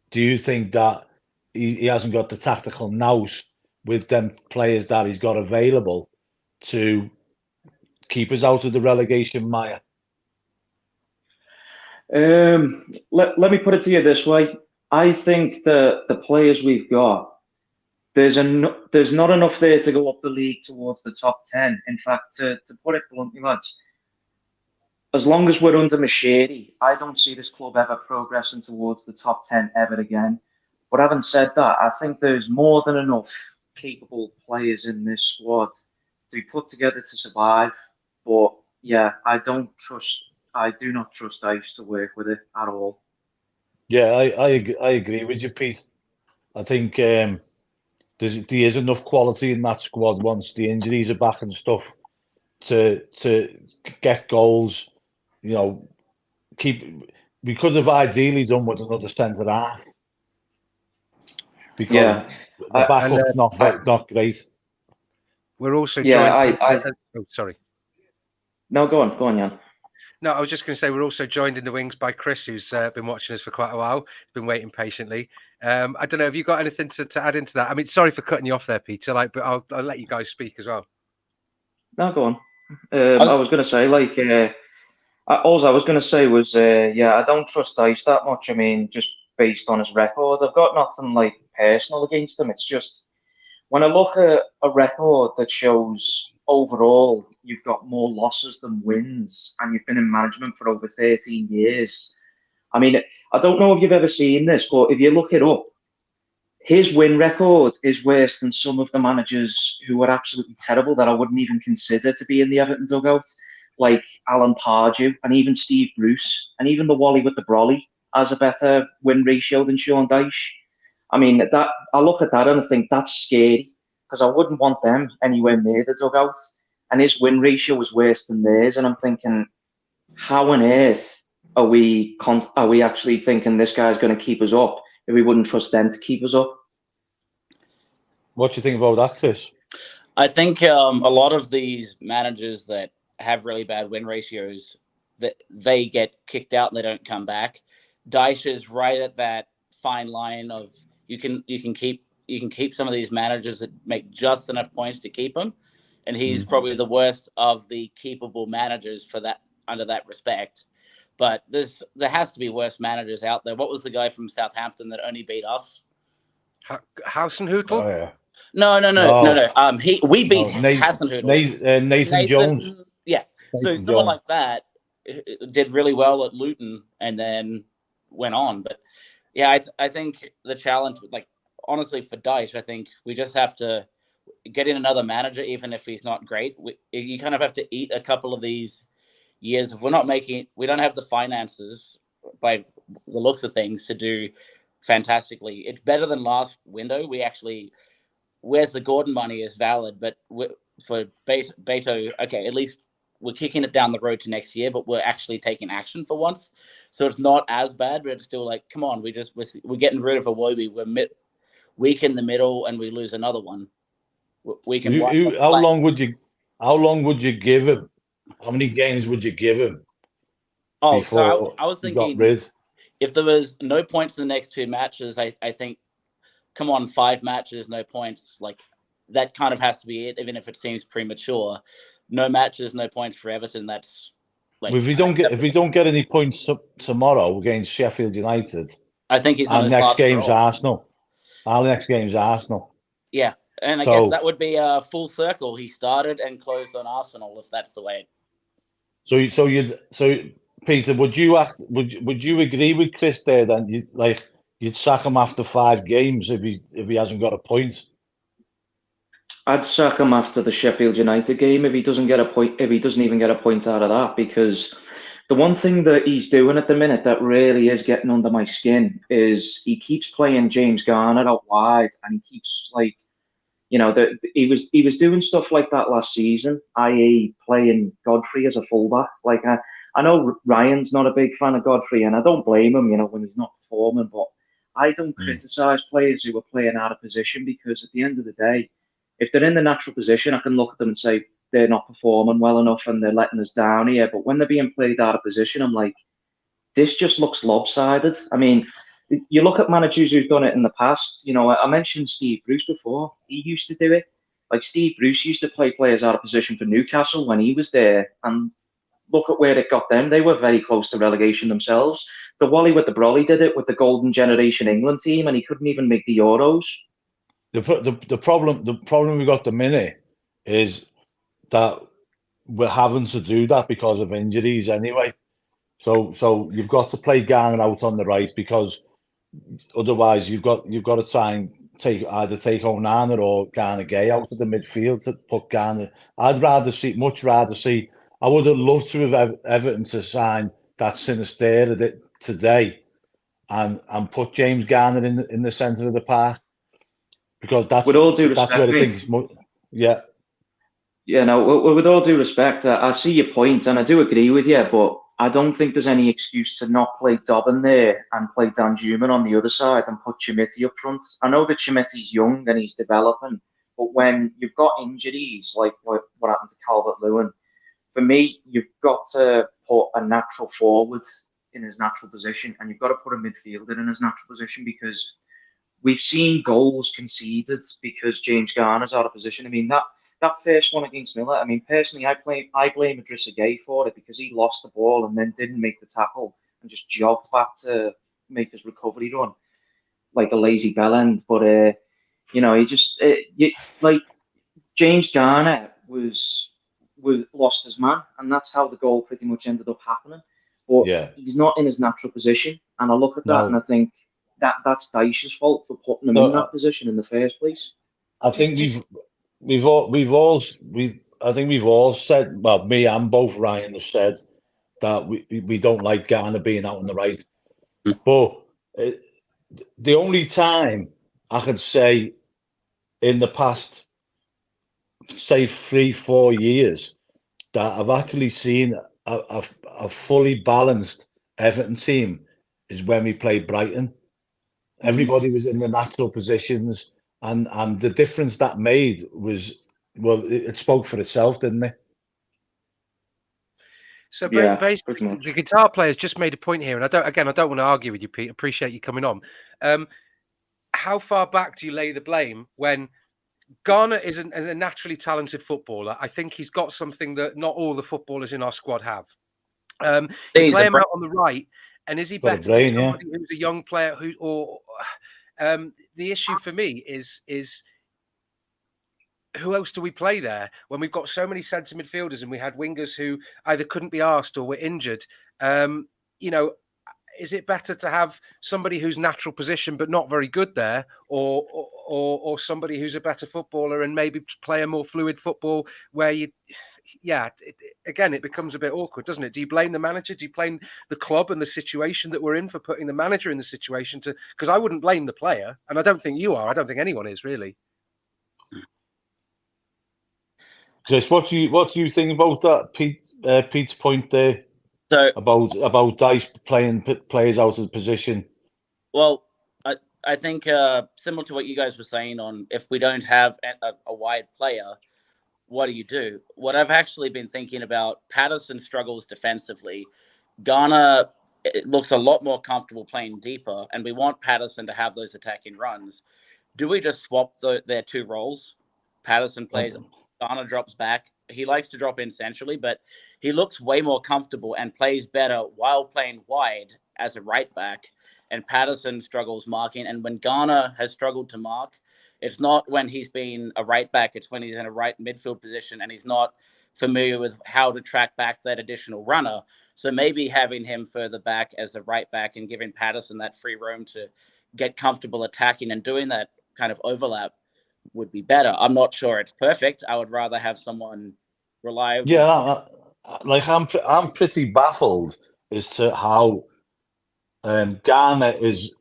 Do you think that he hasn't got the tactical nous with them players that he's got available to keep us out of the relegation mire? Let me put it to you this way. I think the players we've got, there's not enough there to go up the league towards the top 10. In fact, to put it bluntly, lads, as long as we're under Machete, I don't see this club ever progressing towards the top 10 ever again. But having said that, I think there's more than enough capable players in this squad to be put together to survive. But yeah, I do not trust Dyche to work with it at all. Yeah, I agree with you, Pete. I think there is enough quality in that squad once the injuries are back and stuff to get goals. We could have ideally done with another centre half because the backup's not great. We're also joined. Oh, sorry. No, go on, Jan. No, I was just going to say we're also joined in the wings by Chris, who's been watching us for quite a while. He's been waiting patiently. I don't know. Have you got anything to add into that? I mean, sorry for cutting you off there, Peter. But I'll let you guys speak as well. No, go on. I was going to say, all I was going to say was, I don't trust Dyche that much. I mean, just based on his record, I've got nothing personal against them. It's just when I look at a record that shows overall you've got more losses than wins, and you've been in management for over 13 years. I mean, I don't know if you've ever seen this, but if you look it up, his win record is worse than some of the managers who are absolutely terrible that I wouldn't even consider to be in the Everton dugout, like Alan Pardew and even Steve Bruce, and even the Wally with the Brolly has a better win ratio than Sean Dyche. I mean, that I look at that and I think that's scary because I wouldn't want them anywhere near the dugout. And his win ratio was worse than theirs, and I'm thinking, how on earth are we actually thinking this guy's going to keep us up if we wouldn't trust them to keep us up? What do you think about that, Chris? I think a lot of these managers that have really bad win ratios, that they get kicked out and they don't come back. Dyche is right at that fine line of you can keep some of these managers that make just enough points to keep them, and he's probably the worst of the keepable managers for that under that respect. But there has to be worse managers out there. What was the guy from Southampton that only beat us? Hasenhüttl? Oh yeah. No. We beat Hasenhüttl. Nathan Jones. Yeah. Nathan someone Jones. like that did really well at Luton and then went on. But yeah, I think the challenge, like honestly, for Dyche, I think we just have to get in another manager, even if he's not great. You kind of have to eat a couple of these years. If we're not making, we don't have the finances by the looks of things to do fantastically. It's better than last window. We actually, where's the Gordon money is valid, but for Beto, okay, at least we're kicking it down the road to next year, but we're actually taking action for once. So it's not as bad, but it's still like, come on, we're getting rid of Iwobi. We're weak in the middle, and we lose another one. We can. How long would you give him? How many games would you give him? Oh, so I was thinking, got rid? If there was no points in the next 2 matches, I think, come on, 5 matches, no points, like that kind of has to be it, even if it seems premature. No matches, no points for Everton. That's like if we don't get any points tomorrow against Sheffield United, I think he's our next game's Arsenal. Our next game's Arsenal. Yeah, and I guess that would be a full circle. He started and closed on Arsenal, if that's the way. So Peter, would you agree with Chris there? Then you'd sack him after 5 games if he hasn't got a point. I'd sack him after the Sheffield United game if he doesn't get a point. If he doesn't even get a point out of that, because the one thing that he's doing at the minute that really is getting under my skin is he keeps playing James Garner out wide, and he keeps he was doing stuff like that last season, i.e. playing Godfrey as a fullback. Like I know Ryan's not a big fan of Godfrey, and I don't blame him, when he's not performing, but I don't criticise players who are playing out of position, because at the end of the day, if they're in the natural position, I can look at them and say they're not performing well enough and they're letting us down here. But when they're being played out of position, I'm like, this just looks lopsided. I mean, you look at managers who've done it in the past. I mentioned Steve Bruce before. He used to do it. Like Steve Bruce used to play players out of position for Newcastle when he was there. And look at where it got them. They were very close to relegation themselves. The Wally with the Brolly did it with the Golden Generation England team, and he couldn't even make the Euros. The problem we got the minute is that we're having to do that because of injuries anyway. So you've got to play Garner out on the right, because otherwise you've got to try and take Onana or Garner Gay out of the midfield to put Garner. Much rather see. I would have loved to have Everton to sign that Sinisterra today, and put James Garner in the centre of the park. Because that's, with all due that's respect, where I think yeah. Yeah, no, with all due respect, I see your point and I do agree with you, but I don't think there's any excuse to not play Dobbin there and play Danjuma on the other side and put Chimiti up front. I know that Chimiti's young and he's developing, but when you've got injuries like what happened to Calvert-Lewin, for me, you've got to put a natural forward in his natural position, and you've got to put a midfielder in his natural position, because we've seen goals conceded because James Garner's out of position. I mean, that first one against Miller, I mean, personally, I blame Idrissa Gueye for it, because he lost the ball and then didn't make the tackle and just jogged back to make his recovery run. like a lazy bell end, but he just like James Garner was lost his man, and that's how the goal pretty much ended up happening. But Yeah. he's not in his natural position, and I look at that and I think that's Dyche's fault for putting him in that position in the first place. I think I think we've all said, well, me and both Ryan have said that we don't like Garner being out on the right. But the only time I could say in the past, say 3-4 years, that I've actually seen a fully balanced Everton team is when we played Brighton. Everybody was in the natural positions, and the difference that made was, well, it spoke for itself, didn't it? So Yeah, basically, the guitar players just made a point here, and I don't want to argue with you, Pete. Appreciate you coming on. How far back do you lay the blame when Garner is a naturally talented footballer? I think he's got something that not all the footballers in our squad have. You play him out on the right, and is he better than somebody who's a young player the issue for me is who else do we play there when we've got so many centre midfielders and we had wingers who either couldn't be arsed or were injured? Is it better to have somebody who's natural position but not very good there, or somebody who's a better footballer and maybe play a more fluid football where it becomes a bit awkward, doesn't it? Do you blame the manager? Do you blame the club and the situation that we're in for putting the manager in the situation to? Because I wouldn't blame the player, and I don't think you are. I don't think anyone is really. Chris, what do you think about that, Pete's point there? So about Dyche playing players out of position. Well, I think similar to what you guys were saying on if we don't have a wide player, what do you do? What I've actually been thinking about, Patterson struggles defensively. Garner looks a lot more comfortable playing deeper, and we want Patterson to have those attacking runs. Do we just swap their two roles? Patterson plays, Garner drops back. He likes to drop in centrally, but he looks way more comfortable and plays better while playing wide as a right back. And Patterson struggles marking. And when Garner has struggled to mark, it's not when he's been a right back, it's when he's in a right midfield position and he's not familiar with how to track back that additional runner. So maybe having him further back as a right back and giving Patterson that free roam to get comfortable attacking and doing that kind of overlap would be better. I'm not sure it's perfect. I would rather have someone reliable. Yeah, I'm pretty baffled as to how Garner is,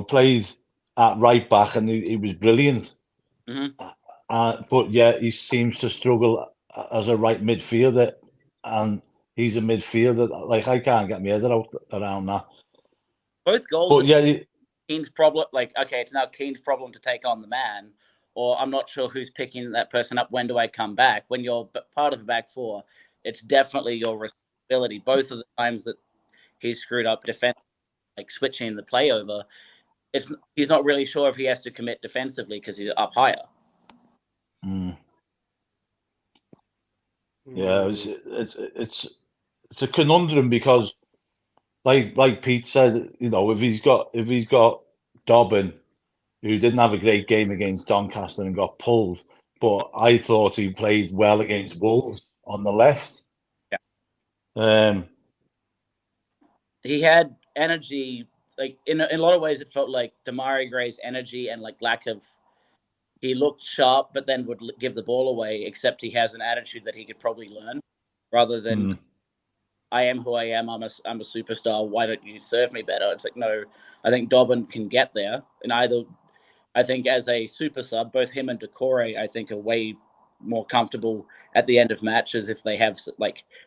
plays at right back and he was brilliant. But yeah, he seems to struggle as a right midfielder, and he's a midfielder. Like, I can't get my head around that. Both goals. But yeah, Keane's problem. Like, okay, it's now Keane's problem to take on the man, or I'm not sure who's picking that person up. When do I come back? When you're part of the back four, it's definitely your responsibility. Both of the times that he's screwed up defense, like switching the play over, he's not really sure if he has to commit defensively because he's up higher. Yeah, it's a conundrum because, like Pete said, if he's got Dobbin, who didn't have a great game against Doncaster and got pulled, but I thought he played well against Wolves on the left. Yeah. He had energy, like in a lot of ways, it felt like Damari Gray's energy and like lack of. He looked sharp, but then would give the ball away. Except he has an attitude that he could probably learn, rather than I am who I am. I'm a superstar. Why don't you serve me better? It's like, no, I think Dobbin can get there, and I think as a super sub, both him and Decore, I think, are way more comfortable at the end of matches if they have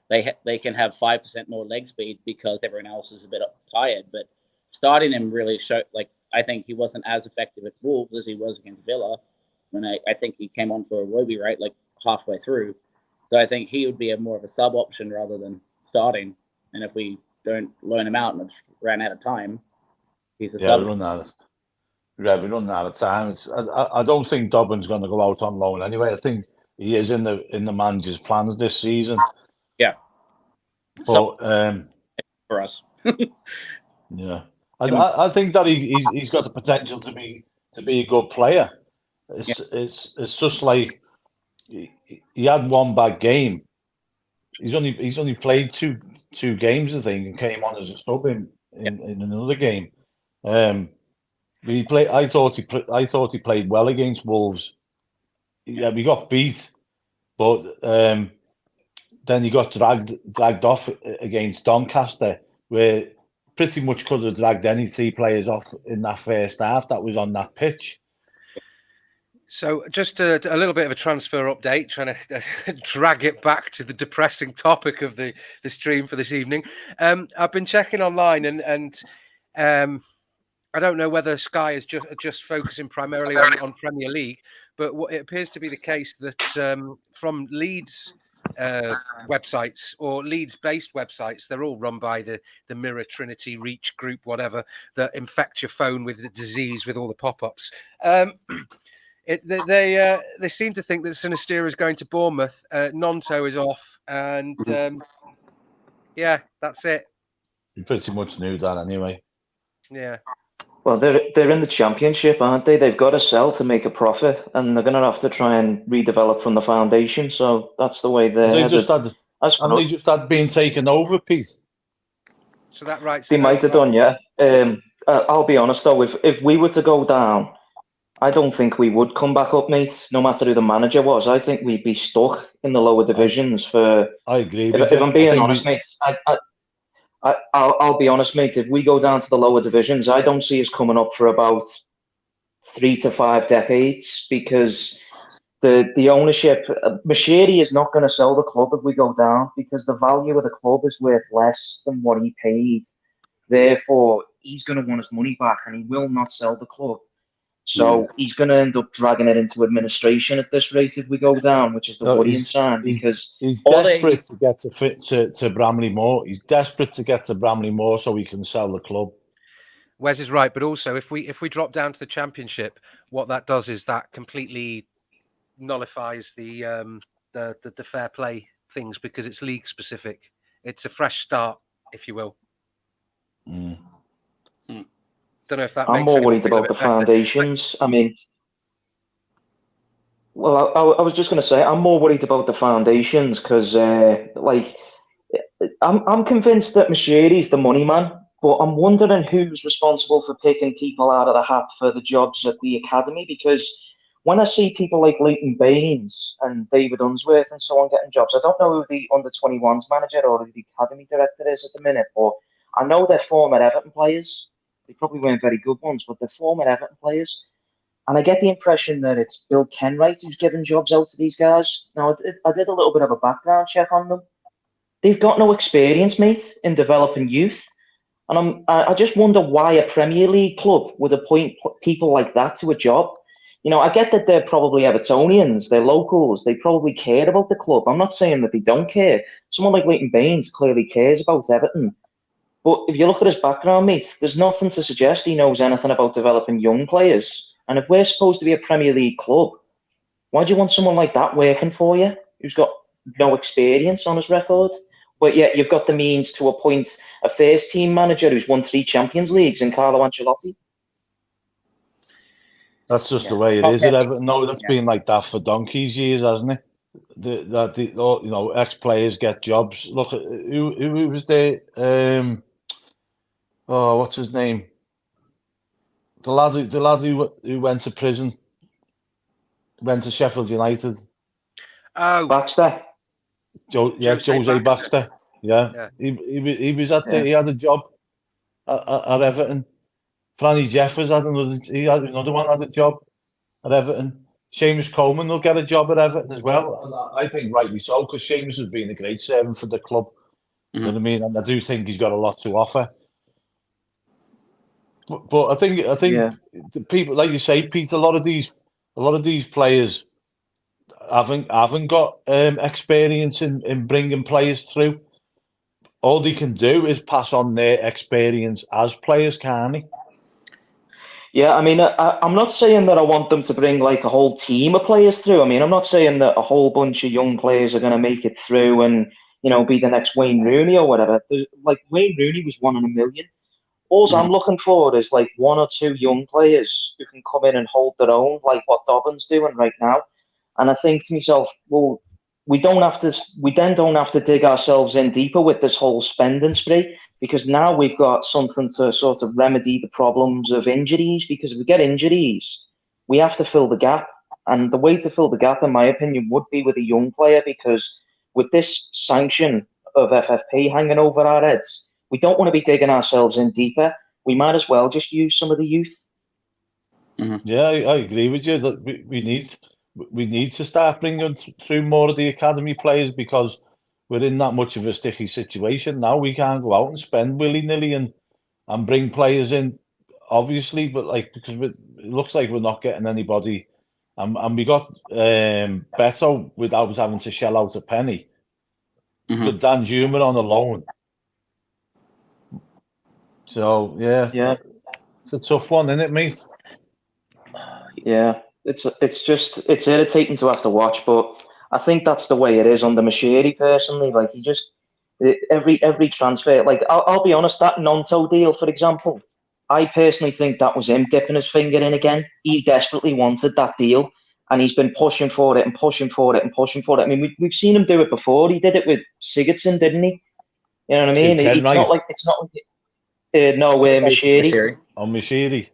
they can have 5% more leg speed because everyone else is a bit tired. But starting him really showed, I think he wasn't as effective at Wolves as he was against Villa. And I think he came on for a Roby, right, like halfway through. So I think he would be more of a sub option rather than starting. And if we don't loan him out and it's ran out of time, he's a sub. We run out of time. I don't think Dobbin's going to go out on loan anyway. I think he is in the manager's plans this season. Yeah. But for us. Yeah. I think that he's got the potential to be a good player. It's just like he had one bad game. He's only played two games, I think, and came on as a sub in another game. He played. I thought he played well against Wolves. Yeah, we got beat, but then he got dragged off against Doncaster, where pretty much could have dragged any three players off in that first half that was on that pitch. So just a little bit of a transfer update, trying to drag it back to the depressing topic of the stream for this evening. I've been checking online and I don't know whether Sky is just focusing primarily on Premier League, but what it appears to be the case that from Leeds websites or Leeds-based websites, they're all run by the Mirror, Trinity, Reach Group, whatever, that infect your phone with the disease with all the pop-ups. They seem to think that Sinistera is going to Bournemouth. Nonto is off, and yeah, that's it. You pretty much knew that anyway. Yeah. Well, they're in the Championship, aren't they? They've got to sell to make a profit, and they're going to have to try and redevelop from the foundation. So that's the way they're headed. They just had been taken over, Pete. So that writes. They might have done, yeah. I'll be honest though, if we were to go down, I don't think we would come back up, mate. No matter who the manager was, I think we'd be stuck in the lower divisions for. I agree. If I'm being honest, mate, I'll be honest, mate. If we go down to the lower divisions, I don't see us coming up for about 3 to 5 decades because the ownership, Machiri is not going to sell the club if we go down because the value of the club is worth less than what he paid. Therefore, he's going to want his money back, and he will not sell the club. So he's going to end up dragging it into administration at this rate if we go down, which is the worrying sign because he's desperate to get to Bramley Moor. He's desperate to get to Bramley Moor so he can sell the club. Wes is right, but also if we drop down to the Championship, what that does is that completely nullifies the fair play things because it's league specific. It's a fresh start, if you will. Don't know if that. I'm more worried about the foundations. I mean, well, I was just going to say I'm more worried about the foundations because, I'm convinced that Machiri's the money man, but I'm wondering who's responsible for picking people out of the hat for the jobs at the academy. Because when I see people like Leighton Baines and David Unsworth and so on getting jobs, I don't know who the under-21s manager or who the academy director is at the minute, but I know they're former Everton players. They probably weren't very good ones, but they're former Everton players. And I get the impression that it's Bill Kenwright who's giving jobs out to these guys. Now, I did a little bit of a background check on them. They've got no experience, mate, in developing youth. And I just wonder why a Premier League club would appoint people like that to a job. You know, I get that they're probably Evertonians, they're locals, they probably care about the club. I'm not saying that they don't care. Someone like Leighton Baines clearly cares about Everton. But if you look at his background, mate, there's nothing to suggest he knows anything about developing young players. And if we're supposed to be a Premier League club, why do you want someone like that working for you who's got no experience on his record? But yet you've got the means to appoint a first-team manager who's won 3 Champions Leagues in Carlo Ancelotti. That's just the way it is at Everton. No, that's been like that for donkey's years, hasn't it? Ex-players get jobs. Look, who was there? What's his name? The lad who went to prison, went to Sheffield United. Oh, Baxter. Jose Baxter. Yeah. He was at he had a job at Everton. Franny Jeffers had another one had a job at Everton. Seamus Coleman will get a job at Everton as well. And I think rightly so, because Seamus has been a great servant for the club. You know what I mean? And I do think he's got a lot to offer. But I think the people, like you say, Pete, a lot of these players haven't got experience in bringing players through. All they can do is pass on their experience as players, can't they? Yeah, I mean, I'm not saying that I want them to bring like a whole team of players through. I mean, I'm not saying that a whole bunch of young players are going to make it through and, be the next Wayne Rooney or whatever. Like, Wayne Rooney was 1 in a million. All I'm looking for is like one or two young players who can come in and hold their own, like what Dobbin's doing right now. And I think to myself, well, we then don't have to dig ourselves in deeper with this whole spending spree, because now we've got something to sort of remedy the problems of injuries. Because if we get injuries, we have to fill the gap. And the way to fill the gap, in my opinion, would be with a young player, because with this sanction of FFP hanging over our heads, we don't want to be digging ourselves in deeper. We might as well just use some of the youth. Yeah, I agree with you. That we need to start bringing through more of the academy players, because we're in that much of a sticky situation now. We can't go out and spend willy-nilly and bring players in, obviously, but like, because it looks like we're not getting anybody. And we got Beto without having to shell out a penny. With Dan Juma on a loan. So yeah, it's a tough one, isn't it, mate? Yeah, it's irritating to have to watch, but I think that's the way it is under Mashiri personally. Like, he just every transfer. Like, I'll be honest, that Nonto deal, for example, I personally think that was him dipping his finger in again. He desperately wanted that deal, and he's been pushing for it and pushing for it and pushing for it. I mean, we've seen him do it before. He did it with Sigurdsson, didn't he? You know what I mean? It's not like Mashiri. Oh, Mashiri.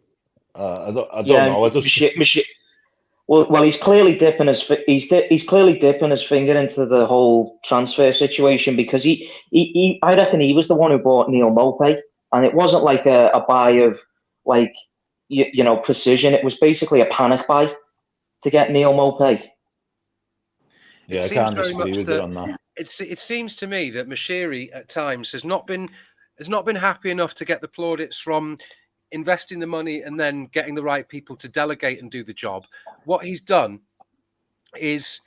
I don't know. I just Well, he's clearly dipping his finger into the whole transfer situation, because I reckon he was the one who bought Neil Maupay, and it wasn't like a buy of like precision. It was basically a panic buy to get Neil Maupay. Yeah, I can't disagree with you on that. It seems to me that Mashiri at times has not been happy enough to get the plaudits from investing the money and then getting the right people to delegate and do the job. What he's done is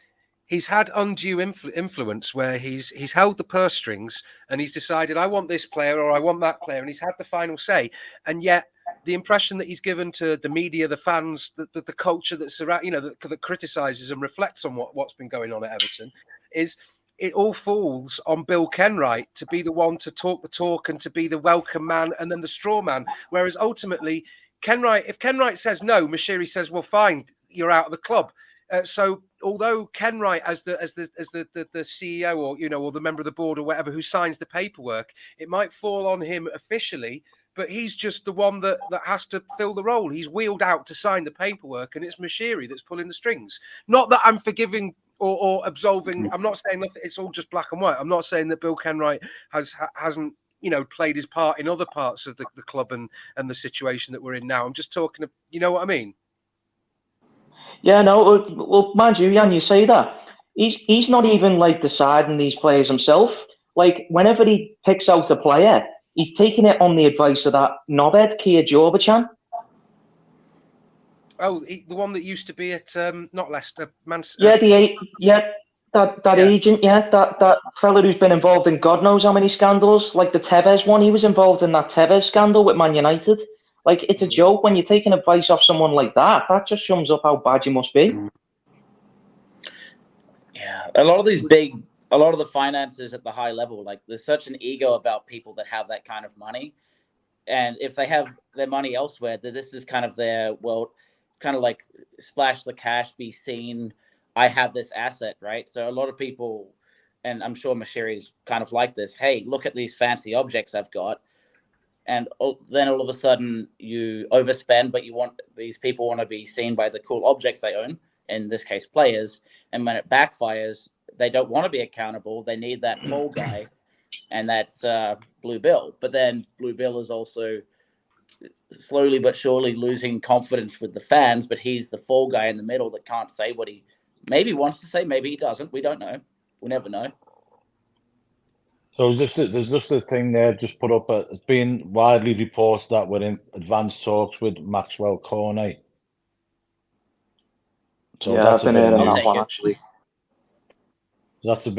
he's had undue influence, where he's held the purse strings and he's decided, I want this player or I want that player, and he's had the final say. And yet the impression that he's given to the media, the fans, the culture that's that criticizes and reflects on what's been going on at Everton, is it all falls on Bill Kenwright to be the one to talk the talk and to be the welcome man and then the straw man. Whereas ultimately, if Kenwright says no, Mashiri says, well, fine, you're out of the club. So although Kenwright, as the CEO or the member of the board or whatever who signs the paperwork, it might fall on him officially, but he's just the one that has to fill the role. He's wheeled out to sign the paperwork, and it's Mashiri that's pulling the strings. Not that I'm forgiving or absolving. I'm not saying that it's all just black and white. I'm not saying that Bill Kenwright hasn't played his part in other parts of the club and the situation that we're in now. I'm just talking, you know what I mean? Yeah, no. Well, mind you, Jan, you say that he's not even like deciding these players himself. Like, whenever he picks out a player, he's taking it on the advice of that knobhead Kia Jorbachan. Oh, the one that used to be at not Leicester, Manchester. Yeah, that agent, that fella who's been involved in God knows how many scandals, like the Tevez one. He was involved in that Tevez scandal with Man United. Like, it's a joke when you're taking advice off someone like that. That just sums up how bad you must be. Yeah, a lot of the finances at the high level, like, there's such an ego about people that have that kind of money, and if they have their money elsewhere, this is kind of their kind of like splash the cash, be seen. I have this asset, right? So a lot of people, and I'm sure Mashiri's kind of like this. Hey, look at these fancy objects I've got. And then all of a sudden you overspend, but these people want to be seen by the cool objects they own, in this case players. And when it backfires, they don't want to be accountable. They need that fall guy, and that's Blue Bill. But then Blue Bill is also slowly but surely losing confidence with the fans, but he's the fall guy in the middle that can't say what he maybe wants to say, maybe he doesn't. We don't know. We'll never know. So there's just a thing there just put up. It's been widely reported that we're in advanced talks with Maxwell Cornet. So yeah, that's I've been a bit hearing of that one actually. That's a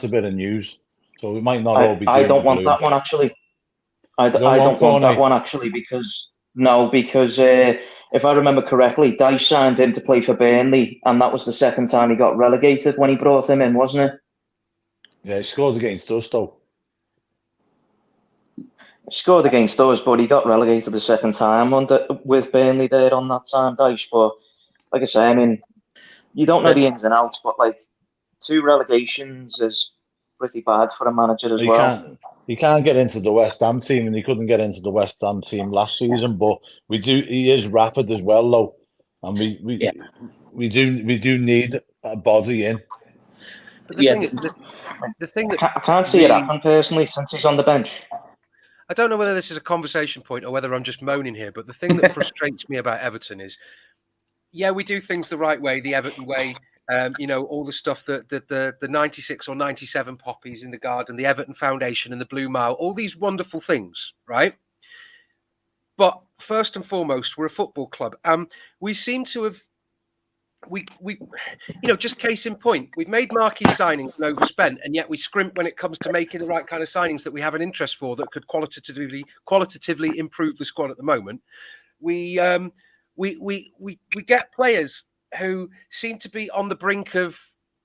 bit of news. So we might not all be. I don't want that one actually. I don't want that one actually because if I remember correctly, Dice signed him to play for Burnley, and that was the second time he got relegated when he brought him in, wasn't it? Yeah, he scored against us though. Scored against us, but he got relegated the second time with Burnley there on that time, Dice. But like I say, I mean, you don't know the ins and outs, but like 2 relegations is pretty bad for a manager as well. He can't get into the West Ham team, and he couldn't get into the West Ham team last season. But he is rapid as well, though, and we do need a body in. But the thing that I can't see it happen personally since he's on the bench. I don't know whether this is a conversation point or whether I'm just moaning here, but the thing that frustrates me about Everton is, yeah, we do things the right way, the Everton way. All the stuff that the 96 or 97 poppies in the garden, the Everton Foundation and the Blue Mile, all these wonderful things, right? But first and foremost, we're a football club. We seem to have, just case in point, we've made marquee signings and overspent, and yet we scrimp when it comes to making the right kind of signings that we have an interest for that could qualitatively improve the squad at the moment. We get players who seem to be on the brink of.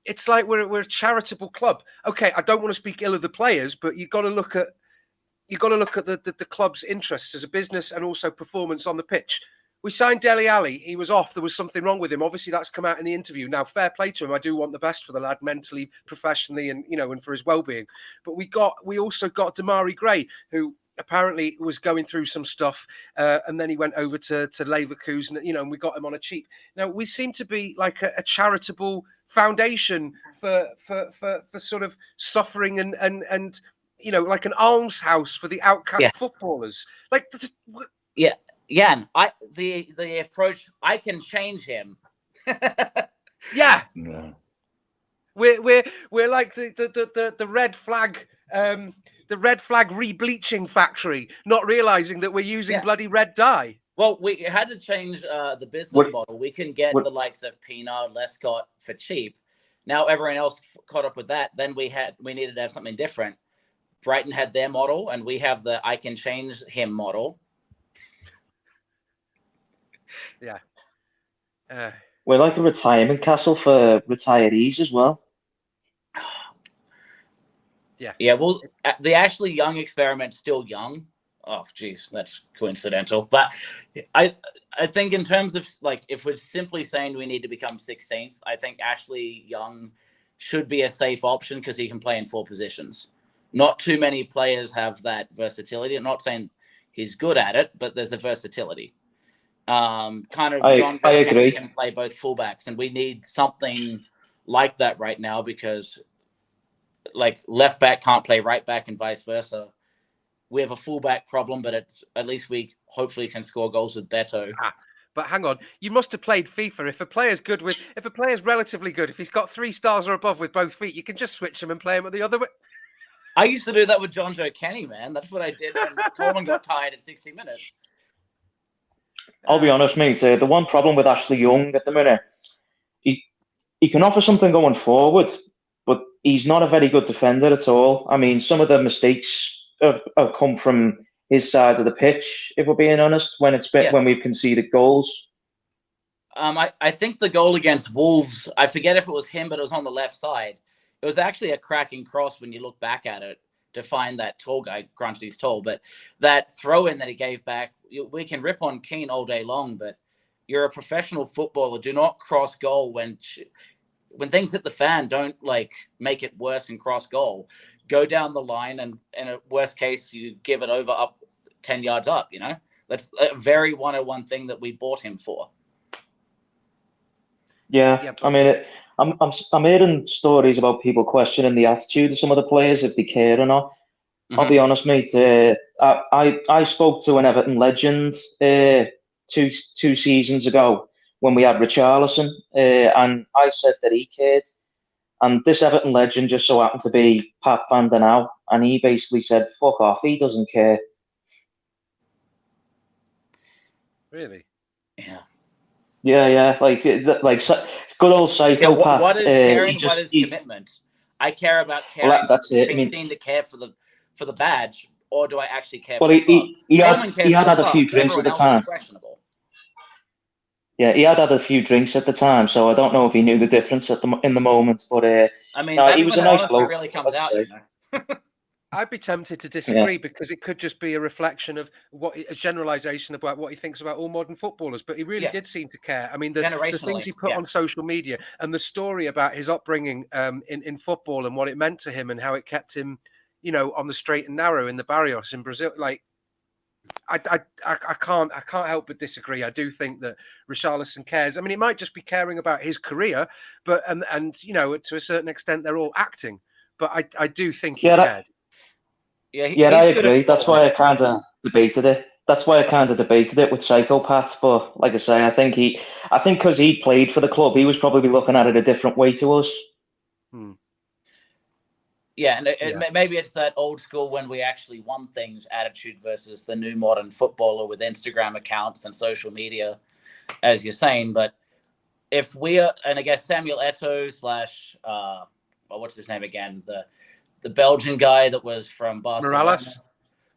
It's like we're a charitable club. Okay, I don't want to speak ill of the players, but you've got to look at the club's interests as a business and also performance on the pitch. We signed Dele Alli. He was off. There was something wrong with him. Obviously, that's come out in the interview. Now, fair play to him. I do want the best for the lad, mentally, professionally, and and for his well-being. But we also got Damari Gray, who apparently was going through some stuff, and then he went over to Leverkusen, and we got him on a cheap. Now, we seem to be like a charitable foundation for sort of suffering and like an almshouse for the outcast footballers. Like, yeah. Yeah, the approach, I can change him. Yeah. We're like the red flag the red flag re-bleaching factory, not realizing that we're using bloody red dye. Well, we had to change the business model. We can get the likes of Pina, Lescott for cheap. Now everyone else caught up with that. Then we needed to have something different. Brighton had their model, and we have the I can change him model. Yeah. We're like a retirement castle for retirees as well. Yeah. Yeah, well, the Ashley Young experiment's still young. Oh, geez, that's coincidental. But I think in terms of, like, if we're simply saying we need to become 16th, I think Ashley Young should be a safe option because he can play in 4 positions. Not too many players have that versatility. I'm not saying he's good at it, but there's a versatility. John I agree. Can play both fullbacks, and we need something like that right now because, like, left back can't play right back and vice versa. We have a fullback problem, but at least we hopefully can score goals with Beto. But hang on, you must have played FIFA. If a player's relatively good, if he's got 3 stars or above with both feet, you can just switch him and play him at the other way. I used to do that with John Joe Kenny, man. That's what I did when Coleman got tired at 60 minutes. I'll be honest, mate. The one problem with Ashley Young at the minute, he can offer something going forward, but he's not a very good defender at all. I mean, some of the mistakes have come from his side of the pitch, if we're being honest, when we've conceded goals. I think the goal against Wolves, I forget if it was him, but it was on the left side. It was actually a cracking cross when you look back at it to find that tall guy. Granted, he's tall, but that throw-in that he gave back, we can rip on Keane all day long, but you're a professional footballer. Do not cross goal when things hit the fan. Don't make it worse and cross goal. Go down the line, and in a worst case, you give it over up 10 yards up. That's a very 101 thing that we bought him for. Yeah, I mean, I'm hearing stories about people questioning the attitude of some of the players, if they care or not. Mm-hmm. I'll be honest, mate. I spoke to an Everton legend two seasons ago when we had Richarlison, and I said that he cared. And this Everton legend just so happened to be Pat Van Den Hauwe, and he basically said, "Fuck off, he doesn't care." Really? Yeah. Yeah, like good old psychopath. What is caring? What is commitment? I care about caring. Well, that's it. I mean, to care for the badge, or do I actually care? Well, for the he had a few drinks at the time. Yeah, he had a few drinks at the time, so I don't know if he knew the difference in the moment. But I mean, he was a nice bloke. Really comes out. I'd be tempted to disagree because it could just be a reflection of a generalization about what he thinks about all modern footballers. But he really did seem to care. I mean, the things he put on social media and the story about his upbringing in football and what it meant to him and how it kept him, on the straight and narrow in the Barrios in Brazil. Like, I can't help but disagree. I do think that Richarlison cares. I mean, it might just be caring about his career, but and to a certain extent, they're all acting. But I do think he cared. Yeah, I agree. That's why I kind of debated it. With Psychopath. But like I say, I think because he played for the club, he was probably looking at it a different way to us. Yeah, and maybe it's that old school when we actually won things attitude versus the new modern footballer with Instagram accounts and social media, as you're saying. But if we are, and I guess Samuel Eto'o / what's his name again? The Belgian guy that was from Barcelona. Morales?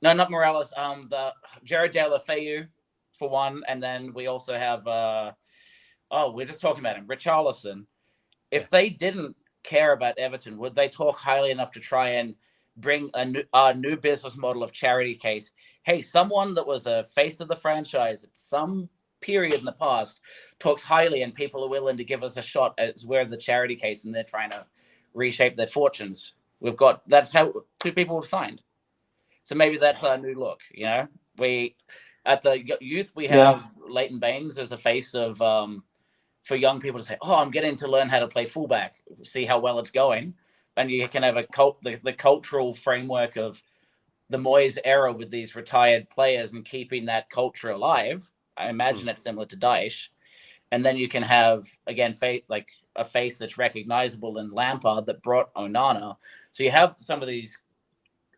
No, not Morales. The Jared De La Feu for one, and then we also have we're just talking about him, Richarlison. If they didn't care about Everton, would they talk highly enough to try and bring a new business model of charity case? Hey, someone that was a face of the franchise at some period in the past talked highly, and people are willing to give us a shot as we're the charity case, and they're trying to reshape their fortunes. That's how 2 people have signed. So maybe that's our new look. We at the youth we have Leighton Baines as a face of for young people to say, "Oh, I'm getting to learn how to play fullback. See how well it's going," and you can have the cultural framework of the Moyes era with these retired players and keeping that culture alive. I imagine it's similar to Daesh, and then you can have again a face that's recognizable in Lampard that brought Onana. So you have some of these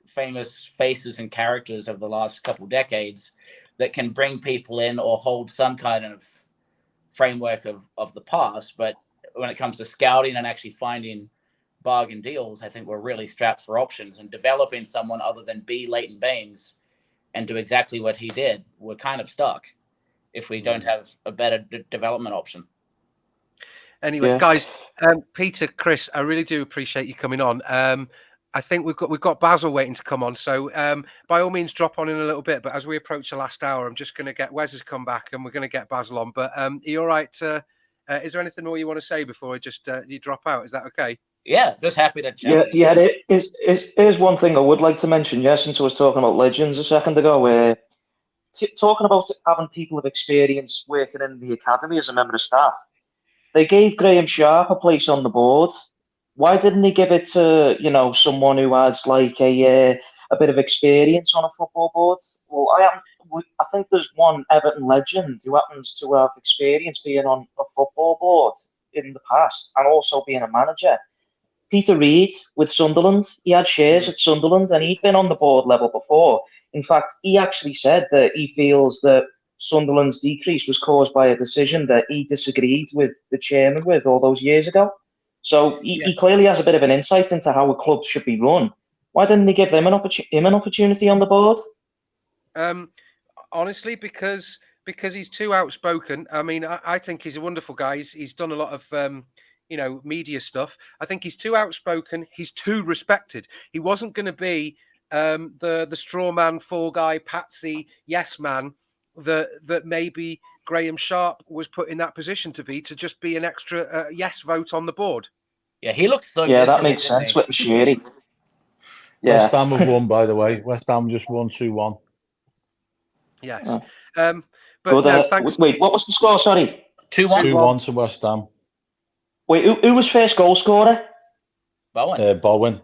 famous faces and characters of the last couple decades that can bring people in or hold some kind of framework of the past. But when it comes to scouting and actually finding bargain deals, I think we're really strapped for options, and developing someone other than B. Leighton Baines and do exactly what he did. We're kind of stuck if we don't have a better development option. Anyway, guys, Peter, Chris, I really do appreciate you coming on. I think we've got Basil waiting to come on, so by all means drop on in a little bit. But as we approach the last hour, I'm just going to get Wes has come back, and we're going to get Basil on. But are you all right? Is there anything more you want to say before you drop out? Is that okay? Yeah, just happy to chat. Yeah. Here's one thing I would like to mention. Since I was talking about legends a second ago, where talking about having people of experience working in the academy as a member of staff. They gave Graham Sharp a place on the board. Why didn't they give it to someone who has like a bit of experience on a football board? Well, I think there's one Everton legend who happens to have experience being on a football board in the past and also being a manager. Peter Reid with Sunderland. He had shares at Sunderland and he'd been on the board level before. In fact, he actually said that he feels that Sunderland's decrease was caused by a decision that he disagreed with the chairman with all those years ago. So he clearly has a bit of an insight into how a club should be run. Why didn't they give him an opportunity on the board? Honestly, because he's too outspoken. I mean, I think he's a wonderful guy. He's done a lot of media stuff. I think he's too outspoken. He's too respected. He wasn't going to be the straw man, fall guy, patsy, yes man that maybe Graham Sharp was put in that position to just be an extra yes vote on the board. Yeah, he looks so. Yeah, that makes sense with Sherry. Yeah. West Ham have won, by the way. West Ham just won 2-1. Yes. But no, thanks. Wait, what was the score? Sorry. 2-1. 2-1 to West Ham. Wait, who was first goal scorer? Bowen. Bowen.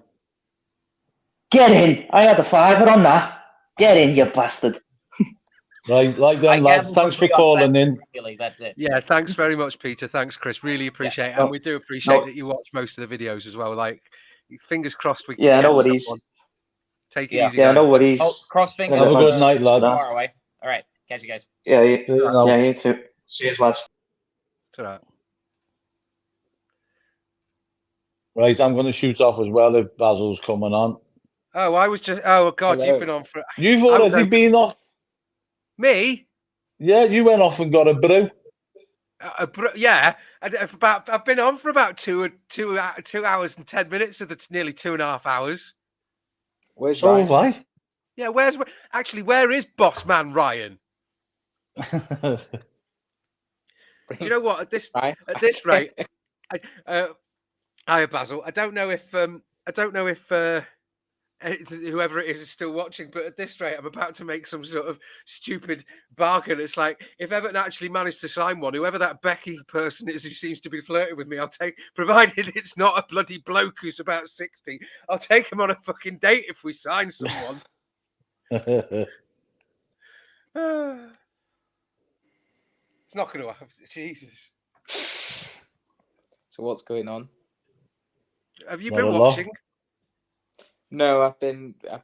Get in. I had a fiver on that. Get in, you bastard. Right, then, lads. Thanks for calling in. That's it. Yeah, thanks very much, Peter. Thanks, Chris. Really appreciate it. And we do appreciate that you watch most of the videos as well. Like, fingers crossed we can get nobody's. Someone. Take it easy, Yeah, guys. nobody's. Cross fingers. Have a good night, lads. Far away. All right. Catch you guys. Yeah, you too. Cheers, lads. Ta-ra. Right, I'm going to shoot off as well if Basil's coming on. Oh, I was just. Oh God, Hello. you've been on for. You've already been off. Me? Yeah, you went off and got a brew. Yeah, I've been on for about 2 hours and 10 minutes, so that's nearly 2.5 hours. Where's So Ryan? have I. Yeah, where is boss man Ryan? You know what? At this rate, hiya Basil. I don't know if whoever it is still watching, but at this rate, I'm about to make some sort of stupid bargain. It's like if Everton actually managed to sign one, whoever that Becky person is who seems to be flirting with me, I'll take, provided it's not a bloody bloke who's about 60. I'll take him on a fucking date if we sign someone. It's not going to happen. Jesus. So what's going on? Have you Not been a lot. watching? No,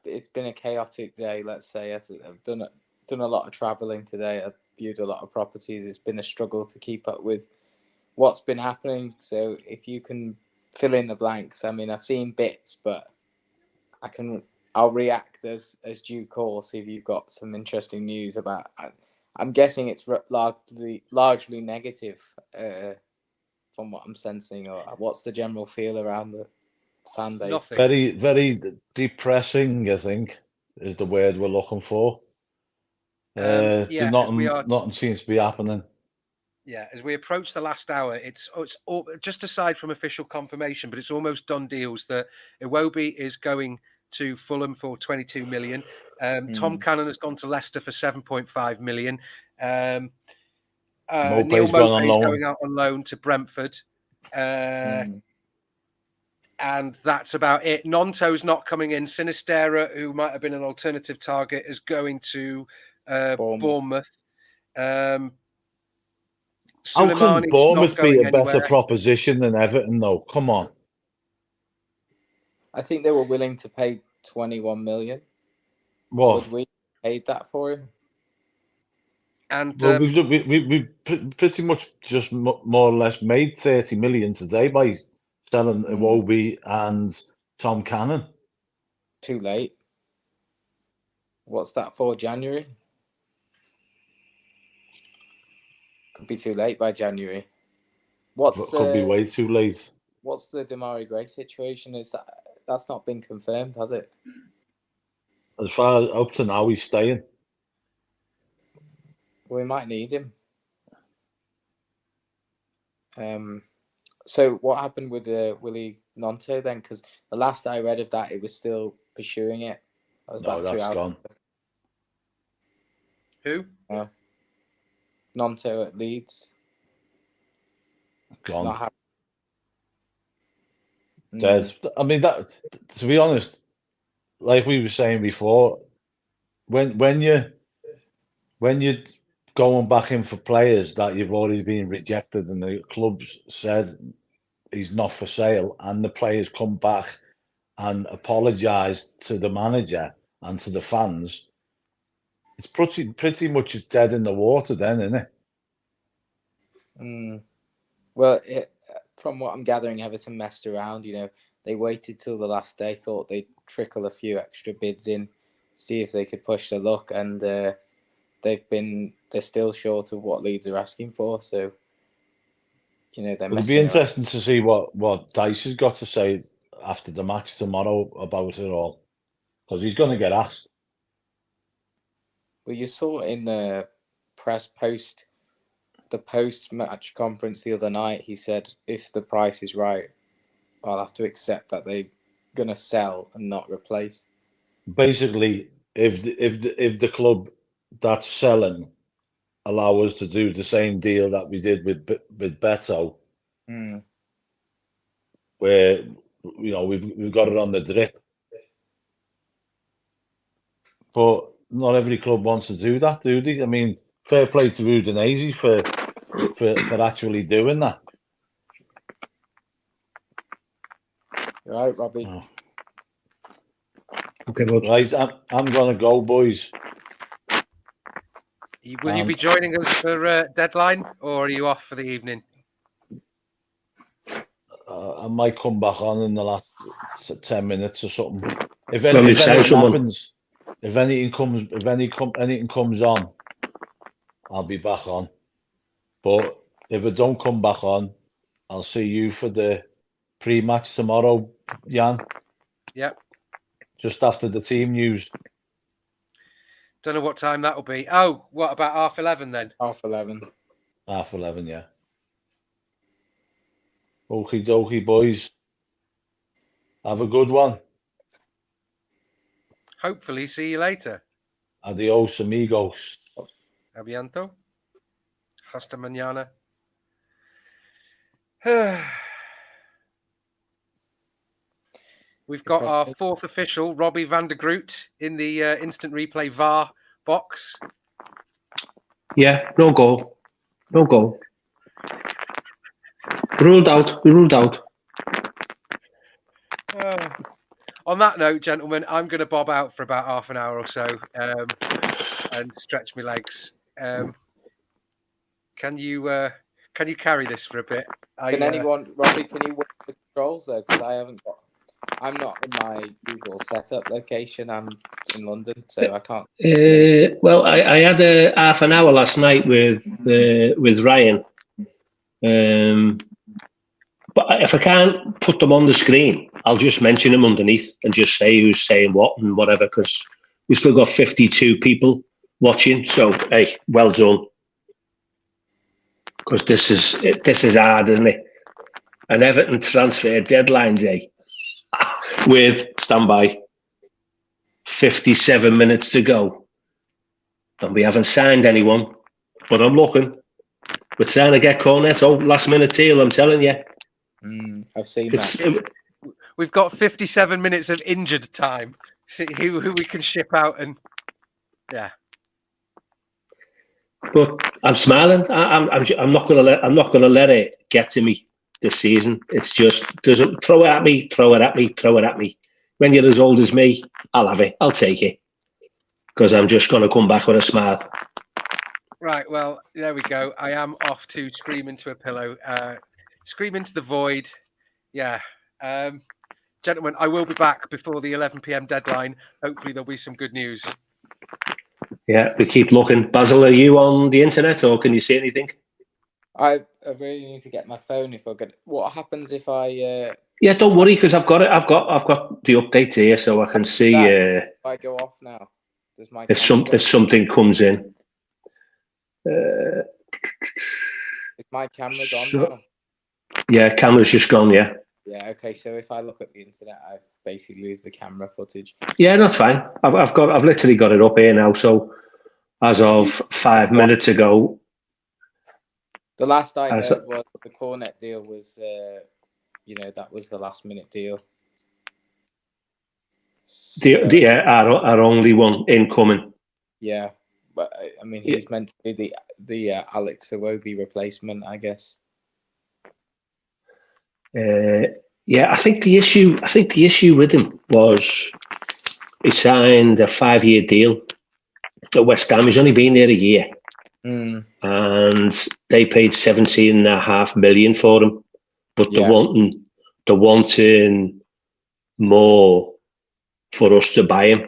it's been a chaotic day. Let's say I've done a lot of traveling today. I've viewed a lot of properties. It's been a struggle to keep up with what's been happening. So if you can fill in the blanks, I mean, I've seen bits, but I'll react as due course if you've got some interesting news about. I'm guessing it's largely negative from what I'm sensing, or what's the general feel around the fan base? Nothing. Very, very depressing, I think, is the word we're looking for. Yeah, nothing seems to be happening. Yeah, as we approach the last hour, it's all, just aside from official confirmation, but it's almost done deals that Iwobi is going to Fulham for 22 million. Tom Cannon has gone to Leicester for 7.5 million. Neil Mopé's gone on Mopé's loan. going out on loan to Brentford. And that's about it. Nonto's not coming in. Sinistera, who might have been an alternative target, is going to Bournemouth. How can Suleimani's Bournemouth not going be a better anywhere. proposition than Everton, though? Come on. I think they were willing to pay 21 million. What? Would we paid that for him? And well, we pretty much just more or less made 30 million today by selling Iwobi and Tom Cannon. Too late. What's that for? January? Could be too late by January. Could be way too late. What's the Damari Gray situation? That's not been confirmed, has it? As far as up to now, he's staying. We might need him. So what happened with Willie Nonto then? Because the last I read of that, it was still pursuing it. No, that's gone. Who? Nonto at Leeds. Gone. Dead. I mean, that. To be honest, like we were saying before, when you're going back in for players that you've already been rejected and the club's said he's not for sale, and the players come back and apologise to the manager and to the fans, it's pretty much dead in the water then, isn't it? Well, from what I'm gathering, Everton messed around. You know, they waited till the last day, thought they'd trickle a few extra bids in, see if they could push their luck, and they're still short of what Leeds are asking for. So, you know, they're. It'll be interesting to see what Dice has got to say after the match tomorrow about it all, because he's going to get asked. Well, you saw in the press post-match conference the other night, he said, if the price is right, I'll have to accept that they're going to sell and not replace. Basically, if the club that's selling allow us to do the same deal that we did with Beto, where we've got it on the drip, but not every club wants to do that, do they? I mean, fair play to Udinese for actually doing that. Right, Robbie. Oh. Okay, well, right, I'm gonna go, boys. Will you be joining us for deadline, or are you off for the evening? I might come back on in the last 10 minutes or something. If anything happens, if anything comes on, I'll be back on. But if I don't come back on, I'll see you for the pre-match tomorrow, Jan. Yep. just after the team news. Don't know what time that'll be. Oh, what about 11:30 then? 11:30. 11:30, yeah. Okie dokie, boys. Have a good one. Hopefully, see you later. Adios, amigos. Avianto. Hasta mañana. We've got our fourth official, Robbie van der Groot, in the instant replay VAR box. Yeah, no goal. No goal. Ruled out. Ruled out. On that note, gentlemen, I'm going to bob out for about half an hour or so and stretch my legs. Can you carry this for a bit? Can anyone, Robbie? Can you work the controls though? Because I haven't got. I'm not in my usual setup location. I'm in London, so I can't. Well, I had a half an hour last night with Ryan. But if I can't put them on the screen, I'll just mention them underneath and just say who's saying what and whatever, because we've still got 52 people watching. So, hey, well done. Because this is hard, isn't it? An Everton transfer deadline day with standby 57 minutes to go. And we haven't signed anyone, but I'm looking. We're trying to get Cornetto, last minute deal, I'm telling you. I've seen that. We've got 57 minutes of injured time. See who we can ship out, and yeah. But I'm smiling. I'm not gonna let it get to me this season. It's just throw it at me. When you're as old as me, I'll have it. I'll take it because I'm just gonna come back with a smile. Right. Well, there we go. I am off to scream into a pillow. Scream into the void. Yeah. Gentlemen, I will be back before the 11 p.m. deadline. Hopefully there'll be some good news. Yeah, we keep looking. Basil, are you on the internet or can you see anything? I really need to get my phone if I get. What happens if I? Yeah, don't worry because I've got it. I've got the update here, so I can see. If I go off now, does my if something comes in. Is my camera gone now? Yeah, camera's just gone. Yeah. Yeah. Okay. So if I look at the internet, I basically lose the camera footage. Yeah, that's fine. I've literally got it up here now. So as of 5 minutes ago, the last I heard was the Cornet deal was, that was the last minute deal. Our only one incoming. Yeah, but I mean, he's meant to be the Alex Iwobi replacement, I guess. Yeah, I think the issue with him was he signed a 5-year deal at West Ham. He's only been there a year, and they paid 17.5 million for him. But they're wanting more for us to buy him,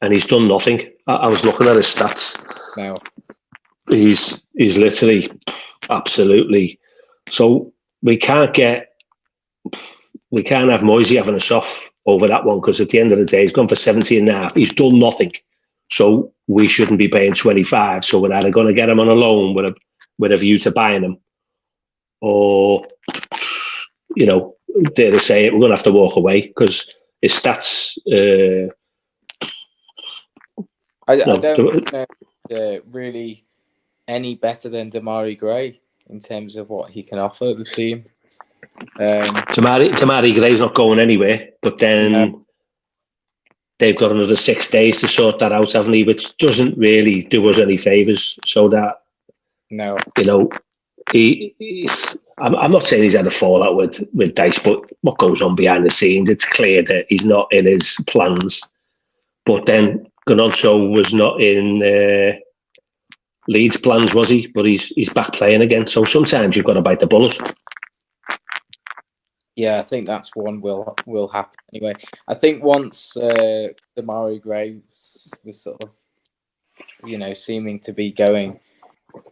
and he's done nothing. I was looking at his stats. No, he's literally absolutely. So we can't have Moisey having us off over that one because at the end of the day, he's gone for 17.5. He's done nothing. So we shouldn't be paying 25. So we're either going to get him on a loan with a view to buying him, or, dare to say it, we're going to have to walk away because his stats. I don't know really any better than Damari Gray in terms of what he can offer the team. Damari Gray's not going anywhere, but then they've got another 6 days to sort that out, haven't they? Which doesn't really do us any favours. So that I'm not saying he's had a fallout with Dice, but what goes on behind the scenes, it's clear that he's not in his plans. But then Gononso was not in Leeds' plans, was he? But he's back playing again. So sometimes you've got to bite the bullet. Yeah, I think that's one will happen anyway. I think once Damari Gray was sort of, seeming to be going,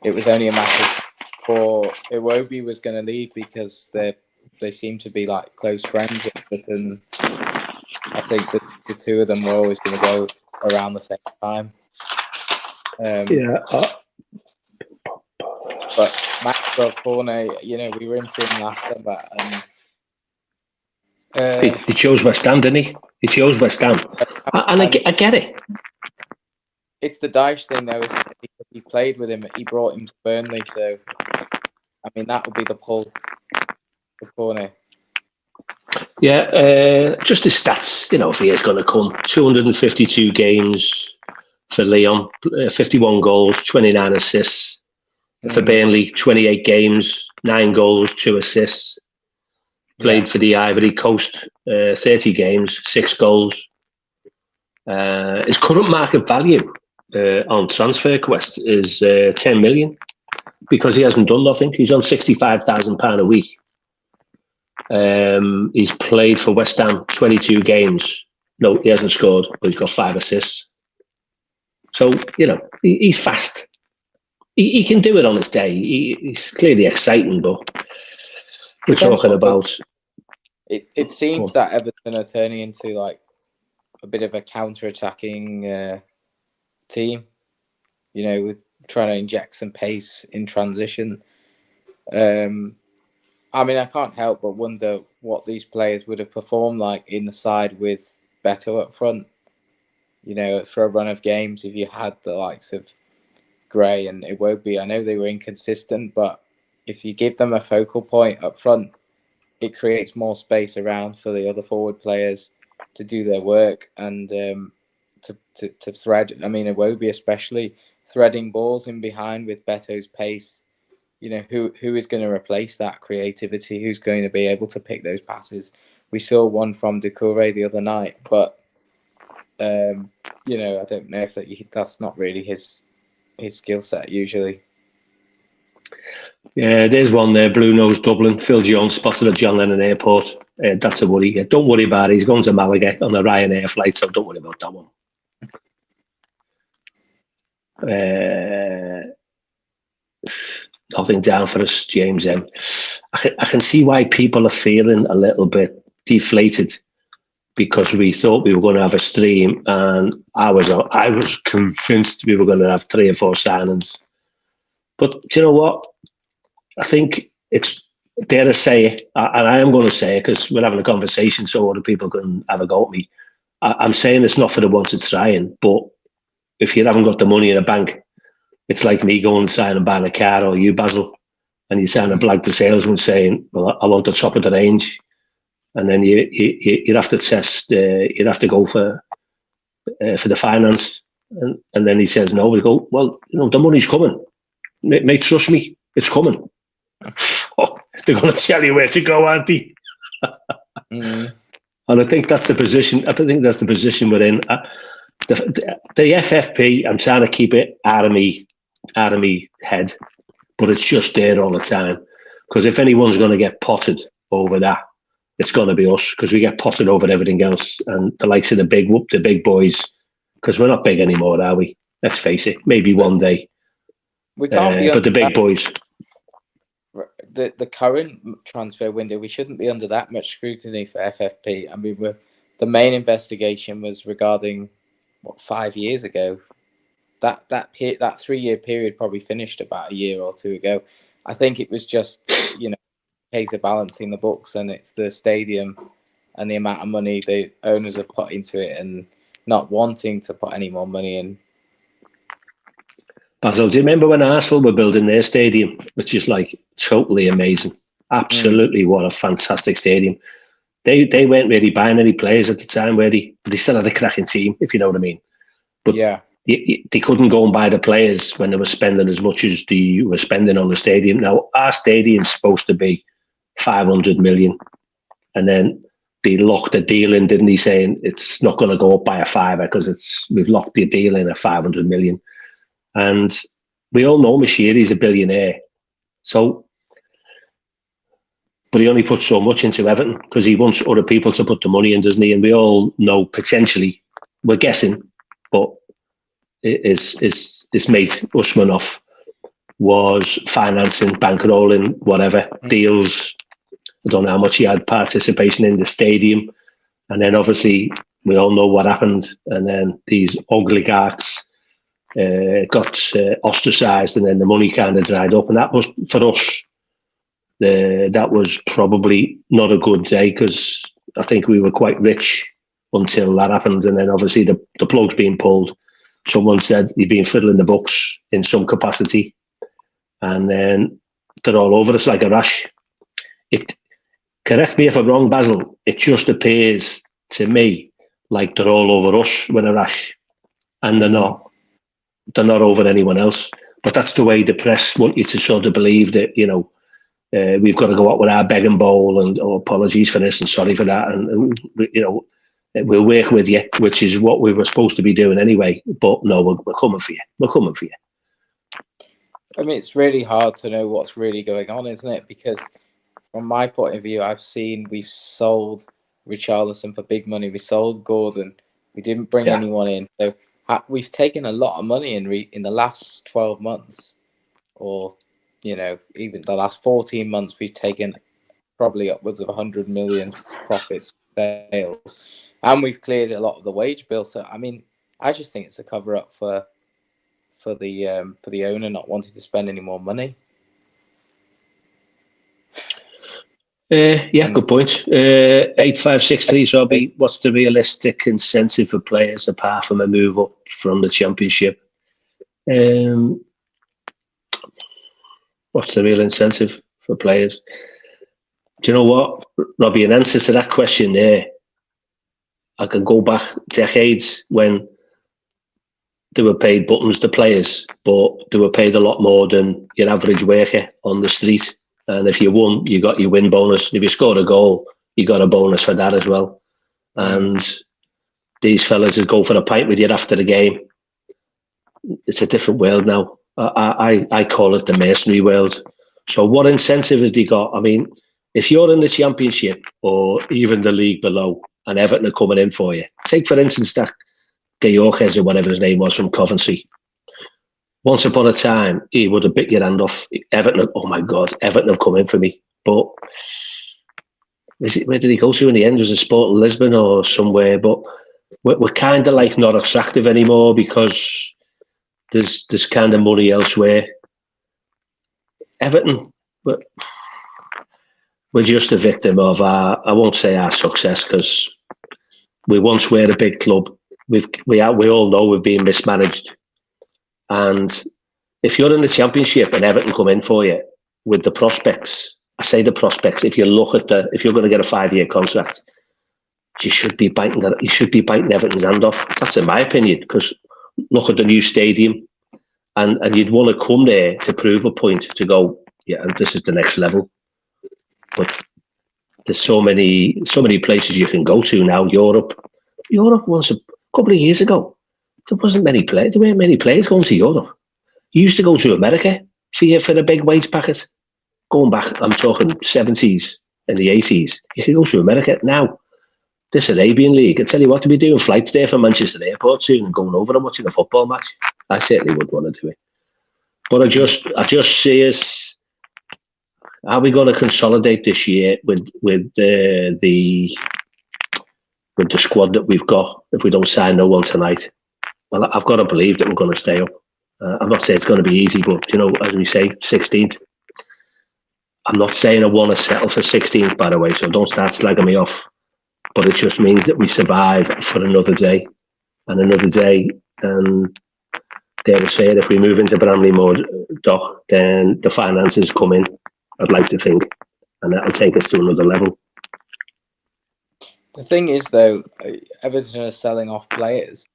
it was only a matter of for Iwobi was going to leave because they seem to be like close friends. And I think that the two of them were always going to go around the same time. But Maxwell Cornet, we were in for him last summer, and he chose West Ham, didn't he? He chose West Ham, and I get it. It's the Dyche thing, though, isn't it? Because he played with him, he brought him to Burnley, so I mean that would be the pull for Cornet. Yeah, just his stats. If he is going to come, 252 games for Lyon, 51 goals, 29 assists. For Burnley, 28 games, 9 goals, 2 assists. Played for the Ivory Coast, 30 games, 6 goals. His current market value on Transfer Quest is 10 million because he hasn't done nothing. He's on £65,000 a week. He's played for West Ham 22 games. No, he hasn't scored, but he's got 5 assists. So, he's fast. He can do it on his day. He's clearly exciting, but we're talking about... It seems that Everton are turning into like a bit of a counter-attacking team, with trying to inject some pace in transition. I mean, I can't help but wonder what these players would have performed like in the side with Beto up front. For a run of games, if you had the likes of Gray and Iwobi, I know they were inconsistent, but if you give them a focal point up front, it creates more space around for the other forward players to do their work and to thread. I mean, Iwobi especially threading balls in behind with Beto's pace. Who is going to replace that creativity? Who's going to be able to pick those passes? We saw one from Doucouré the other night, but I don't know if that's not really his skill set usually. Yeah, there's one there, Blue Nose Dublin. Phil Jones spotted at John Lennon Airport. That's a worry. Don't worry about it. He's going to Malaga on a Ryanair flight, so don't worry about that one. Nothing down for us, James M. I can see why people are feeling a little bit deflated because we thought we were going to have a stream, and I was convinced we were going to have 3 or 4 signings. But do you know what? I think it's, dare to say it, and I am going to say it because we're having a conversation so other people can have a go at me. I'm saying it's not for the ones that's trying, but if you haven't got the money in a bank, it's like me going and signing and buying a car, or you, Basil, and you sign a blag the salesman saying, well, I want the top of the range. And then you have to test, you have to go for the finance. And then he says, no, we go, well, the money's coming. Mate, trust me, it's coming. Oh, they're going to tell you where to go, aren't they? And I think that's the position. I think that's the position we're in. The FFP, I'm trying to keep it out of me head, but it's just there all the time. Because if anyone's going to get potted over that, it's going to be us, because we get potted over everything else. And the likes of the big boys, because we're not big anymore, are we? Let's face it. Maybe one day. We can't be but the big boys. The current transfer window, we shouldn't be under that much scrutiny for FFP. I mean, the main investigation was regarding 5 years ago. That 3-year period probably finished about a year or 2 ago. I think it was just a case of balancing the books, and it's the stadium and the amount of money the owners have put into it and not wanting to put any more money in. Basil, do you remember when Arsenal were building their stadium, which is like totally amazing? Absolutely, what a fantastic stadium. They weren't really buying any players at the time, were they? But they still had a cracking team, if you know what I mean. But yeah, they couldn't go and buy the players when they were spending as much as they were spending on the stadium. Now, our stadium's supposed to be 500 million. And then they locked the deal in, didn't he, saying it's not going to go up by a fiver because we've locked the deal in at 500 million. And we all know Mashiri's a billionaire. So, but he only puts so much into Everton because he wants other people to put the money in, doesn't he? And we all know potentially, we're guessing, but his mate Usmanov was financing, bankrolling, whatever deals. I don't know how much he had participation in the stadium. And then obviously we all know what happened. And then these oligarchs got ostracised, and then the money kind of dried up. And that was, for us, that was probably not a good day, because I think we were quite rich until that happened. And then obviously the plug's being pulled. Someone said you've been fiddling the books in some capacity, and then they're all over us like a rash. Correct me if I'm wrong, Basil, it just appears to me like they're all over us with a rash, and they're not over anyone else. But that's the way the press want you to sort of believe, that, we've got to go out with our begging bowl and apologies for this and sorry for that, and we'll work with you, which is what we were supposed to be doing anyway. But no, we're coming for you. We're coming for you. I mean, it's really hard to know what's really going on, isn't it? Because from my point of view, I've seen we've sold Richarlison for big money. We sold Gordon. We didn't bring anyone in. So we've taken a lot of money in the last 12 months, or even the last 14 months. We've taken probably upwards of 100 million profits, sales, and we've cleared a lot of the wage bill. So I mean, I just think it's a cover up for the owner not wanting to spend any more money. Good point. 8563, Robbie. What's the realistic incentive for players apart from a move up from the Championship? What's the real incentive for players? Do you know what, Robbie? In answer to that question there, I can go back decades when they were paid buttons to players, but they were paid a lot more than your average worker on the street. And if you won, you got your win bonus. If you scored a goal, you got a bonus for that as well. And these fellas would go for a pint with you after the game. It's a different world now. I call it the mercenary world. So what incentive has he got? I mean, if you're in the Championship or even the league below and Everton are coming in for you, take for instance that Georges or whatever his name was from Coventry. Once upon a time, he would have bit your hand off. Everton, oh my God, Everton have come in for me. But where did he go to in the end? Was it Sporting Lisbon or somewhere? But we're kind of like not attractive anymore because there's kind of money elsewhere. Everton, we're just a victim of I won't say our success, because we once were a big club. We all know we've been mismanaged. And if you're in the Championship and Everton come in for you with the prospects, I say the prospects, if you look at if you're going to get a 5-year contract, you should be biting Everton's hand off. That's in my opinion, because look at the new stadium, and you'd want to come there to prove a point, to go, yeah, and this is the next level. But there's so many places you can go to now. Europe once a couple of years ago, there weren't many players going to Europe. You used to go to America for a big wage packet. Going back, I'm talking 70s and the 80s. You could go to America. Now, this Arabian League, I tell you what, to be doing flights there from Manchester Airport soon and going over and watching a football match. I certainly would want to do it. But I just see us. Are we going to consolidate this year with the squad that we've got if we don't sign no one tonight? Well, I've got to believe that we're going to stay up. I'm not saying it's going to be easy, but, as we say, 16th. I'm not saying I want to settle for 16th, by the way, so don't start slagging me off. But it just means that we survive for another day and another day. And dare I say it, if we move into Bramley mode, Doc, then the finances come in, I'd like to think, and that'll take us to another level. The thing is, though, Everton are selling off players.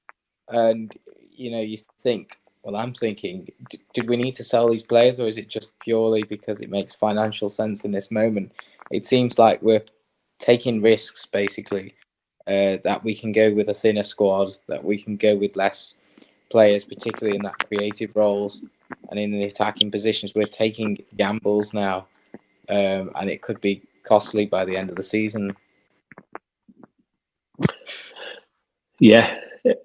And, you think, well, I'm thinking, did we need to sell these players, or is it just purely because it makes financial sense in this moment? It seems like we're taking risks, basically, that we can go with a thinner squad, that we can go with less players, particularly in that creative roles and in the attacking positions. We're taking gambles now, and it could be costly by the end of the season. Yeah,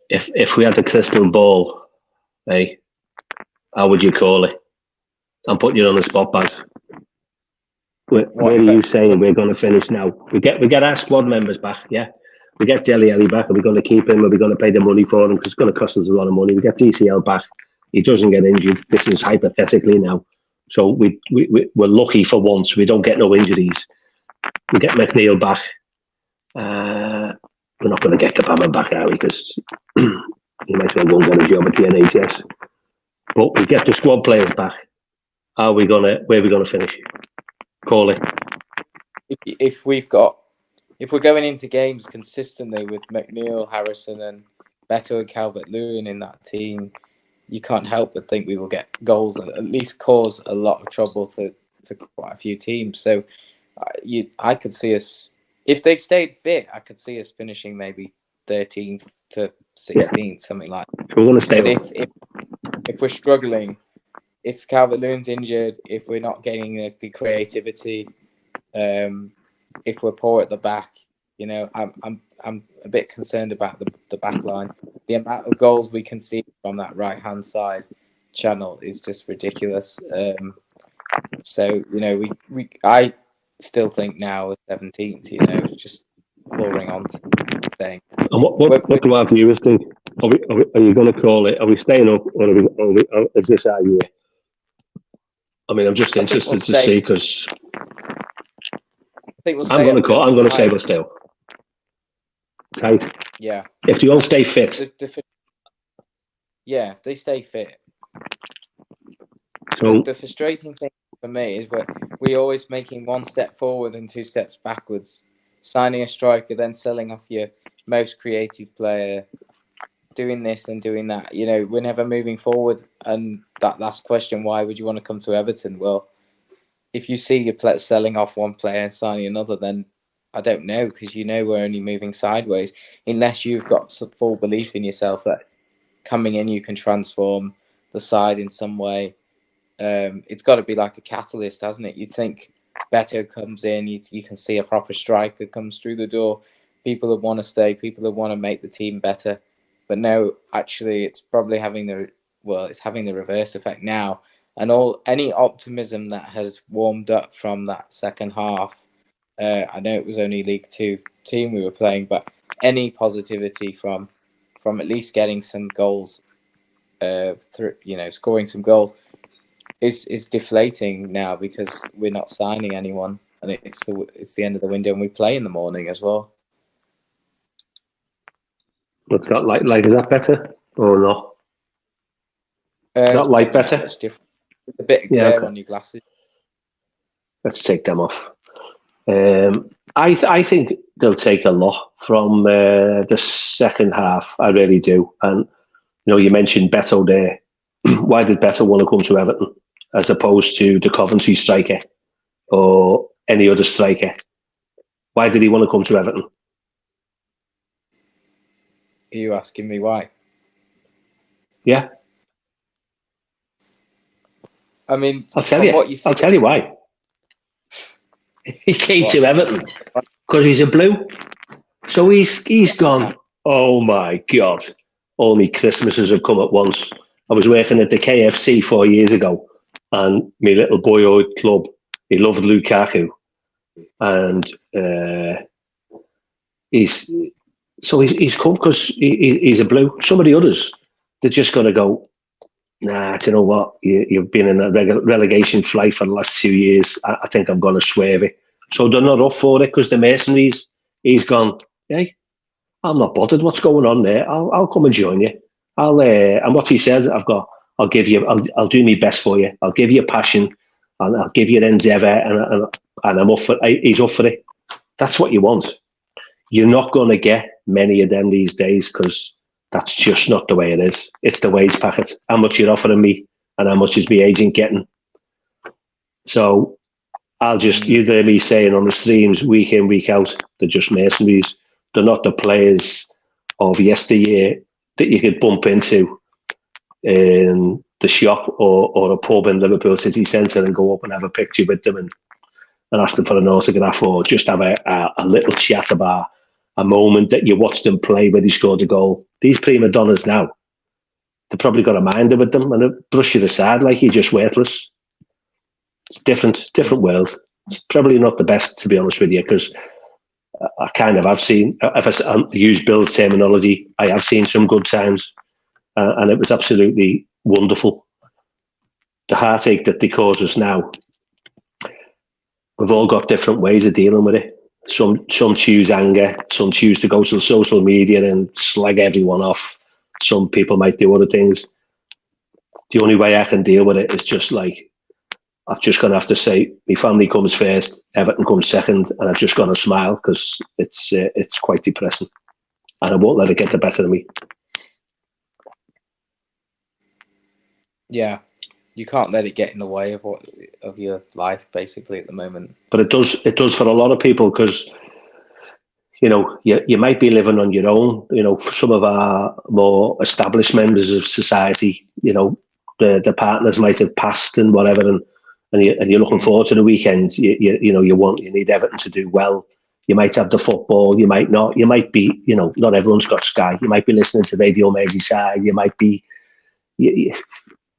if we had the crystal ball, hey, how would you call it? I'm putting you on the spot, Baz. Where are you saying we're going to finish now? We get our squad members back, yeah. We get Dele Alli back. Are we going to keep him? Are we going to pay the money for him? Because it's going to cost us a lot of money. We get DCL back. He doesn't get injured. This is hypothetically now. So we're lucky for once. We don't get no injuries. We get McNeil back. We're not going to get Kabama back, are we? Because he might as well go and get a job at the NHS. But we get the squad players back. Where are we gonna finish? Call it. If we're going into games consistently with McNeil, Harrison, and Beto and Calvert-Lewin in that team, you can't help but think we will get goals and at least cause a lot of trouble to quite a few teams. So I could see us, if they stayed fit, I could see us finishing maybe 13th to 16th, something like that. So we're going to stay. But if we're struggling, if Calvert-Lewin's injured, if we're not getting the creativity, if we're poor at the back, I'm a bit concerned about the back line. The amount of goals we can see from that right-hand side channel is just ridiculous. So I still think now we're 17th. Just clawing on to staying. And what do our viewers think? Are you going to call it? Are we staying up, or is this our year? I mean, I'm just interested to see because I think we'll I'm going to say we'll stay up. Tight. Yeah. If you all stay fit. If they stay fit. So the frustrating thing for me is we're always making one step forward and two steps backwards. Signing a striker, then selling off your most creative player, doing this and doing that. We're never moving forward. And that last question, why would you want to come to Everton? Well, if you see your selling off one player and signing another, then I don't know, because we're only moving sideways unless you've got some full belief in yourself that coming in you can transform the side in some way. It's got to be like a catalyst, hasn't it? You think Beto comes in, you can see a proper striker comes through the door, people that want to stay, people that want to make the team better. But no, actually, it's probably having the reverse effect now. And any optimism that has warmed up from that second half, I know it was only League Two team we were playing, but any positivity from at least getting some goals, scoring some goals, is deflating now because we're not signing anyone, and it's the end of the window, and we play in the morning as well. What's that like? Is that better or not? Not light better. It's different. A bit of glare on your glasses. Let's take them off. I think they'll take a lot from the second half. I really do. And you mentioned Beto there. Why did Beto want to come to Everton as opposed to the Coventry striker or any other striker? Why did he want to come to Everton? Are you asking me why? Yeah. I mean, I'll tell you. I'll tell you why. He came to Everton because he's a blue. So he's gone. Oh my God! All my Christmases have come at once. I was working at the KFC 4 years ago, and my little boyhood club, he loved Lukaku, and he's come because he's a blue. Some of the others, they're just going to go, nah, do you know what? You've been in a relegation flight for the last 2 years. I think I'm going to swerve it. So they're not up for it because the mercenaries, he's gone, hey, I'm not bothered what's going on there. I'll come and join you. And what he says, I'll give you, I'll do my best for you. I'll give you passion and I'll give you endeavour and I'm up for it. He's up for it. That's what you want. You're not going to get many of them these days because that's just not the way it is. It's the wage packet. How much you're offering me and how much is my agent getting. So you hear me saying on the streams week in, week out, they're just mercenaries. They're not the players of yesteryear that you could bump into in the shop or a pub in Liverpool city centre and go up and have a picture with them and ask them for an autograph or just have a little chat about a moment that you watched them play where they scored a goal. These prima donnas now, they've probably got a minder with them and they brush you aside like you're just worthless. It's different world. It's probably not the best, to be honest with you, because I kind of have seen, if I use Bill's terminology, I have seen some good times, and it was absolutely wonderful. The heartache that they cause us now, we've all got different ways of dealing with it. Some choose anger, some choose to go to social media and slag everyone off. Some people might do other things. The only way I can deal with it is just like, I've just going to have to say, my family comes first, Everton comes second, and I've just got to smile because it's quite depressing, and I won't let it get the better of me. Yeah, you can't let it get in the way of your life, basically, at the moment. But it does for a lot of people, because you might be living on your own. For some of our more established members of society, the partners might have passed and whatever, and you're looking forward to the weekends. You need Everton to do well. You might have the football, you might not. You might be, not everyone's got Sky. You might be listening to Radio Merseyside. You might be, you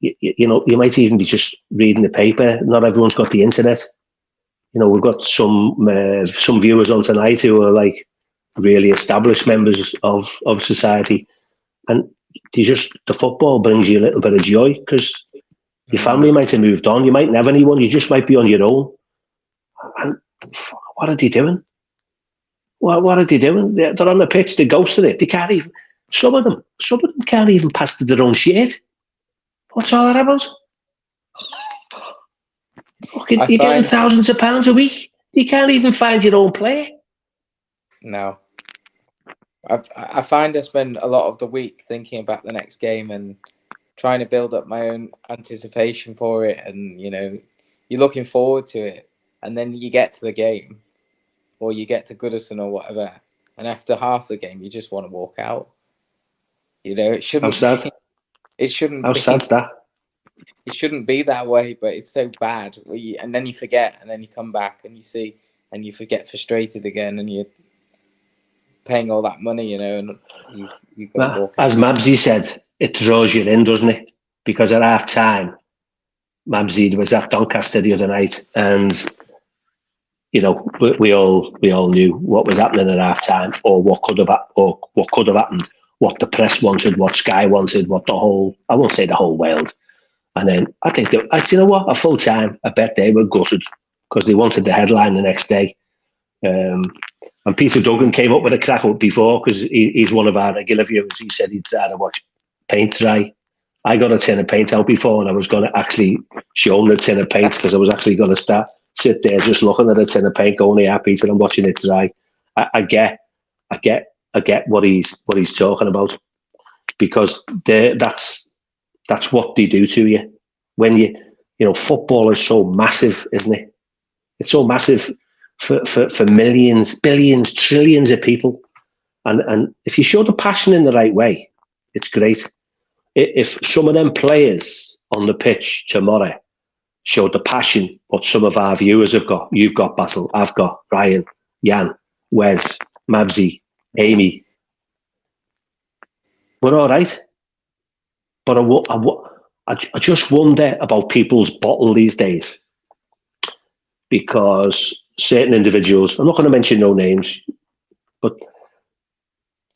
might even be just reading the paper. Not everyone's got the internet. We've got some viewers on tonight who are like really established members of society, and the football brings you a little bit of joy because your family might have moved on. You might never have anyone. You just might be on your own. And what are they doing? What are they doing? They're on the pitch. They're ghosting it. They can't even. Some of them can't even pass to their own shit. What's all that about? You're getting thousands of pounds a week. You can't even find your own player. No. I find I spend a lot of the week thinking about the next game and trying to build up my own anticipation for it, and you're looking forward to it, and then you get to the game, or you get to Goodison or whatever, and after half the game you just want to walk out. It shouldn't. How sad. It shouldn't. How sad's that? It shouldn't be that way, but it's so bad. And then you forget, and then you come back and you see, and you get frustrated again, and you're paying all that money, and you've got to walk out. As Mabsy said, it draws you in, doesn't it? Because at half time, Mabsy was at Doncaster the other night, and we all knew what was happening at half time, or what could have happened, what the press wanted, what Sky wanted, what I won't say the whole world. And then I think at full time, I bet they were gutted because they wanted the headline the next day. And Peter Duggan came up with a crack up before because he's one of our regular viewers. He said he'd rather watch paint dry. I got a tin of paint out before, and I was going to actually show him the tin of paint because I was actually going to sit there just looking at a tin of paint, going, "Yeah, Peter, I'm watching it dry." I get what he's talking about, because that's what they do to you when football is so massive, isn't it? It's so massive for millions, billions, trillions of people, and if you show the passion in the right way, it's great. If some of them players on the pitch tomorrow showed the passion what some of our viewers have got, you've got Basil, I've got Ryan, Jan, Wes, Mabsy, Amy, we're all right. But I just wonder about people's bottle these days, because certain individuals, I'm not going to mention no names, but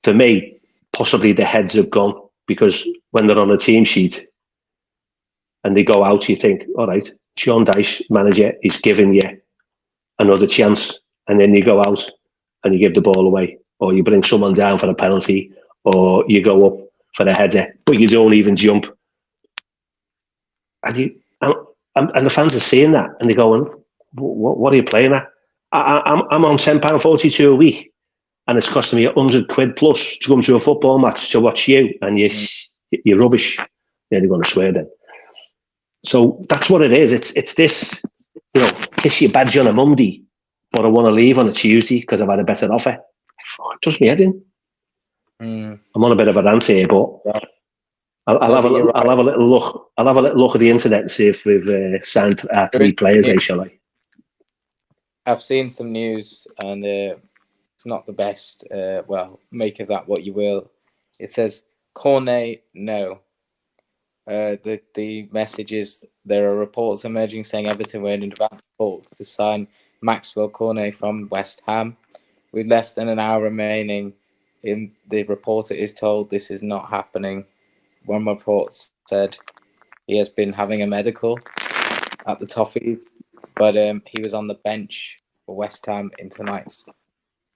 for me, possibly the heads have gone, because when they're on a team sheet and they go out, you think, all right, Sean Dyche, manager, is giving you another chance, and then you go out and you give the ball away, or you bring someone down for a penalty, or you go up for a header, but you don't even jump. And the fans are seeing that, and they're going, what are you playing at? I'm on £10.42 a week, and it's costing me £100 plus to come to a football match to watch you, and you're rubbish. Yeah, they're going to swear then. So that's what it is. It's this, kiss your badge on a Monday, but I want to leave on a Tuesday because I've had a better offer. It does me head in. I'm on a bit of a rant here, but I'll have a little look. I'll have a little look at the internet and see if we've signed our 3 players. Shall I? I've seen some news, and it's not the best. Well, make of that what you will. It says Cornet, no. The message is there are reports emerging saying Everton were in advanced talks to sign Maxwell Cornet from West Ham. with less than an hour remaining, the reporter is told this is not happening. One report said he has been having a medical at the Toffees, but he was on the bench for West Ham in tonight's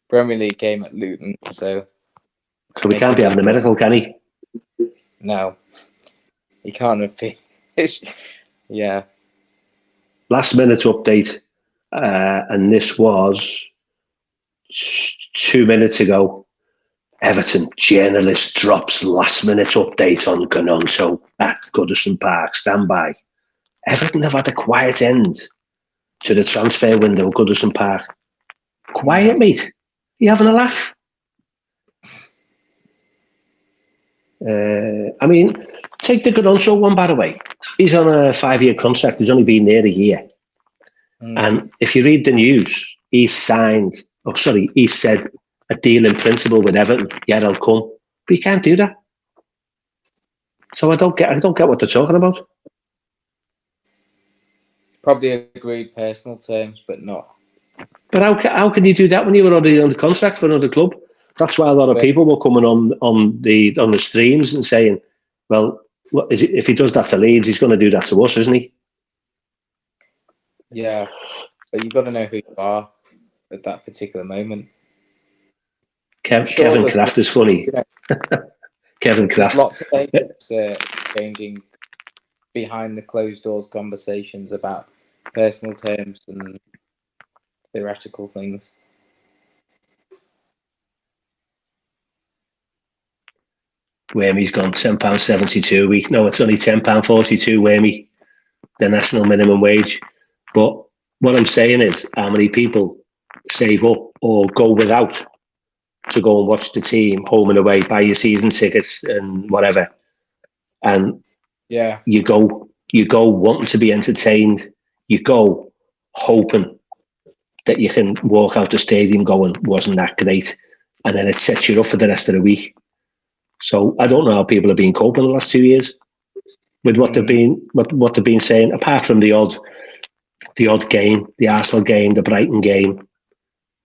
Premier League game at Luton. So we can't be having a medical, can he? No, he can't have been. Yeah. Last minute update, and this was 2 minutes ago. Everton journalist drops last minute update on Gononso at Goodison Park. Stand by. Everton have had a quiet end to the transfer window, Goodison Park. Quiet, mate. You having a laugh? I mean, take the Gononso one, by the way. He's on a 5-year contract. He's only been there a year. And if you read the news, he said a deal in principle with Everton. Yeah, they'll come. But you can't do that. So I don't get what they're talking about. Probably agreed personal terms, but not. But how can you do that when you were already on the contract for another club? That's why a lot of people were coming on the streams and saying, well, if he does that to Leeds, he's going to do that to us, isn't he? Yeah, but you've got to know who you are at that particular moment. Kevin Kraft is funny. Kevin Kraft. There's lots of things changing behind the closed doors conversations about personal terms and theoretical things. Wormy's gone £10.72 a week. No, it's only £10.42, Wormy, the national minimum wage. But what I'm saying is, how many people save up or go without to go and watch the team home and away, buy your season tickets and whatever, and you go wanting to be entertained. You go hoping that you can walk out the stadium going, wasn't that great? And then it sets you up for the rest of the week. So I don't know how people have been coping the last 2 years with what they've been saying, apart from the odd game, the Arsenal game, the Brighton game.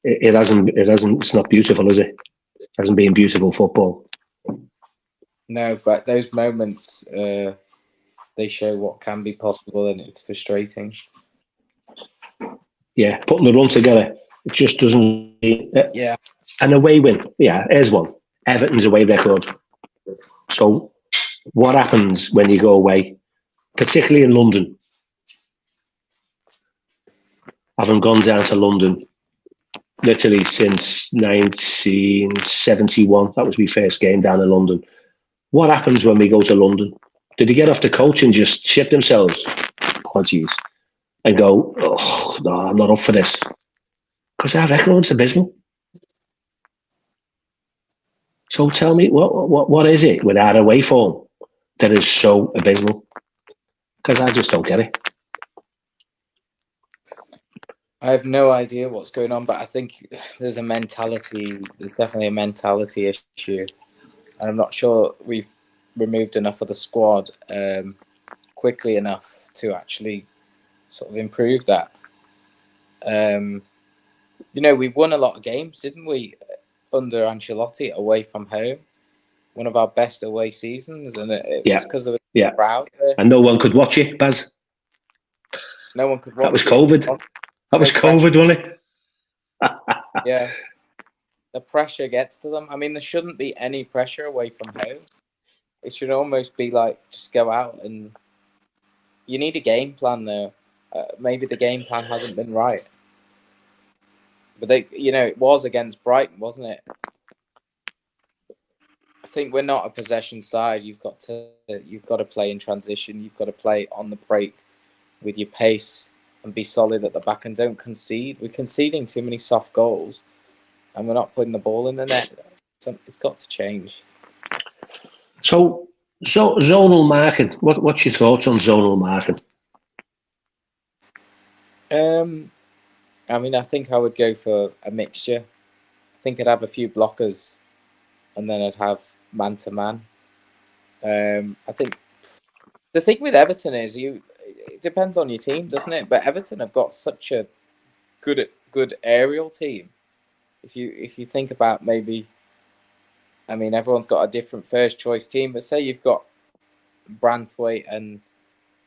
It's not beautiful, is it? It hasn't been beautiful football. No, but those moments, they show what can be possible, and it's frustrating. Yeah, putting the run together, it just doesn't. An away win. Yeah, here's one. Everton's away record. So what happens when you go away, particularly in London? Having gone down to London literally since 1971, that was my first game down in London. What happens when we go to London? Did they get off the coach and just shit themselves? Apologies. And go, oh, no, I'm not up for this. Because our record's abysmal. So tell me, what is it with our away form that is so abysmal? Because I just don't get it. I have no idea what's going on, but I think there's definitely a mentality issue. And I'm not sure we've removed enough of the squad quickly enough to actually sort of improve that. We won a lot of games, didn't we, under Ancelotti away from home? One of our best away seasons, and it was because of the crowd. And no one could watch it, Baz. No one could watch it. That was COVID. That was COVID, wasn't it? Yeah. The pressure gets to them. I mean, there shouldn't be any pressure away from home. It should almost be like, just go out, and you need a game plan there. Maybe the game plan hasn't been right. But it was against Brighton, wasn't it? I think we're not a possession side. You've got to play in transition. You've got to play on the break with your pace and be solid at the back, and don't concede. We're conceding too many soft goals, and we're not putting the ball in the net. So it's got to change. So zonal marking. What's your thoughts on zonal marking? I mean, I think I would go for a mixture. I think I'd have a few blockers, and then I'd have man-to-man. I think the thing with Everton is it depends on your team, doesn't it? But Everton have got such a good aerial team if you think about maybe, I mean, everyone's got a different first choice team, but say you've got Branthwaite and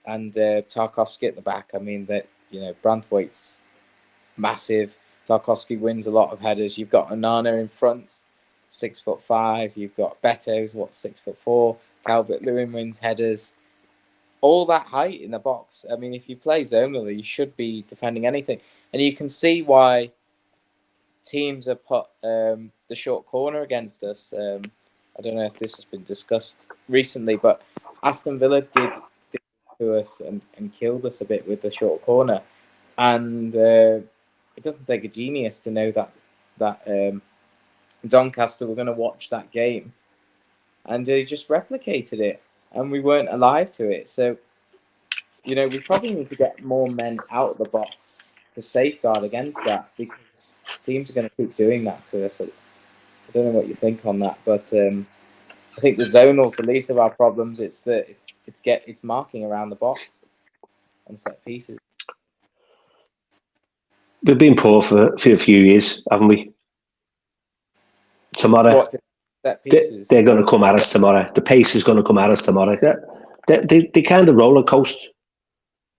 Tarkovsky at the back. I mean, that, you know, Branthwaite's massive. Tarkovsky wins a lot of headers. You've got Onana in front, 6'5". You've got Beto's 6'4". Calvert-Lewin wins headers. All that height in the box. I mean, if you play zonally, you should be defending anything, and you can see why teams have put the short corner against us. I don't know if this has been discussed recently, but Aston Villa did to us and killed us a bit with the short corner. And it doesn't take a genius to know that Doncaster were going to watch that game, and they just replicated it, and we weren't alive to it. So, you know, we probably need to get more men out of the box to safeguard against that, because teams are going to keep doing that to us. I don't know what you think on that, but I think the zonal's the least of our problems. It's marking around the box on set pieces. We've been poor for a few years, haven't we? Tomorrow, set pieces? They're going to come at us tomorrow. The pace is going to come at us tomorrow. They kind of roller coast.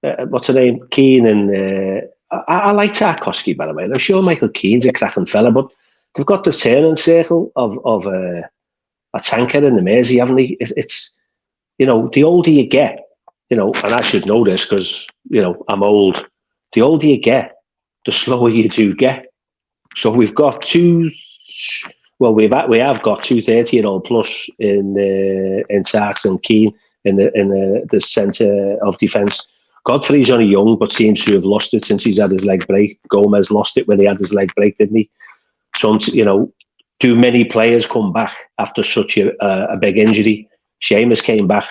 What's her name? Keane and I like Tarkovsky, by the way. I'm sure Michael Keane's a cracking fella, but they've got the turning circle of a tanker in the Mersey, haven't they? It's, you know, the older you get, you know, and I should know this because, you know, I'm old. The older you get, the slower you do get. So we've got we have got 230-year-old plus in Tarks and Keane in the centre of defence. Godfrey's only young, but seems to have lost it since he's had his leg break. Gomez lost it when he had his leg break, didn't he? So, you know, do many players come back after such a big injury? Seamus came back.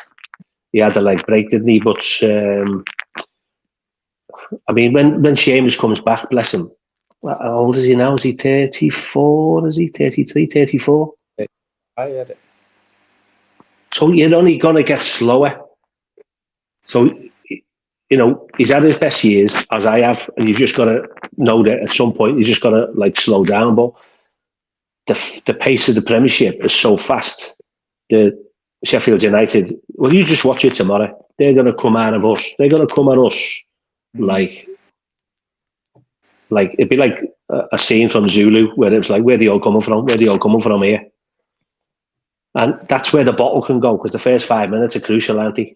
He had a leg break, didn't he? But, I mean, when Seamus comes back, bless him, how old is he now? Is he 34? Is he 33, 34? I had it. So you're only going to get slower. So, you know, he's had his best years, as I have, and you've just got to know that at some point you've just got to, like, slow down. But the pace of the Premiership is so fast. The Sheffield United, well, you just watch it tomorrow. They're going to come out of us. They're going to come at us like it'd be like a scene from Zulu where it's like, where are they all coming from? Where are they all coming from here? And that's where the bottle can go, because the first 5 minutes are crucial, aren't they?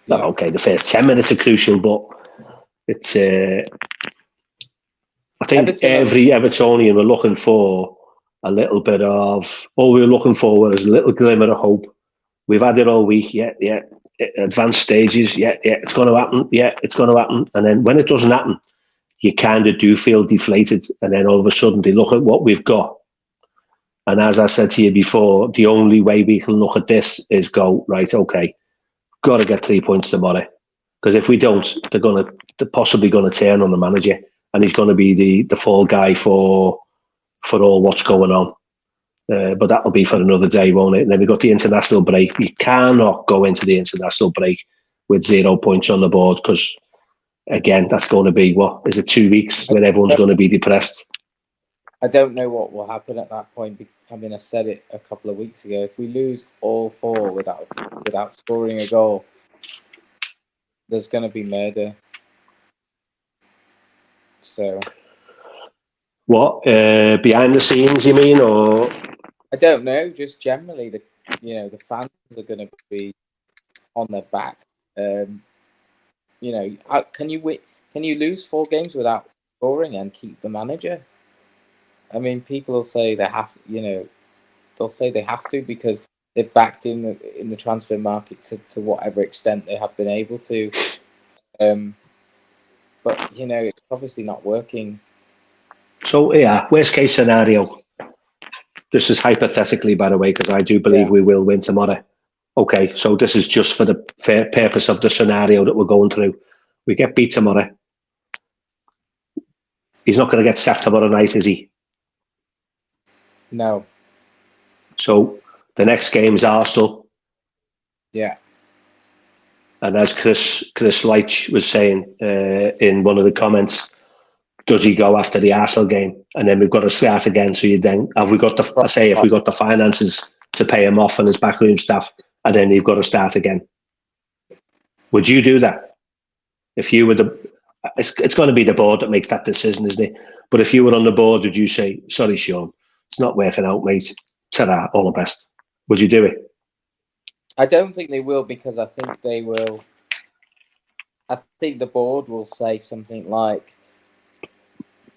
Yeah. Okay, the first 10 minutes are crucial, but it's. I think every Evertonian were looking for a little bit of. All we were looking for was a little glimmer of hope. We've had it all week, yeah. Advanced stages, yeah. It's going to happen, yeah. It's going to happen, and then when it doesn't happen, you kind of do feel deflated, and then all of a sudden they look at what we've got. And as I said to you before, the only way we can look at this is go, right, okay, got to get 3 points tomorrow. Because if we don't, they're possibly going to turn on the manager, and he's going to be the fall guy for all what's going on. But that'll be for another day, won't it? And then we've got the international break. You cannot go into the international break with 0 points on the board, because, again, that's going to be, what, is it 2 weeks when everyone's going to be depressed? I don't know what will happen at that point. I mean, I said it a couple of weeks ago. If we lose all four without scoring a goal, there's going to be murder. So, what, behind the scenes, you mean, or? I don't know. Just generally, the fans are going to be on their back. Can you lose 4 games without scoring and keep the manager? I mean, people will say they have. They'll say they have to because they've backed in the transfer market to whatever extent they have been able to. But it's obviously not working. So yeah, worst case scenario. This is hypothetically, by the way, because I do believe we will win tomorrow. Okay, so this is just for the purpose of the scenario that we're going through. We get beat tomorrow. He's not going to get sacked tomorrow night, is he? No. So the next game is Arsenal. Yeah. And as Chris Leitch was saying in one of the comments, does he go after the Arsenal game? And then we've got to start again. So you then if we got the finances to pay him off and his backroom staff, and then you've got to start again. Would you do that? If you were it's going to be the board that makes that decision, isn't it? But if you were on the board, would you say, sorry, Sean, it's not working out, mate. Ta-ra, all the best. Would you do it? I don't think they will, because I think they will. I think the board will say something like,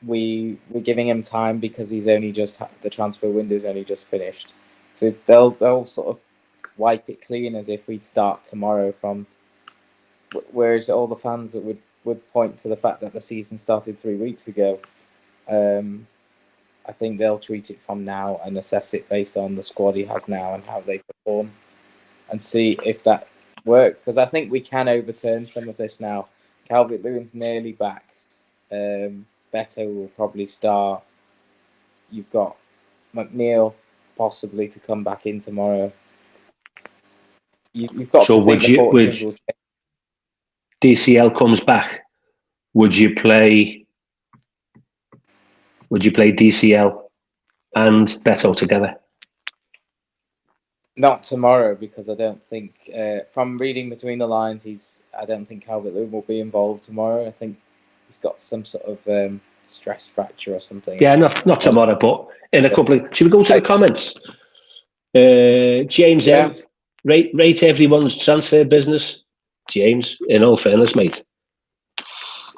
we're giving him time because he's only just, the transfer window's only just finished. So they'll sort of wipe it clean as if we'd start tomorrow from. Whereas all the fans that would point to the fact that the season started 3 weeks ago. I think they'll treat it from now and assess it based on the squad he has now and how they perform, and see if that works. Because I think we can overturn some of this now. Calvert-Lewin's nearly back. Beto will probably start. You've got McNeil possibly to come back in tomorrow. You've got to think the fortunes will change. DCL comes back. Would you play DCL and Beto together? Not tomorrow, because I don't think, from reading between the lines, I don't think Calvert-Lewin will be involved tomorrow. I think he's got some sort of stress fracture or something. Yeah, not tomorrow, but in a couple of. Should we go to the comments? James M. Rate everyone's transfer business. James, in all fairness, mate,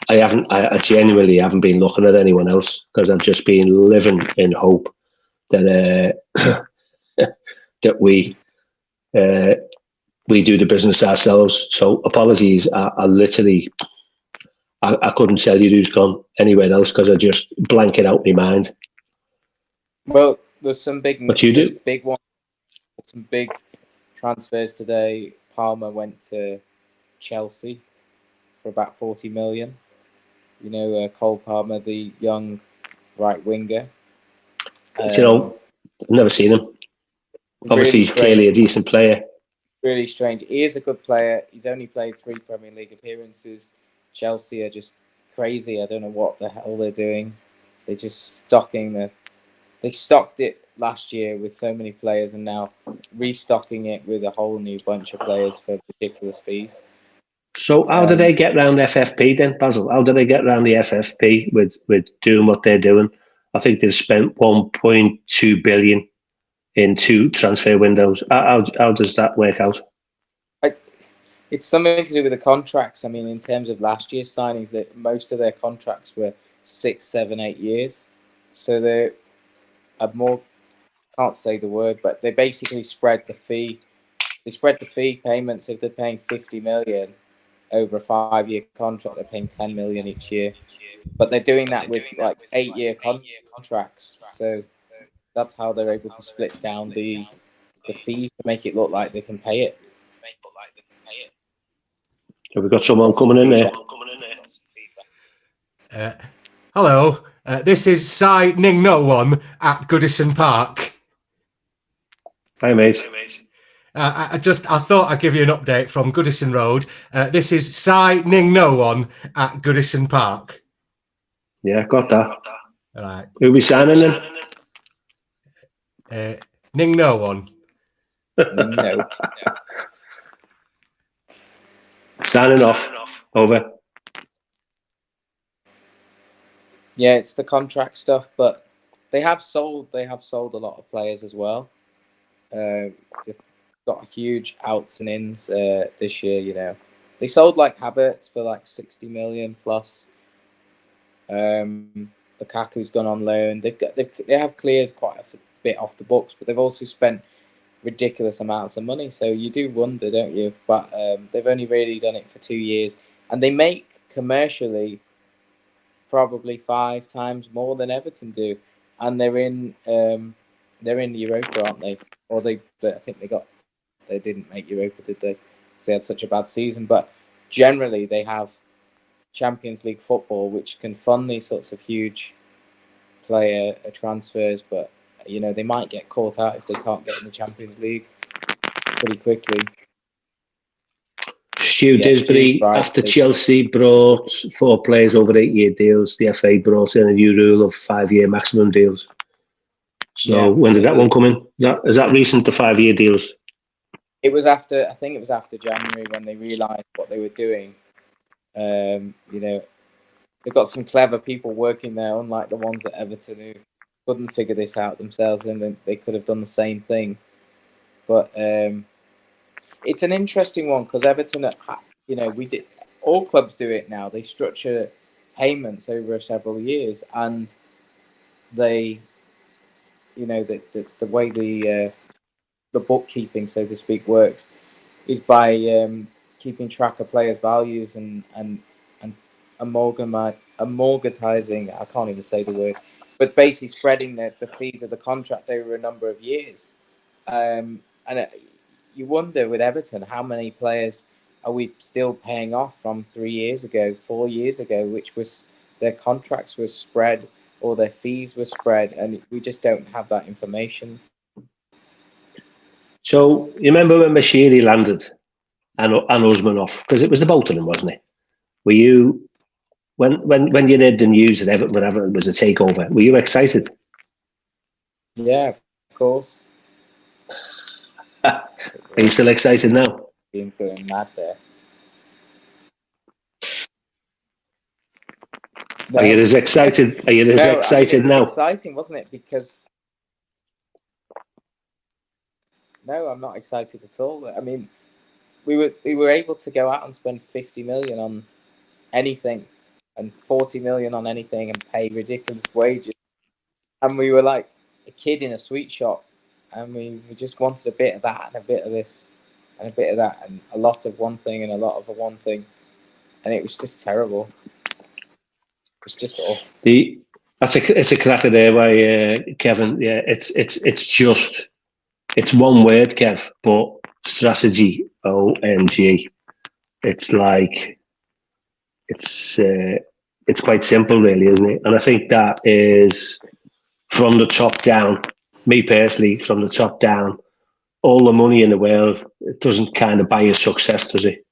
I genuinely haven't been looking at anyone else, because I've just been living in hope that that we do the business ourselves. So apologies, I literally I couldn't tell you who's gone anywhere else, because I just blank it out in my mind. Well, there's some big. What you do? Big one. Some big transfers today. Palmer went to Chelsea for about 40 million. You know, Cole Palmer, the young right winger. I've never seen him. Obviously, he's clearly a decent player. Really strange. He is a good player. He's only played 3 Premier League appearances. Chelsea are just crazy. I don't know what the hell they're doing. They're just They stocked it last year with so many players, and now restocking it with a whole new bunch of players for ridiculous fees. So how do they get around FFP then, Basil? How do they get around the FFP with doing what they're doing? I think they've spent 1.2 billion in 2 transfer windows. How does that work out? It's something to do with the contracts. I mean, in terms of last year's signings, that most of their contracts were 6, 7, 8 years. So they're more, can't say the word, but they basically spread the fee. They spread the fee payments. If they're paying 50 million over a 5-year contract, they're paying 10 million each year. But they're doing that with like 8-year contracts. So that's how they're able to split down the fees to make it look like they can pay it. Have we got someone coming in there? Hello, this is Sai Ning No One at Goodison Park. Hi, mate. I thought I'd give you an update from Goodison Road. This is Sai Ning No One at Goodison Park. Yeah, got that. All right. Who are we signing then? Ning No One. No. Signing off. Over. Yeah, it's the contract stuff, but they have sold a lot of players as well. They've got huge outs and ins this year. You know, they sold like Havertz for like 60 million plus. Lukaku's gone on loan. They have cleared quite a bit off the books, but they've also spent ridiculous amounts of money. So you do wonder, don't you? But they've only really done it for 2 years, and they make commercially probably 5 times more than Everton do, and they're in Europa, aren't they? Or I think they didn't make Europa, did they? Because they had such a bad season. But generally, they have Champions League football, which can fund these sorts of huge player transfers. But you know, they might get caught out if they can't get in the Champions League pretty quickly. Stu Yeah, Disbury, Stu's right. after Chelsea brought 4 players over 8-year deals, the FA brought in a new rule of 5-year maximum deals. So Yeah, when did it that one was- come in? Is that recent, the 5-year deals? It was after, I think it was after January when they realised what they were doing. You know, they've got some clever people working there, unlike the ones at Everton who couldn't figure this out themselves, and then they could have done the same thing. But it's an interesting one because Everton, you know, we did. All clubs do it now. They structure payments over several years, and they, you know, the way the bookkeeping, so to speak, works is by keeping track of players' values and amortizing. I can't even say the word, but basically spreading the fees of the contract over a number of years. You wonder with Everton how many players are we still paying off from 3 years ago, 4 years ago, which was their contracts were spread or their fees were spread, and we just don't have that information. So you remember when Bashiri landed and Usmanov, because it was the both of them, wasn't it? Were you when you heard the news that Everton, whatever it was a takeover? Were you excited? Yeah, of course. Are you still excited now? Being going mad there. No. Are you as excited? Are you as No, excited it was now? exciting, wasn't it? Because no, I'm not excited at all. I mean, we were able to go out and spend 50 million on anything and 40 million on anything and pay ridiculous wages, and we were like a kid in a sweet shop, and we just wanted a bit of that and a bit of this and a bit of that and a lot of one thing and a lot of a one thing, and it was just terrible. It's just awful. It's a cracker there by Kevin. Yeah, it's one word, Kev, but strategy. ONG. It's like it's quite simple, really, isn't it? And I think that is from the top down. Me personally, from the top down, all the money in the world, it doesn't kind of buy you success, does it?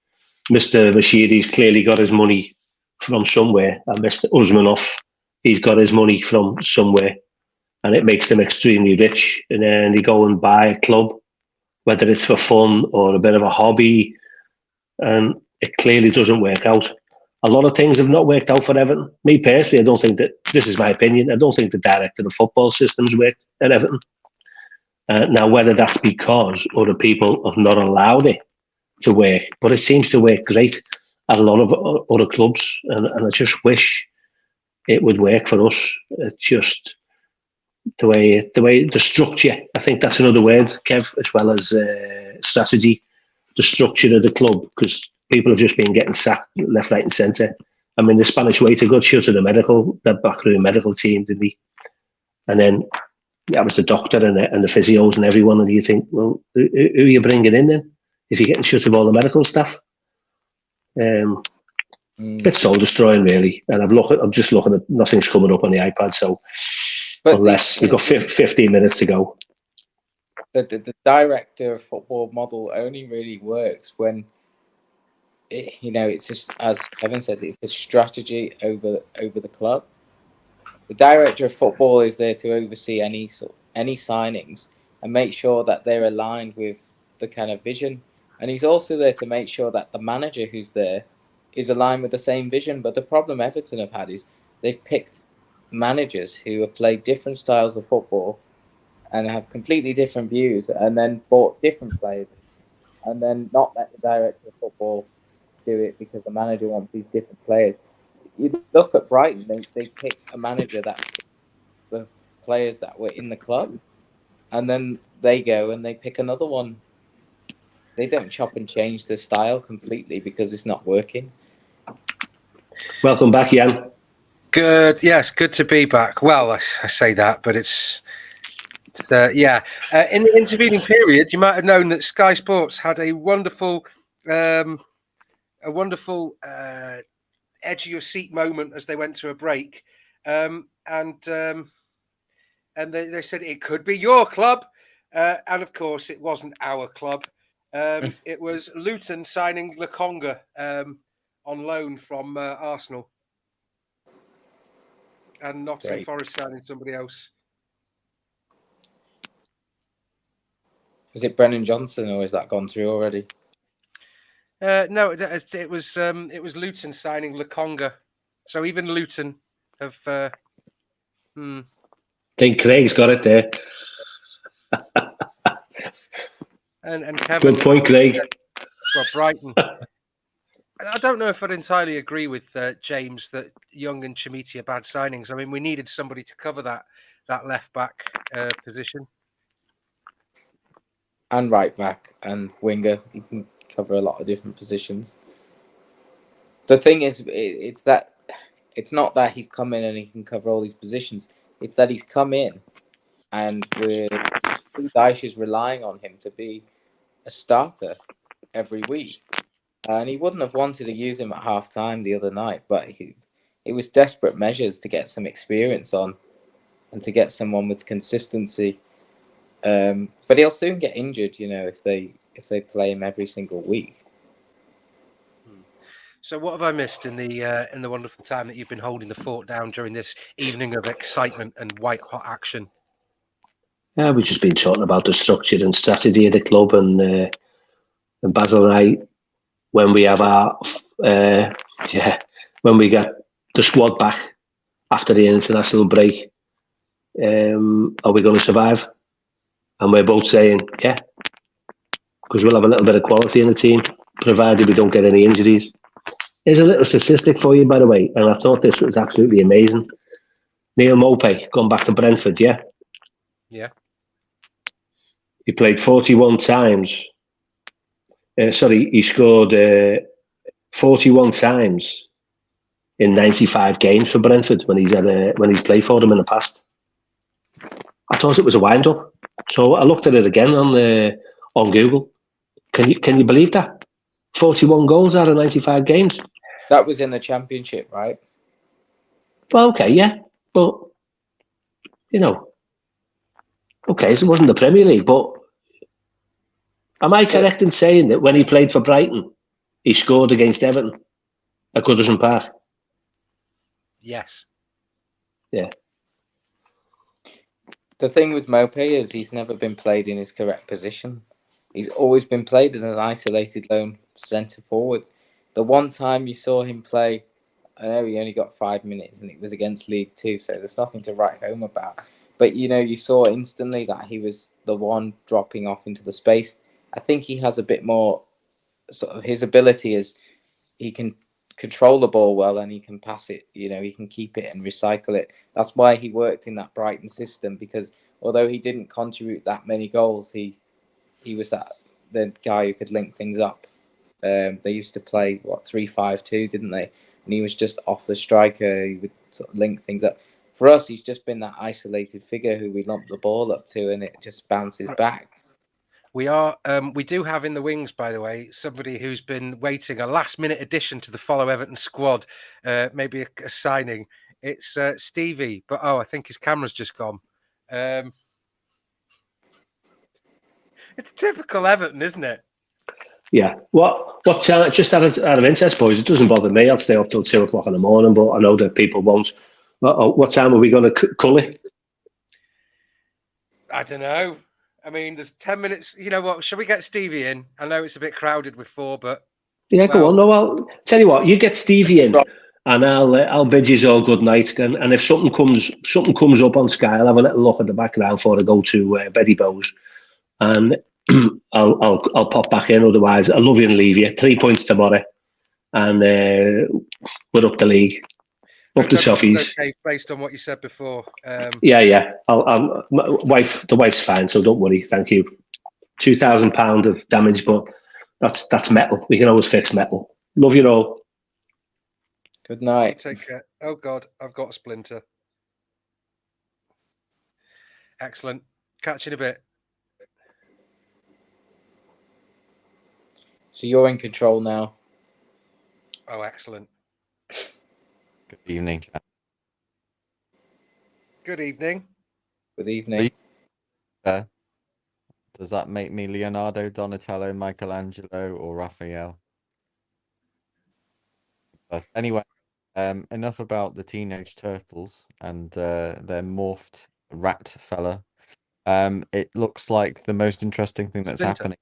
Mr. Bashiri's clearly got his money from somewhere, and Mr. Usmanov, he's got his money from somewhere, and it makes them extremely rich. And then they go and buy a club, whether it's for fun or a bit of a hobby, and it clearly doesn't work out. A lot of things have not worked out for Everton. Me personally, I don't think that, this is my opinion, I don't think the director of the football system's worked at Everton. Now, whether that's because other people have not allowed it to work, but it seems to work great at a lot of other clubs, and I just wish it would work for us. It's just the way the structure. I think that's another word, Kev, as well as strategy. The structure of the club, because people have just been getting sacked left, right, and centre. I mean, the Spanish waiter got shut of the backroom medical team, didn't he? And then that was the doctor and the physios and everyone. And you think, well, who are you bringing in then? If you're getting shut of all the medical staff, it's soul destroying, really. And I'm just looking at nothing's coming up on the iPad. So unless we've got 15 minutes to go. The director of football model only really works when it's just, as Kevin says, it's the strategy over the club. The director of football is there to oversee any signings and make sure that they're aligned with the kind of vision, and he's also there to make sure that the manager who's there is aligned with the same vision. But the problem Everton have had is they've picked managers who have played different styles of football and have completely different views, and then bought different players, and then not let the director of football do it because the manager wants these different players. You look at Brighton; they picked a manager that the players that were in the club, and then they go and they pick another one. They don't chop and change the style completely because it's not working. Welcome back, Jan. Good. Yes, good to be back. Well, I say that, but it's yeah. In the intervening period, you might have known that Sky Sports had a wonderful edge of your seat moment as they went to a break, and they said it could be your club, and of course it wasn't our club. It was Luton signing Lokonga on loan from Arsenal, and Nottingham Great. Forest signing somebody else. Was it Brennan Johnson, or has that gone through already? No, it was Luton signing Lokonga. So even Luton have. I think Craig's got it there. And Kevin. Good point, Craig. Well, Brighton. I don't know if I'd entirely agree with James that Young and Chimiti are bad signings. I mean, we needed somebody to cover that left back position. And right back and winger. He can cover a lot of different positions. The thing is, it's not that he's come in and he can cover all these positions. It's that he's come in and Dyche is relying on him to be a starter every week. And he wouldn't have wanted to use him at half time the other night, but it was desperate measures to get some experience on and to get someone with consistency. But he'll soon get injured, if they play him every single week. So what have I missed in the wonderful time that you've been holding the fort down during this evening of excitement and white hot action? Yeah, we've just been talking about the structure and strategy of the club, and Basil and I, when we have our when we get the squad back after the international break, are we going to survive? And we're both saying, yeah, because we'll have a little bit of quality in the team, provided we don't get any injuries. Here's a little statistic for you, by the way, and I thought this was absolutely amazing. Neil Maupay, gone back to Brentford, yeah? Yeah. He played 41 times. He scored 41 times in 95 games for Brentford when he's played for them in the past. I thought it was a wind-up. So I looked at it again on Google. Can you believe that? 41 goals out of 95 games. That was in the Championship, right? Well, okay, yeah. But, okay, so it wasn't the Premier League, but am I correct in saying that when he played for Brighton, he scored against Everton at Goodison Park? Yes. Yeah. The thing with Maupay is he's never been played in his correct position. He's always been played as an isolated lone centre forward. The one time you saw him play, I know he only got 5 minutes and it was against League Two, so there's nothing to write home about. But, you saw instantly that he was the one dropping off into the space. I think he has a bit more, sort of his ability is he can control the ball well and he can pass it, he can keep it and recycle it. That's why he worked in that Brighton system, because although he didn't contribute that many goals, he was the guy who could link things up. They used to play 3-5-2, didn't they? And he was just off the striker. He would sort of link things up. For us, he's just been that isolated figure who we lump the ball up to, and it just bounces back. We do have in the wings, by the way, somebody who's been waiting, a last-minute addition to the Follow Everton squad, maybe a signing. It's Stevie, but I think his camera's just gone. It's typical Everton, isn't it? Yeah. What time? Just out of interest, boys, it doesn't bother me. I'll stay up till 2 o'clock in the morning, but I know that people won't. What time are we going to cull it? I don't know. I mean, there's 10 minutes. You know what? Shall we get Stevie in? I know it's a bit crowded with 4, but yeah, go on. No, I'll tell you what. You get Stevie in, and I'll bid you all good night. And if something comes up on Sky, I'll have a little look at the background before I go to Betty Bowes, and I'll pop back in. Otherwise, I love you and leave you. 3 points tomorrow, and we're up the league, up the toffees. Okay, based on what you said before. Yeah. The wife's fine, so don't worry. Thank you. £2,000 of damage, but that's metal. We can always fix metal. Love you all. Good night. Take care. Oh God, I've got a splinter. Excellent. Catch you in a bit. So you're in control now. Oh, excellent. Good evening. Good evening. Good evening. To Does that make me Leonardo, Donatello, Michelangelo, or Raphael? But anyway, enough about the Teenage Turtles and their morphed rat fella. It looks like the most interesting thing that's Splinter. happening.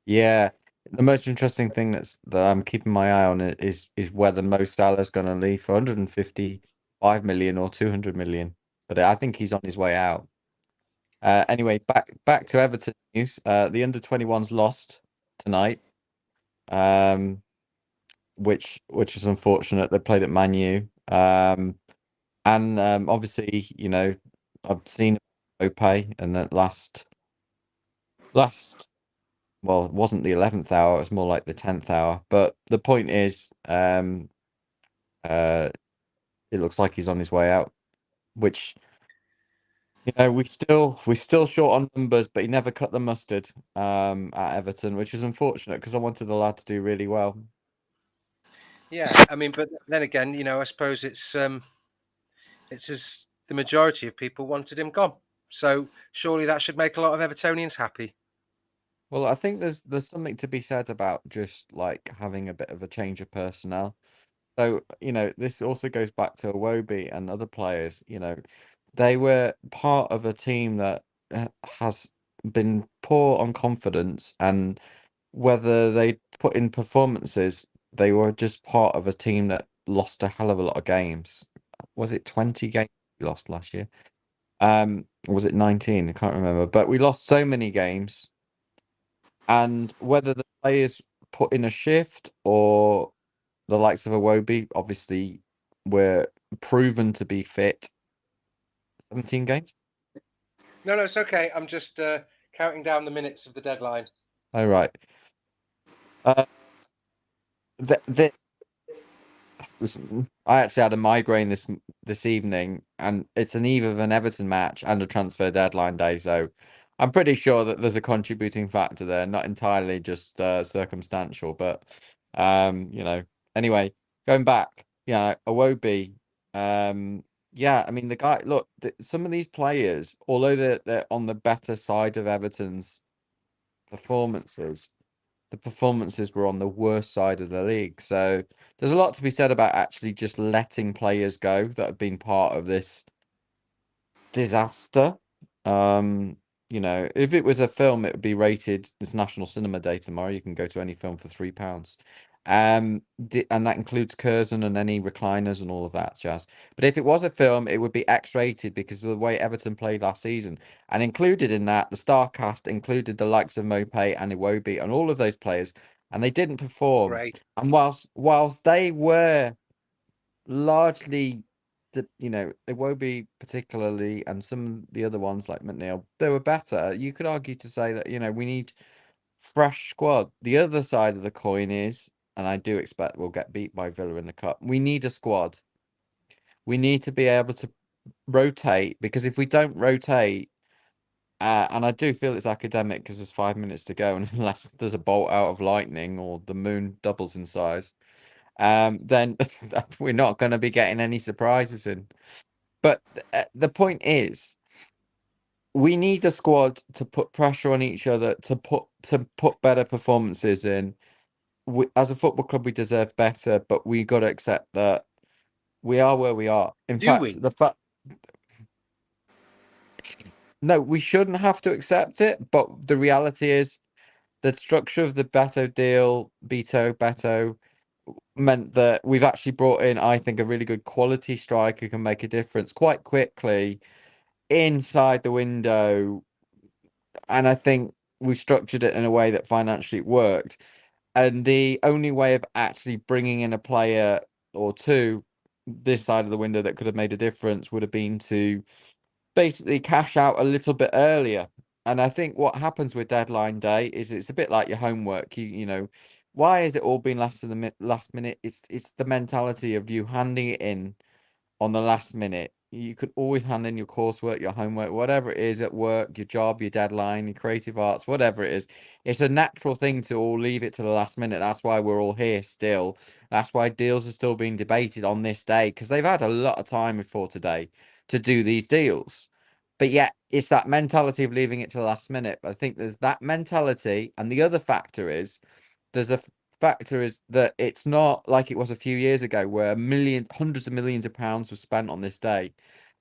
Yeah, the most interesting thing that I'm keeping my eye on is whether Mo Salah's going to leave for 155 million or 200 million. But I think he's on his way out. Anyway, back to Everton news. The under-21s lost tonight, which is unfortunate. They played at Man U, and obviously, you know, I've seen Ope and that last. Well, it wasn't the 11th hour; it was more like the 10th hour. But the point is, it looks like he's on his way out, which. You know, we're still short on numbers, but he never cut the mustard at Everton, which is unfortunate because I wanted the lad to do really well. Yeah, I mean, but then again, you know, I suppose it's as the majority of people wanted him gone. So surely that should make a lot of Evertonians happy. Well, I think there's something to be said about just like having a bit of a change of personnel. So, you know, this also goes back to Iwobi and other players, you know, they were part of a team that has been poor on confidence, and whether they put in performances, they were just part of a team that lost a hell of a lot of games. Was it 20 games we lost last year? Or was it 19? I can't remember. But we lost so many games, and whether the players put in a shift or the likes of Iwobi obviously were proven to be fit. 17 games? No, it's okay. I'm just counting down the minutes of the deadline. Oh, right. Listen, I actually had a migraine this evening, and it's an eve of an Everton match and a transfer deadline day, so I'm pretty sure that there's a contributing factor there, not entirely just circumstantial, but you know. Anyway, going back, yeah, Iwobi, yeah, I mean the guy. Look, some of these players, although they're on the better side of Everton's performances, the performances were on the worst side of the league. So there's a lot to be said about actually just letting players go that have been part of this disaster. You know, if it was a film, it would be rated. It's National Cinema Day tomorrow. You can go to any film for £3. And that includes Curzon and any recliners and all of that jazz. But if it was a film, it would be X-rated because of the way Everton played last season. And included in that, the star cast included the likes of Mope and Iwobi and all of those players, and they didn't perform. Great. And whilst they were largely, you know, Iwobi particularly, and some of the other ones like McNeil, they were better. You could argue to say that, you know, we need fresh squad. The other side of the coin is, and I do expect we'll get beat by Villa in the cup, we need a squad. We need to be able to rotate, because if we don't rotate, and I do feel it's academic because there's 5 minutes to go, and unless there's a bolt out of lightning or the moon doubles in size, then we're not going to be getting any surprises in. But the point is, we need a squad to put pressure on each other, to put better performances in. As a football club, we deserve better, but we got to accept that we are where we are. In fact, the fact. No, we shouldn't have to accept it, but the reality is the structure of the Beto, meant that we've actually brought in, I think, a really good quality striker who can make a difference quite quickly inside the window. And I think we structured it in a way that financially worked. And the only way of actually bringing in a player or two this side of the window that could have made a difference would have been to basically cash out a little bit earlier. And I think what happens with deadline day is it's a bit like your homework. You know, why has it all been last to the last minute? It's the mentality of you handing it in on the last minute. You could always hand in your coursework, your homework, whatever it is at work, your job, your deadline, your creative arts, whatever it is. It's a natural thing to all leave it to the last minute. That's why we're all here still. That's why deals are still being debated on this day, because they've had a lot of time before today to do these deals. But yet it's that mentality of leaving it to the last minute. I think there's that mentality, and the other factor is factor is that it's not like it was a few years ago where hundreds of millions of pounds were spent on this day.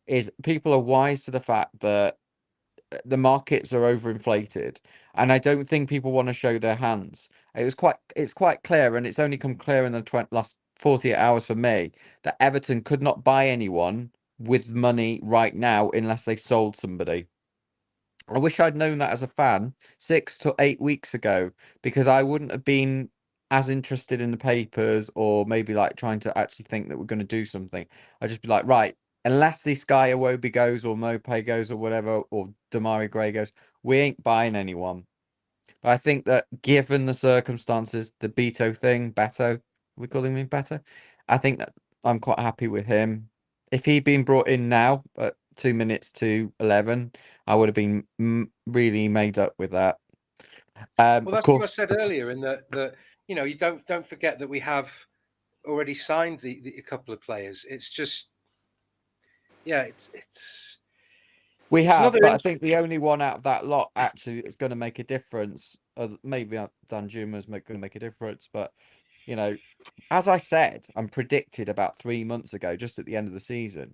Is people are wise to the fact that the markets are overinflated, and I don't think people want to show their hands. It's quite clear, and it's only come clear in the last 48 hours for me, that Everton could not buy anyone with money right now unless they sold somebody. I wish I'd known that as a fan 6 to 8 weeks ago, because I wouldn't have been as interested in the papers, or maybe like trying to actually think that we're going to do something. I'd just be like, right, unless this guy Iwobi goes, or Mopé goes, or whatever, or Damari Gray goes, we ain't buying anyone. But I think that given the circumstances, the Beto, we calling him Beto? I think that I'm quite happy with him. If he'd been brought in now at 2 minutes to 11, I would have been really made up with that. Well, Of that's what I course, said earlier, in that you don't forget that we have already signed a couple of players. It's just, yeah, we it's have, another. but I think the only one out of that lot actually that's going to make a difference, maybe Danjuma's going to make a difference, but as I said and predicted about 3 months ago, just at the end of the season,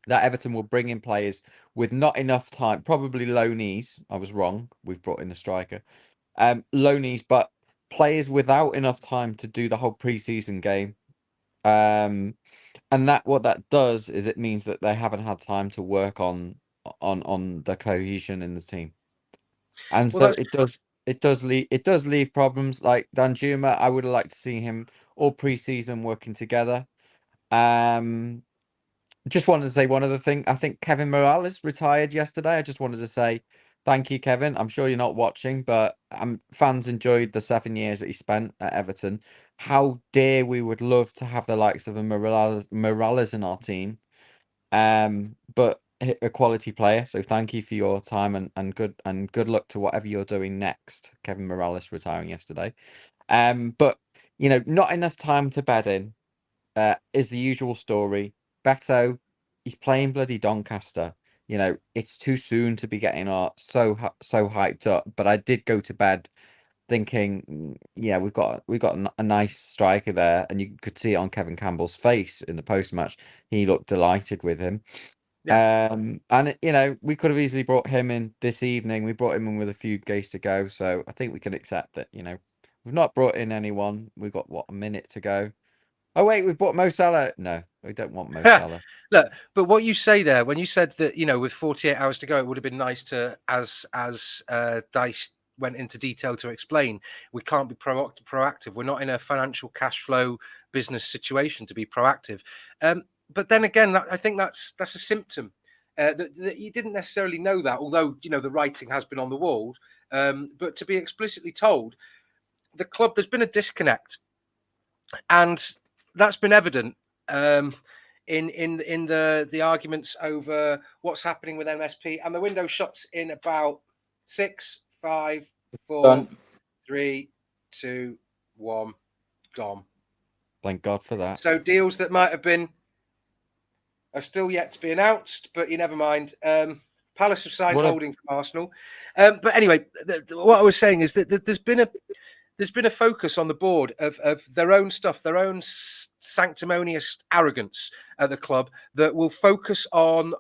that Everton will bring in players with not enough time, probably loanees. I was wrong. We've brought in a striker. Loanees, but players without enough time to do the whole pre-season game. And what that does is it means that they haven't had time to work on the cohesion in the team. And Well, so it does leave problems. Like Danjuma, I would have liked to see him all pre-season working together. Just wanted to say one other thing. I think Kevin Morales retired yesterday. I just wanted to say thank you, Kevin. I'm sure you're not watching, but fans enjoyed the 7 years that he spent at Everton. How dear we would love to have the likes of a Morales in our team. But a quality player. So thank you for your time, and good luck to whatever you're doing next. Kevin Morales retiring yesterday. But not enough time to bed in. Is the usual story. Beto, he's playing bloody Doncaster. It's too soon to be getting so hyped up. But I did go to bed thinking, yeah, we've got a nice striker there, and you could see it on Kevin Campbell's face in the post match. He looked delighted with him. Yeah. And we could have easily brought him in this evening. We brought him in with a few games to go, so I think we can accept that. We've not brought in anyone. We've got a minute to go. Oh wait, we've bought Mo Salah. No, we don't want Mo Salah. Look, but what you say there, when you said that, with 48 hours to go, it would have been nice to, as Dice went into detail to explain, we can't be proactive. We're not in a financial cash flow business situation to be proactive. But then again, I think that's a symptom that you didn't necessarily know that, although the writing has been on the wall. But to be explicitly told, the club, there's been a disconnect, and that's been evident in the arguments over what's happening with MSP, and the window shuts in about 6, 5, 4, 3, 2, 1, gone. Thank God for that. So deals that might have been are still yet to be announced, but you never mind. Palace have signed Holding from Arsenal, but anyway, what I was saying is that there's been a focus on the board of their own stuff, their own sanctimonious arrogance at the club, that will focus on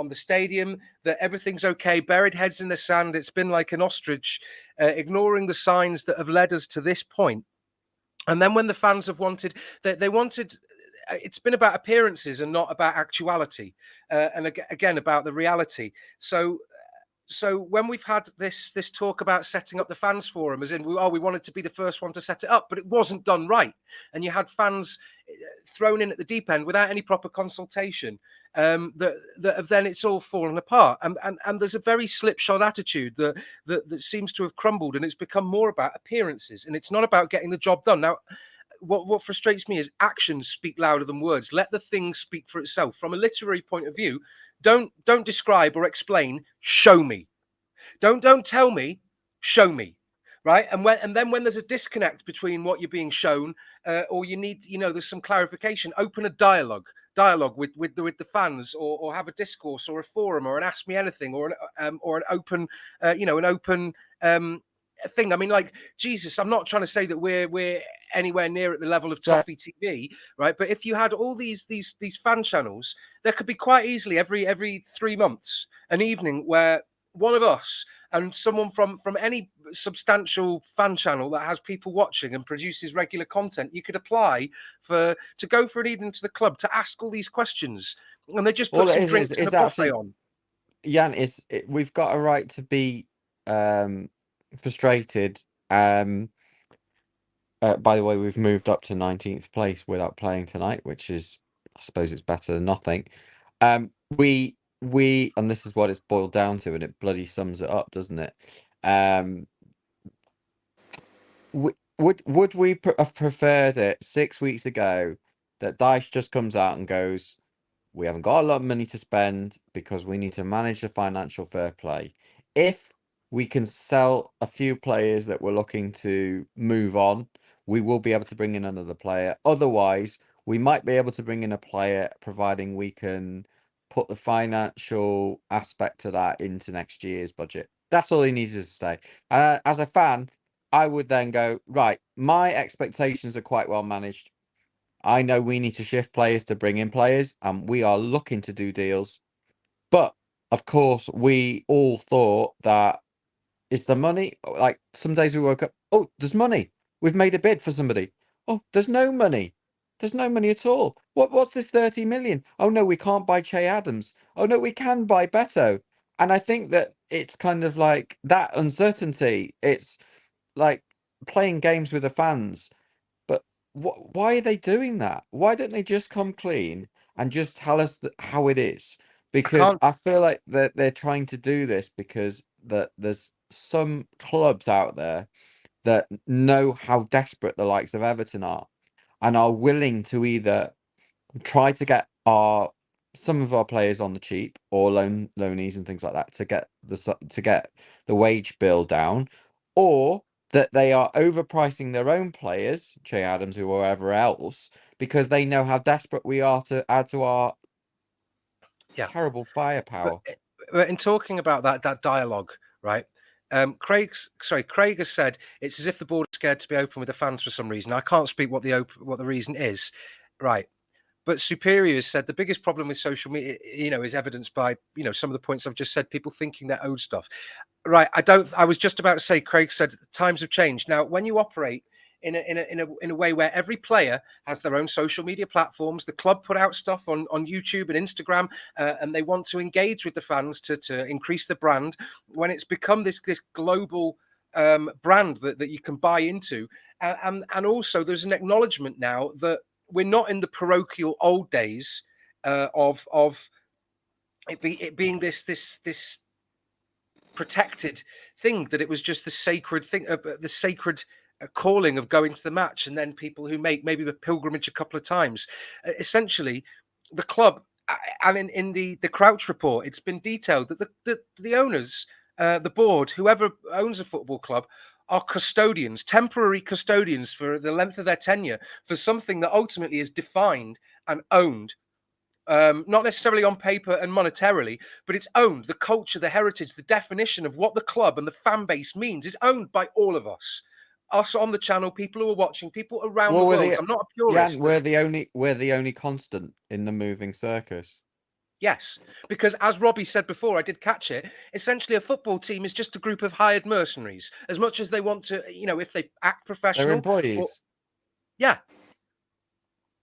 the stadium, that everything's okay, buried heads in the sand. It's been like an ostrich, ignoring the signs that have led us to this point. And then when the fans have wanted, they wanted, it's been about appearances and not about actuality, and again about the reality. So when we've had this talk about setting up the fans forum, as in, we wanted to be the first one to set it up, but it wasn't done right, and you had fans thrown in at the deep end without any proper consultation, that have then it's all fallen apart, and there's a very slipshod attitude that seems to have crumbled, and it's become more about appearances, and it's not about getting the job done. Now, what frustrates me is actions speak louder than words. Let the thing speak for itself. From a literary point of view, don't describe or explain. Show me. Don't tell me. Show me. Right? And then when there's a disconnect between what you're being shown, or you need, there's some clarification. Open a dialogue. dialogue with the fans, or have a discourse or a forum or an Ask Me Anything or an open an open thing. I mean, like, Jesus, I'm not trying to say that we're anywhere near at the level of Toffee TV, right? But if you had all these fan channels, there could be quite easily every 3 months an evening where one of us and someone from any substantial fan channel that has people watching and produces regular content, you could apply to go for an evening to the club to ask all these questions, and they just put some drinks and a buffet on. Jan, we've got a right to be frustrated. By the way, we've moved up to 19th place without playing tonight, which is, I suppose, it's better than nothing. We and this is what it's boiled down to, and it bloody sums it up, doesn't it? Would we have preferred it 6 weeks ago that Dyche just comes out and goes, we haven't got a lot of money to spend because we need to manage the financial fair play. If we can sell a few players that we're looking to move on, we will be able to bring in another player. Otherwise, we might be able to bring in a player, providing we can put the financial aspect to that into next year's budget. That's all he needs to say. As a fan, I would then go, right, my expectations are quite well managed. I know we need to shift players to bring in players, and we are looking to do deals. But of course, we all thought that it's the money. Like, some days we woke up, oh, there's money. We've made a bid for somebody. Oh, there's no money. There's no money at all. What's this 30 million? Oh no, we can't buy Che Adams. Oh no, we can buy Beto. And I think that it's kind of like that uncertainty. It's like playing games with the fans. But why are they doing that? Why don't they just come clean and just tell us how it is? Because I feel like they're trying to do this because there's some clubs out there that know how desperate the likes of Everton are, and are willing to either try to get some of our players on the cheap, or loanees and things like that, to get the wage bill down, or that they are overpricing their own players, Che Adams or whoever else, because they know how desperate we are to add to our terrible firepower. But in talking about that dialogue, right? Craig has said it's as if the board is scared to be open with the fans for some reason. I can't speak what the reason is, right? But Superior has said the biggest problem with social media, is evidenced by, some of the points I've just said, people thinking they're owed stuff. Right. I was just about to say, Craig said times have changed. Now, when you operate in a way where every player has their own social media platforms, the club put out stuff on YouTube and Instagram, and they want to engage with the fans to increase the brand. When it's become this global brand that you can buy into, and also there's an acknowledgement now that we're not in the parochial old days of it being this protected thing, that it was just the sacred thing, the sacred calling of going to the match, and then people who make maybe the pilgrimage a couple of times. Essentially, the club, and in the Crouch report, it's been detailed that the owners, the board, whoever owns a football club, are custodians, temporary custodians for the length of their tenure, for something that ultimately is defined and owned. Not necessarily on paper and monetarily, but it's owned. The culture, the heritage, the definition of what the club and the fan base means is owned by all of us. Us on the channel, people who are watching, people around the world. I'm not a purist. Jan, we're the only constant in the moving circus. Yes, because as Robbie said before, I did catch it. Essentially, a football team is just a group of hired mercenaries. As much as they want to, if they act professional, they're employees. Yeah.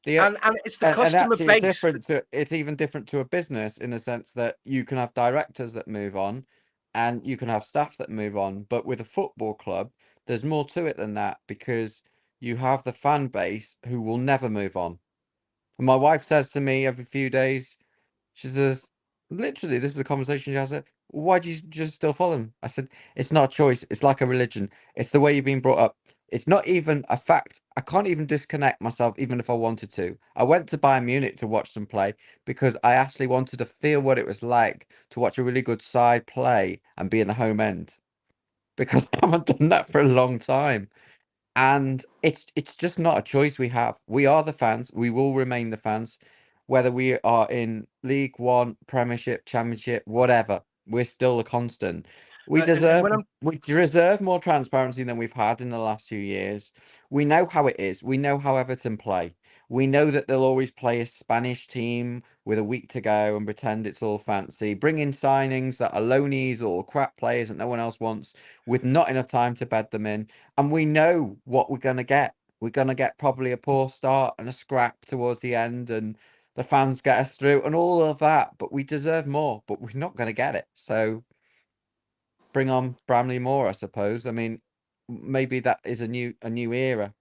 And it's the customer base. It's even different to a business, in a sense that you can have directors that move on, and you can have staff that move on. But with a football club, there's more to it than that, because you have the fan base who will never move on. And my wife says to me every few days, she says, literally, this is a conversation she has. Why do you just still follow him? I said, it's not a choice. It's like a religion. It's the way you've been brought up. It's not even a fact. I can't even disconnect myself, even if I wanted to. I went to Bayern Munich to watch them play because I actually wanted to feel what it was like to watch a really good side play and be in the home end, because I haven't done that for a long time. And it's just not a choice we have. We are the fans. We will remain the fans. whether we are in League One, Premiership, Championship, whatever. We're still a constant. We deserve more transparency than we've had in the last few years. We know how it is. We know how Everton play. We know that they'll always play a Spanish team with a week to go and pretend it's all fancy. Bring in signings that are loanies or crap players that no one else wants with not enough time to bed them in. And we know what we're going to get. We're going to get probably a poor start and a scrap towards the end, and the fans get us through and all of that. But we deserve more, but we're not going to get it. So bring on Bramley Moore, I suppose. I mean, maybe that is a new era,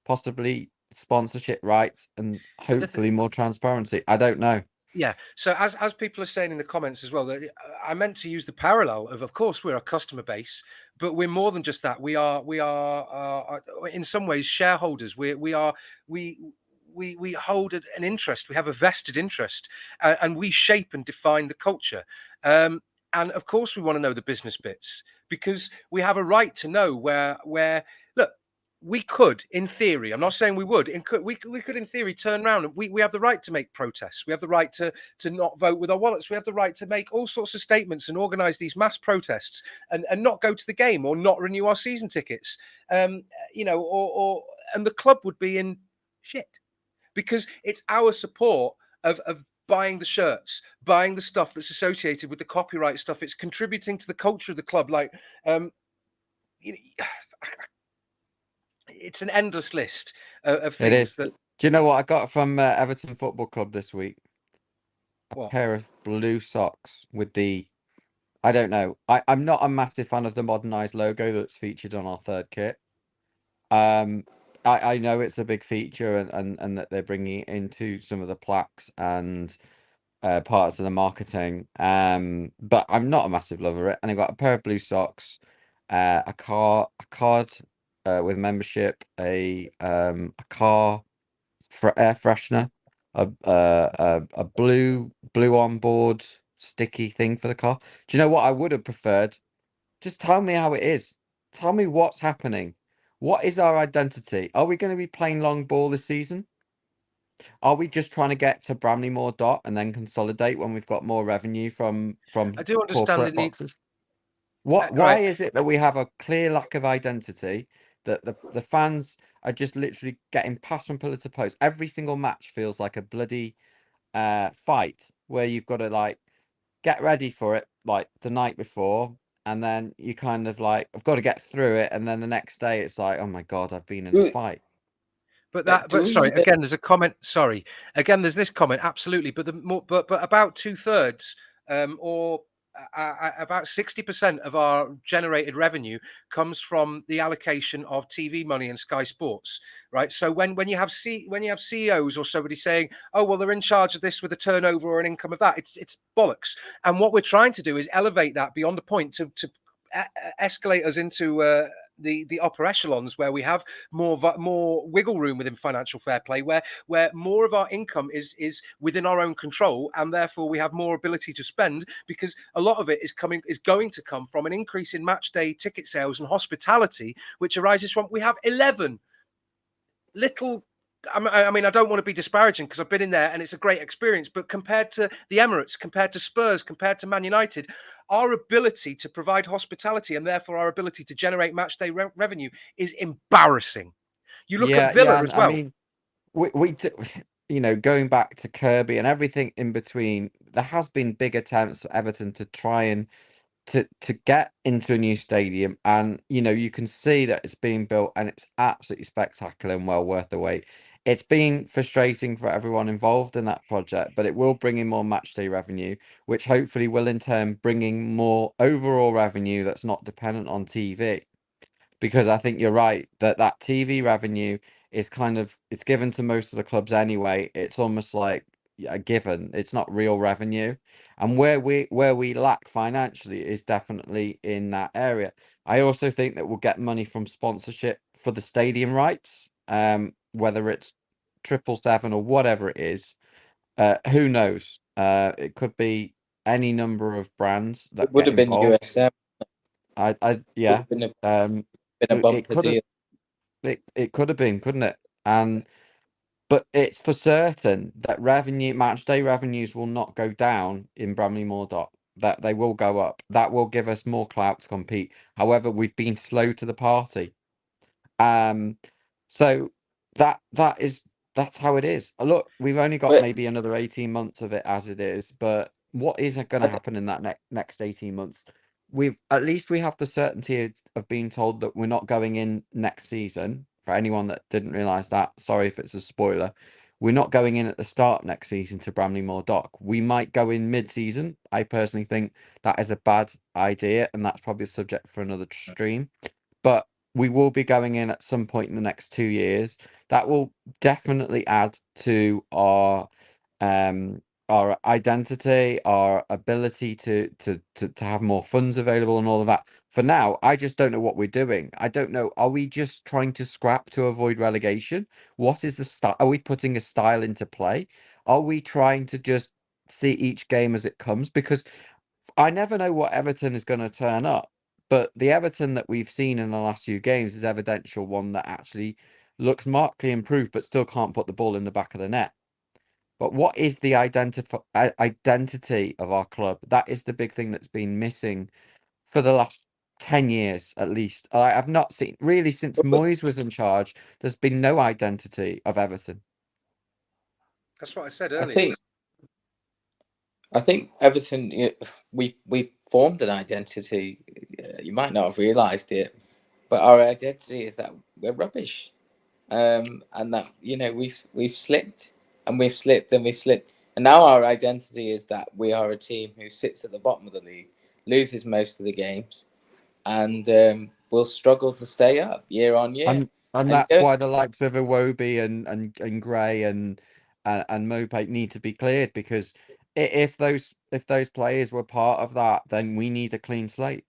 possibly sponsorship rights and hopefully more transparency. I don't know. Yeah. So as people are saying in the comments as well, that I meant to use the parallel of course, we're a customer base, but we're more than just that. We are in some ways shareholders. We hold an interest. We have a vested interest, and we shape and define the culture. And of course, we want to know the business bits because we have a right to know where. Look, we could, in theory, I'm not saying we would, we could, in theory, turn around and we have the right to make protests. We have the right to not vote with our wallets. We have the right to make all sorts of statements and organise these mass protests and not go to the game or not renew our season tickets. And the club would be in shit because it's our support of buying the shirts, buying the stuff that's associated with the copyright stuff. It's contributing to the culture of the club. It's an endless list of things. It is. Do you know what I got from Everton Football Club this week? A pair of blue socks with the, I don't know. I'm not a massive fan of the modernised logo that's featured on our third kit. I know it's a big feature and that they're bringing it into some of the plaques and parts of the marketing. But I'm not a massive lover of it. And I got a pair of blue socks, a card with membership, a car for air freshener, a blue on board sticky thing for the car. Do you know what I would have preferred? Just tell me how it is. Tell me what's happening. What is our identity? Are we going to be playing long ball this season? Are we just trying to get to Bramley Moore dot and then consolidate when we've got more revenue from I do understand corporate the need. boxes? Why is it that we have a clear lack of identity, that the fans are just literally getting passed from pillar to post? Every single match feels like a bloody fight where you've got to get ready for it the night before, and then you kind of I've got to get through it, and then the next day it's like, oh my god, I've been in a fight. But sorry, again, there's a comment. Sorry, again, there's this comment. Absolutely, but about 2/3, or about 60% of our generated revenue comes from the allocation of TV money and Sky Sports, right? So when you have CEOs or somebody saying, oh well, they're in charge of this with a turnover or an income of that, it's bollocks. And what we're trying to do is elevate that beyond the point to escalate us into the upper echelons where we have more wiggle room within financial fair play, where more of our income is within our own control, and therefore we have more ability to spend, because a lot of it is going to come from an increase in match day ticket sales and hospitality, which arises from we have 11 little. I mean, I don't want to be disparaging because I've been in there and it's a great experience, but compared to the Emirates, compared to Spurs, compared to Man United, our ability to provide hospitality and therefore our ability to generate match day revenue is embarrassing. You look at Villa as well. I mean, we going back to Kirby and everything in between, there has been big attempts for Everton to try and to get into a new stadium, and you can see that it's being built and it's absolutely spectacular and well worth the wait. It's been frustrating for everyone involved in that project, but it will bring in more matchday revenue, which hopefully will in turn bring in more overall revenue that's not dependent on TV. Because I think you're right that TV revenue is it's given to most of the clubs anyway. It's almost like a given. It's not real revenue, and where we lack financially is definitely in that area. I also think that we'll get money from sponsorship for the stadium rights, whether it's 777 or whatever it is. Who knows? It could be any number of brands that would get have been involved. USM. Yeah. Been a bumper deal. It could have been, couldn't it? And But it's for certain that match day revenues will not go down in Bramley Moor Dock. That they will go up. That will give us more clout to compete. However, we've been slow to the party. So that's how it is. Look, we've only got But maybe another 18 months of it as it is, but what is going to happen in that next 18 months? At least we have the certainty of being told that we're not going in next season. For anyone that didn't realise that, sorry if it's a spoiler. We're not going in at the start next season to Bramley Moor Dock. We might go in mid-season. I personally think that is a bad idea, and that's probably a subject for another stream. But we will be going in at some point in the next 2 years. That will definitely add to our identity, our ability to have more funds available and all of that. For now, I just don't know what we're doing. I don't know. Are we just trying to scrap to avoid relegation? What is the style? Are we putting a style into play? Are we trying to just see each game as it comes? Because I never know what Everton is going to turn up. But the Everton that we've seen in the last few games is evidential one that actually looks markedly improved, but still can't put the ball in the back of the net. But what is the identity of our club? That is the big thing that's been missing for the last 10 years, at least. I have not seen, really, since Moyes was in charge, there's been no identity of Everton. That's what I said earlier. I think Everton, we formed an identity. You might not have realised it, but our identity is that we're rubbish, and that we've slipped and we've slipped and we've slipped, and now our identity is that we are a team who sits at the bottom of the league, loses most of the games, and will struggle to stay up year on year. And that's why the likes of Iwobi and Gray and Mopay need to be cleared, because if those players were part of that, then we need a clean slate.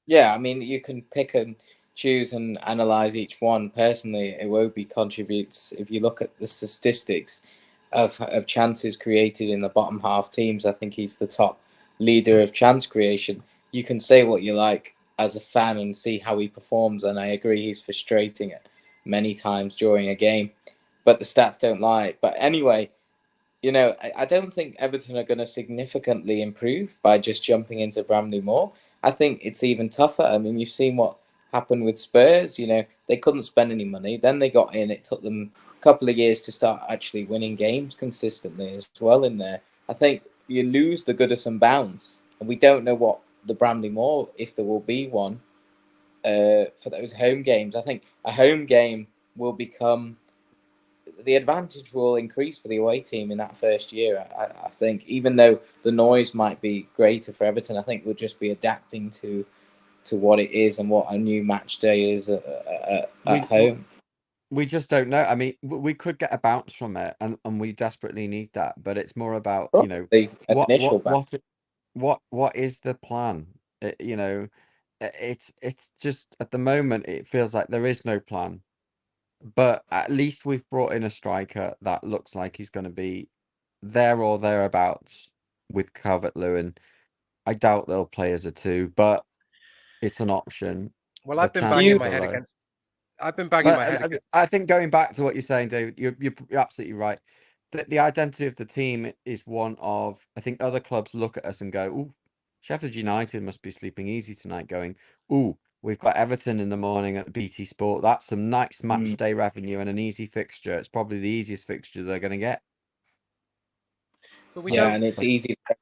Yeah, I mean, you can pick and choose and analyze each one. Personally, Iwobi contributes. If you look at the statistics of chances created in the bottom half teams, I think he's the top leader of chance creation. You can say what you like as a fan and see how he performs, and I agree he's frustrating at many times during a game, but the stats don't lie. But anyway, I don't think Everton are going to significantly improve by just jumping into Bramley Moor. I think it's even tougher. I mean, you've seen what happened with Spurs. They couldn't spend any money. Then they got in. It took them a couple of years to start actually winning games consistently as well in there. I think you lose the Goodison bounce, and we don't know what the Bramley Moor, if there will be one, for those home games. I think a home game will become... the advantage will increase for the away team in that first year. I think, even though the noise might be greater for Everton, I think we'll just be adapting to what it is and what a new match day is at home. We just don't know. I mean, we could get a bounce from it, and we desperately need that. But it's more about what is the plan? It's just at the moment it feels like there is no plan. But at least we've brought in a striker that looks like he's going to be there or thereabouts with Calvert-Lewin. I doubt they'll play as a 2, but it's an option. Well, I've been banging my head against. I've been banging my head against. I think going back to what you're saying, David, you're absolutely right. The identity of the team is one of, I think other clubs look at us and go, "Ooh, Sheffield United must be sleeping easy tonight," going, "Ooh, we've got Everton in the morning at BT Sport. That's some nice match day revenue and an easy fixture. It's probably the easiest fixture they're going to get." And it's easy to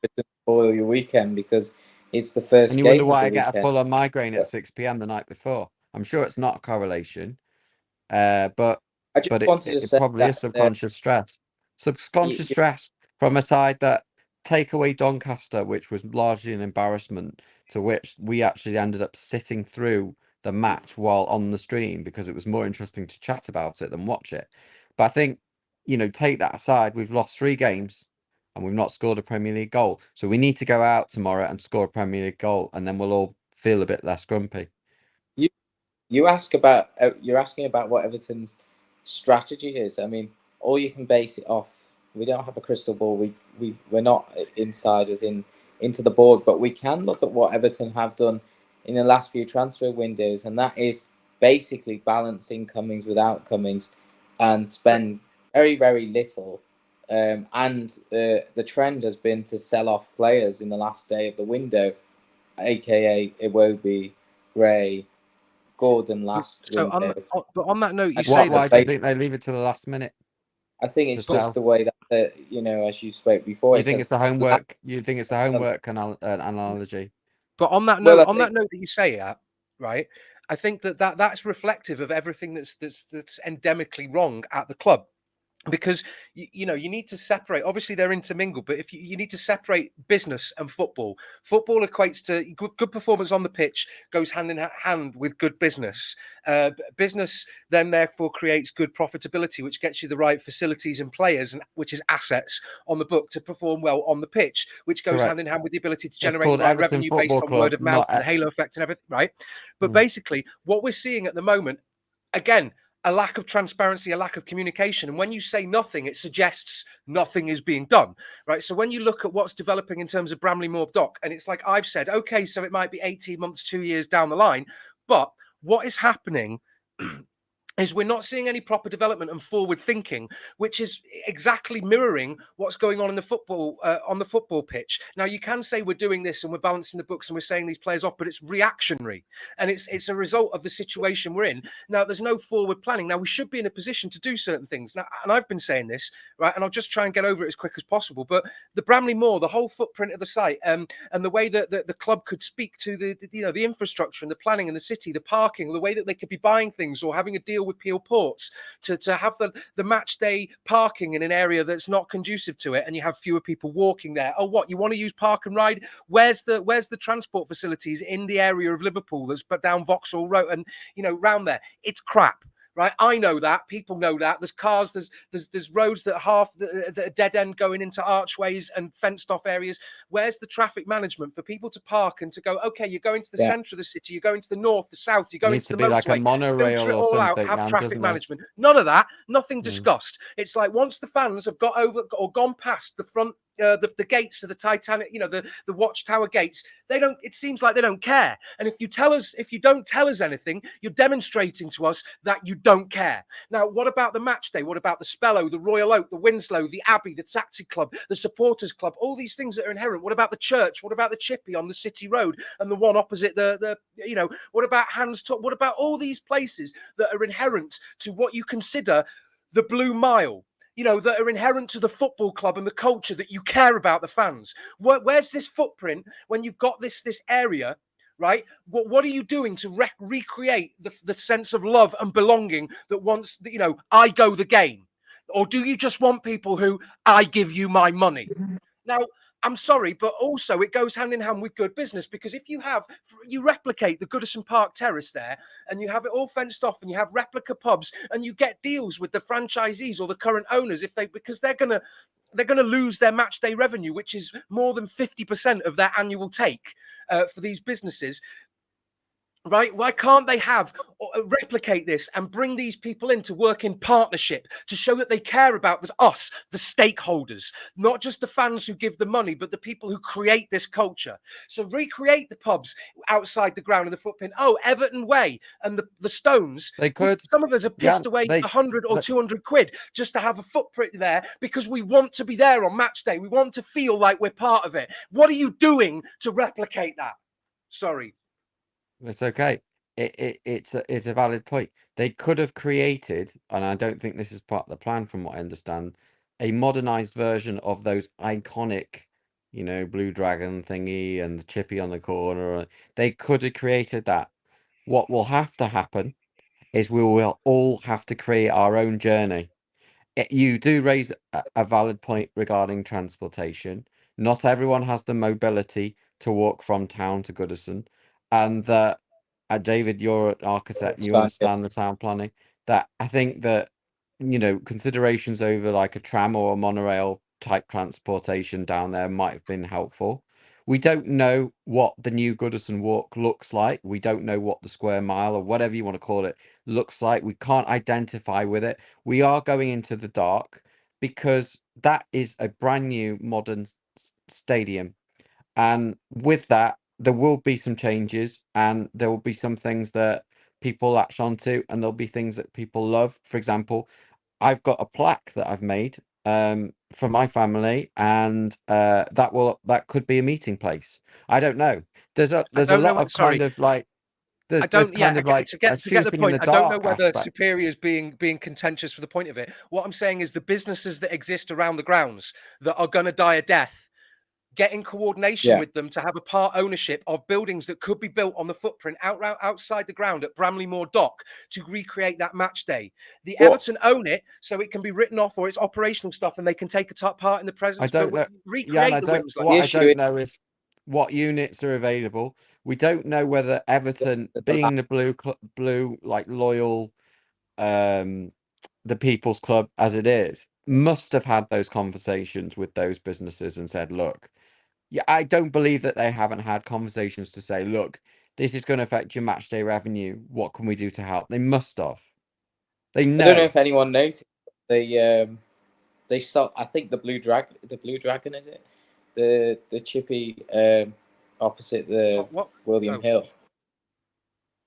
spoil your weekend because it's the first and you game wonder why of the I get weekend. a fuller migraine at 6 p.m. the night before. I'm sure it's not a correlation, but it probably is subconscious stress. Subconscious stress from a side that take away Doncaster, which was largely an embarrassment, to which we actually ended up sitting through the match while on the stream because it was more interesting to chat about it than watch it. But I think, take that aside, we've lost 3 games and we've not scored a Premier League goal. So we need to go out tomorrow and score a Premier League goal, and then we'll all feel a bit less grumpy. You're asking about what Everton's strategy is. I mean, all you can base it off. We don't have a crystal ball. We're not insiders into the board, but we can look at what Everton have done in the last few transfer windows, and that is basically balance incomings with outcomings and spend very, very little. And the trend has been to sell off players in the last day of the window, aka Iwobi, Gray, Gordon last So window. but on that note, you And say Why that do you think they leave it to the last minute? I think to it's just sell? the way that as you spoke before. You think it's the homework? You think it's the homework analogy? But on that note, that note that you say that, right? I think that's reflective of everything that's endemically wrong at the club. Because you need to separate. Obviously, they're intermingled, but if you need to separate business and football. Football equates to good performance on the pitch, goes hand in hand with good business. Business then therefore creates good profitability, which gets you the right facilities and players, and which is assets on the book to perform well on the pitch, which goes Correct. hand in hand with the ability to It's generate the called right Everton revenue based Football on Club, word of mouth not and the halo effect and everything, right? But basically, what we're seeing at the moment, again, a lack of transparency, a lack of communication. And when you say nothing, it suggests nothing is being done, right? So when you look at what's developing in terms of Bramley Moore Dock, and it's like I've said, okay, so it might be 18 months, 2 years down the line, but what is happening is we're not seeing any proper development and forward thinking, which is exactly mirroring what's going on in the football pitch. Now, you can say we're doing this and we're balancing the books and we're saying these players off, but it's reactionary and it's a result of the situation we're in. Now, there's no forward planning. Now, we should be in a position to do certain things. Now, and I've been saying this, right, and I'll just try and get over it as quick as possible. But the Bramley Moor, the whole footprint of the site, and the way that the club could speak to the infrastructure and the planning in the city, the parking, the way that they could be buying things or having a deal with Peel Ports to have the match day parking in an area that's not conducive to it, and you have fewer people walking there. Oh, what, you want to use park and ride? Where's the transport facilities in the area of Liverpool that's down Vauxhall Road and round there? It's crap. Right, I know that. People know that. There's cars. There's roads that are dead end going into archways and fenced off areas. Where's the traffic management for people to park and to go? Okay, you're going to the centre of the city. You're going to the north, the south. You're going Needs to to the be like a motorway. monorail Filter it or all out. something, Have traffic doesn't it? management. None of that. Nothing discussed. It's like once the fans have got over or gone past the front. The gates of the Titanic, the watchtower gates, it seems like they don't care. And if you don't tell us anything, you're demonstrating to us that you don't care. Now, what about the match day? What about the Spello, the Royal Oak, the Winslow, the Abbey, the Taxi Club, the Supporters Club, all these things that are inherent? What about the church? What about the Chippy on the City Road and the one opposite what about Hans Top? What about all these places that are inherent to what you consider the Blue Mile? That are inherent to the football club and the culture that you care about the fans. Where's this footprint when you've got this area, right? What are you doing to recreate the sense of love and belonging that once, I go the game? Or do you just want people who, I give you my money? Now, I'm sorry, but also it goes hand in hand with good business, because if you replicate the Goodison Park Terrace there and you have it all fenced off and you have replica pubs and you get deals with the franchisees or the current owners because they're going to lose their match day revenue, which is more than 50% of their annual take for these businesses. Right? Why can't they replicate this and bring these people in to work in partnership to show that they care about us, the stakeholders, not just the fans who give the money, but the people who create this culture? So recreate the pubs outside the ground and the footprint. Oh, Everton Way and the Stones. They could. Some of us have pissed away 100 or 200 quid just to have a footprint there because we want to be there on match day. We want to feel like we're part of it. What are you doing to replicate that? Sorry. It's okay. It's a valid point. They could have created, and I don't think this is part of the plan from what I understand, a modernized version of those iconic, Blue Dragon thingy and the Chippy on the corner. They could have created that. What will have to happen is we will all have to create our own journey. You do raise a valid point regarding transportation. Not everyone has the mobility to walk from town to Goodison, and that David, you're an architect, and you understand the town planning. That I think that considerations over like a tram or a monorail type transportation down there might have been helpful. We don't know what the new Goodison Walk looks like. We don't know what the square mile or whatever you want to call it looks like. We can't identify with it. We are going into the dark because that is a brand new modern stadium. And with that, there will be some changes and there will be some things that people latch onto and there'll be things that people love. For example, I've got a plaque that I've made for my family, and that could be a meeting place. I don't know. There's a lot of kind of like I there's don't. kind Yeah, of like to a get the shooting in point. the I don't know dark whether aspect. Superior is being contentious for the point of it. What I'm saying is the businesses that exist around the grounds that are going to die a death, get in coordination with them to have a part ownership of buildings that could be built on the footprint outside the ground at Bramley Moor Dock to recreate that match day. The Everton own it, so it can be written off or it's operational stuff, and they can take a part in the presence. I don't know. Recreate the wings. What I don't know is what units are available. We don't know whether Everton, being the blue like loyal, the People's Club as it is, must have had those conversations with those businesses and said, look, yeah, I don't believe that they haven't had conversations to say, look, this is going to affect your match day revenue. What can we do to help? They must have. They know. I don't know if anyone noticed. They saw. I think the Blue Dragon is it? The chippy opposite the William Hill.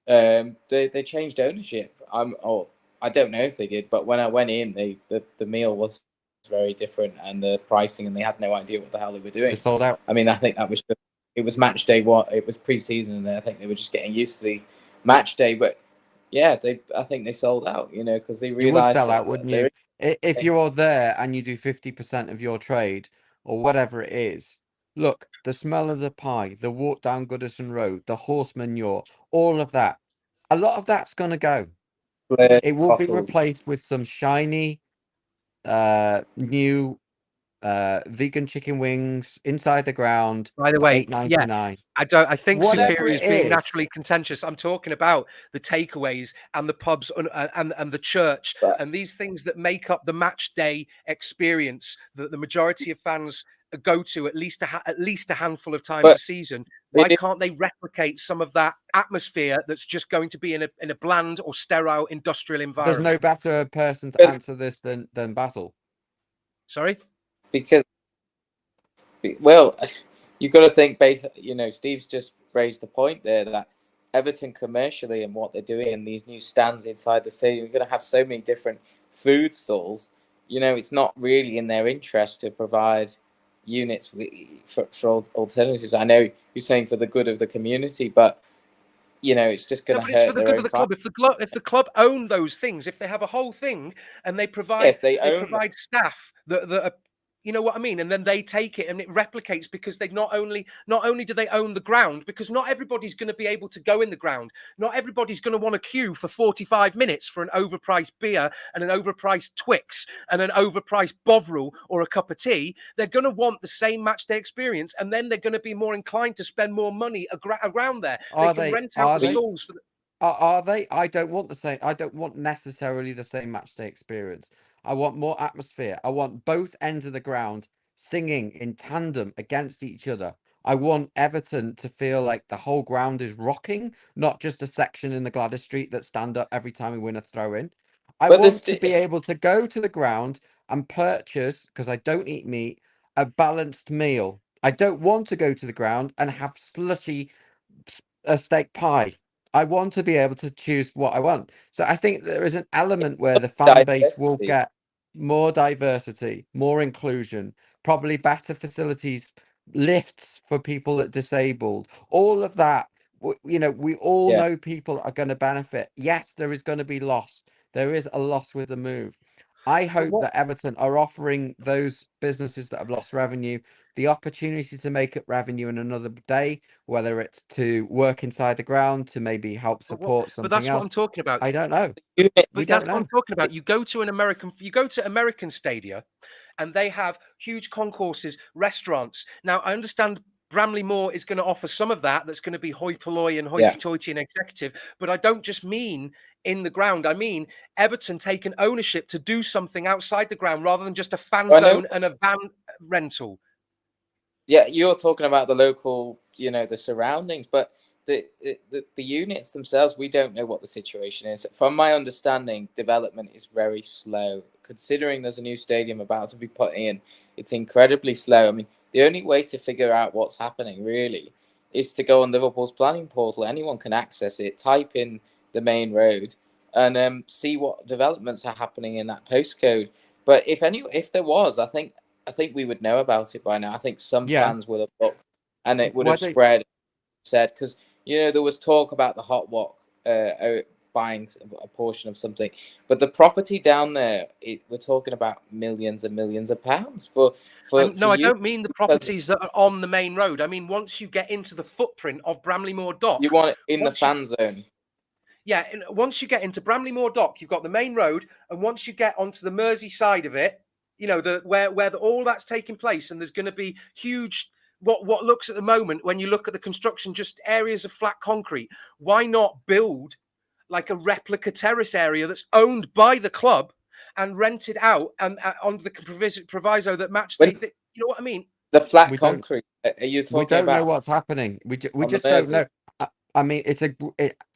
They changed ownership. I don't know if they did, but when I went in, the meal was very different, and the pricing, and they had no idea what the hell they were doing. They sold out. I mean, I think that was it was match day. It was pre-season, and I think they were just getting used to the match day. But yeah, I think they sold out. Because they realized you would sell out, wouldn't you? If you're there and you do 50% of your trade or whatever it is. Look, the smell of the pie, the walk down Goodison Road, the horse manure, all of that. A lot of that's going to go. It will be replaced with some shiny, new vegan chicken wings inside the ground. By the way, $8.99. I think Whatever Superior is it being is. naturally contentious. I'm talking about the takeaways and the pubs and the church and these things that make up the match day experience that the majority of fans go to at least a handful of times a season. Why can't they replicate some of that atmosphere that's just going to be in a bland or sterile industrial environment? There's no better person to answer this than Basil. Sorry? Because, well, you've got to think, Steve's just raised the point there that Everton commercially and what they're doing and these new stands inside the stadium, you're going to have so many different food stalls. It's not really in their interest to provide units for alternatives. I know you're saying for the good of the community, but it's just going to hurt it's for the good of the club. If the club own those things, if they have a whole thing and they provide provide staff that are, you know what I mean, and then they take it and it replicates because they not only do they own the ground, because not everybody's going to be able to go in the ground. Not everybody's going to want to queue for 45 minutes for an overpriced beer and an overpriced Twix and an overpriced Bovril or a cup of tea. They're going to want the same match day experience, and then they're going to be more inclined to spend more money around there. They can rent out the stalls for Are they? I don't want the same. I don't want necessarily the same match day experience. I want more atmosphere. I want both ends of the ground singing in tandem against each other. I want Everton to feel like the whole ground is rocking, not just a section in the Gladys Street that stand up every time we win a throw in. I want to be able to go to the ground and purchase, because I don't eat meat, a balanced meal. I don't want to go to the ground and have slushy steak pie. I want to be able to choose what I want. So I think there is an element where the fan base will get more diversity, more inclusion, probably better facilities, lifts for people that are disabled, all of that. We all know people are going to benefit. Yes, there is going to be loss. There is a loss with the move. I hope that Everton are offering those businesses that have lost revenue the opportunity to make up revenue in another day, whether it's to work inside the ground, to maybe help support something else. But that's what I'm talking about. I don't know. But that's what I'm talking about. You go to American stadia, and they have huge concourses, restaurants. Now, I understand Bramley Moor is going to offer some of that. That's going to be hoi polloi and hoity-toity and executive. But I don't just mean in the ground. I mean Everton taking ownership to do something outside the ground rather than just a fan zone and a van rental. Yeah, you're talking about the local, the surroundings, but the units themselves, we don't know what the situation is. From my understanding, development is very slow. Considering there's a new stadium about to be put in, it's incredibly slow. I mean, the only way to figure out what's happening really is to go on Liverpool's planning portal. Anyone can access it. Type in the main road, and see what developments are happening in that postcode. But if there was, I think we would know about it by now. I think some Yeah. fans would have looked, and it would Why have don't- spread. Said, because there was talk about the Hot Walk buying a portion of something, but the property down there, we're talking about millions and millions of pounds No, I you. don't mean the properties that are on the main road. I mean, once you get into the footprint of Bramley Moor Dock, You want it in the once you- fan zone. Yeah, and once you get into Bramley Moor Dock, you've got the main road, and once you get onto the Mersey side of it, where all that's taking place, and there's going to be huge. What looks at the moment, when you look at the construction, just areas of flat concrete. Why not build like a replica terrace area that's owned by the club and rented out, and on the proviso that match day? You know what I mean? The flat We don't- concrete. Are you talking We don't know about? what's happening. We on the just don't Mersey? know. I mean,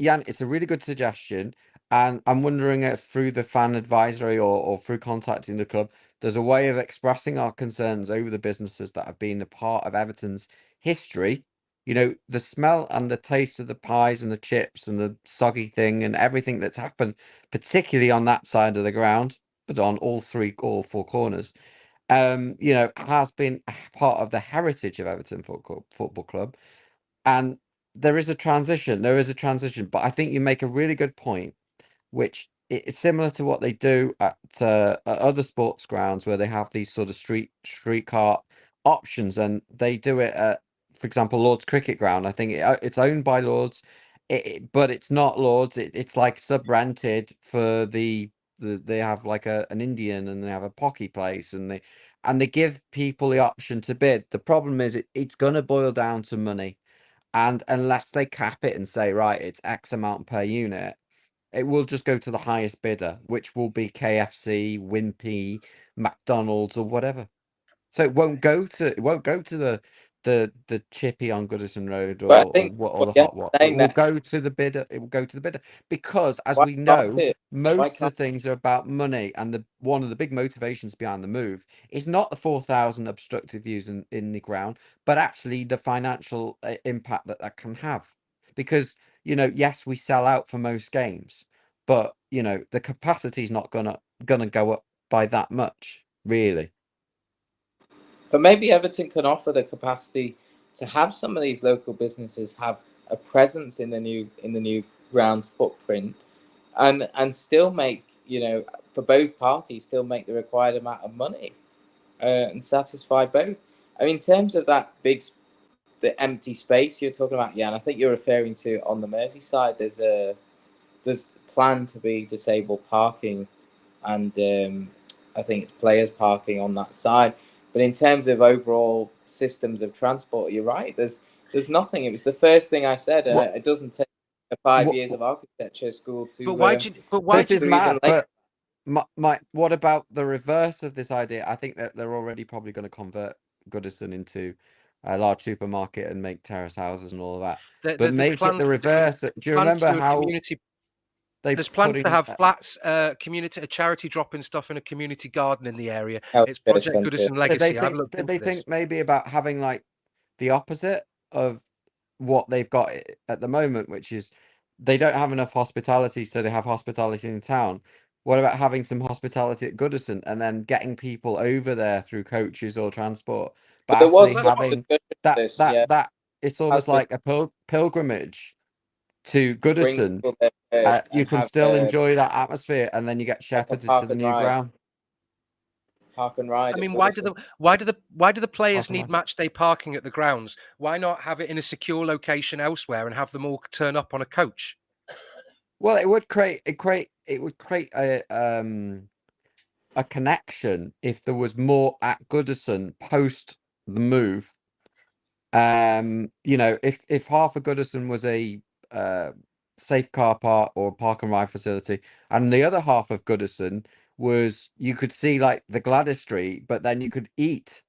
Jan, it's a really good suggestion, and I'm wondering if through the fan advisory or through contacting the club, there's a way of expressing our concerns over the businesses that have been a part of Everton's history. The smell and the taste of the pies and the chips and the soggy thing and everything that's happened, particularly on that side of the ground, but on all four corners, has been part of the heritage of Everton Football Club. And there is a transition. But I think you make a really good point, which it's similar to what they do at other sports grounds where they have these sort of streetcar options, and they do it at, for example, Lord's Cricket Ground. I think it's owned by Lord's, but it's not Lord's. It's like sub-rented for they have like an Indian, and they have a pocky place, and they give people the option to bid. The problem is it's going to boil down to money. And unless they cap it and say, right, it's X amount per unit, it will just go to the highest bidder, which will be KFC, Wimpy, McDonald's, or whatever. So it won't go to the chippy on Goodison Road But I or think the you're hot what. It saying will that- go to the bidder. It will go to the bidder because, as Why we can't know, it? Why most of the can't- things are about money, and one of the big motivations behind the move is not the 4,000 obstructive views in the ground, but actually the financial impact that can have. Because yes, we sell out for most games, but the capacity is not gonna go up by that much, really. But maybe Everton can offer the capacity to have some of these local businesses have a presence in the new grounds footprint, and still make for both parties still make the required amount of money, and satisfy both. I mean, in terms of that the empty space you're talking about, Jan, I think you're referring to on the Merseyside. There's planned to be disabled parking, and I think it's players parking on that side. But in terms of overall systems of transport, you're right. There's nothing. It was the first thing I said. It doesn't take 5 years of architecture school to. But why do This is mad. Even but what about the reverse of this idea? I think that they're already probably going to convert Goodison into a large supermarket and make terrace houses and all of that. But make it the reverse. Do you remember how there's plans to have flats, community, a charity dropping stuff in a community garden in the area? It's Project Goodison Legacy. I've looked Did into they this. think maybe about having like the opposite of what they've got at the moment, which is they don't have enough hospitality, so they have hospitality in town. What about having some hospitality at Goodison and then getting people over there through coaches or transport, but there was actually some having discussion of this, that it's almost like a pilgrimage to Goodison. You can still enjoy that atmosphere, and then you get shepherded to the new ground. Park and ride. I mean, why do the players need match day parking at the grounds? Why not have it in a secure location elsewhere and have them all turn up on a coach? Well, it would create a connection if there was more at Goodison post the move. If half of Goodison was a safe car park or park and ride facility, and the other half of Goodison was, you could see like the Gladys Street, but then you could eat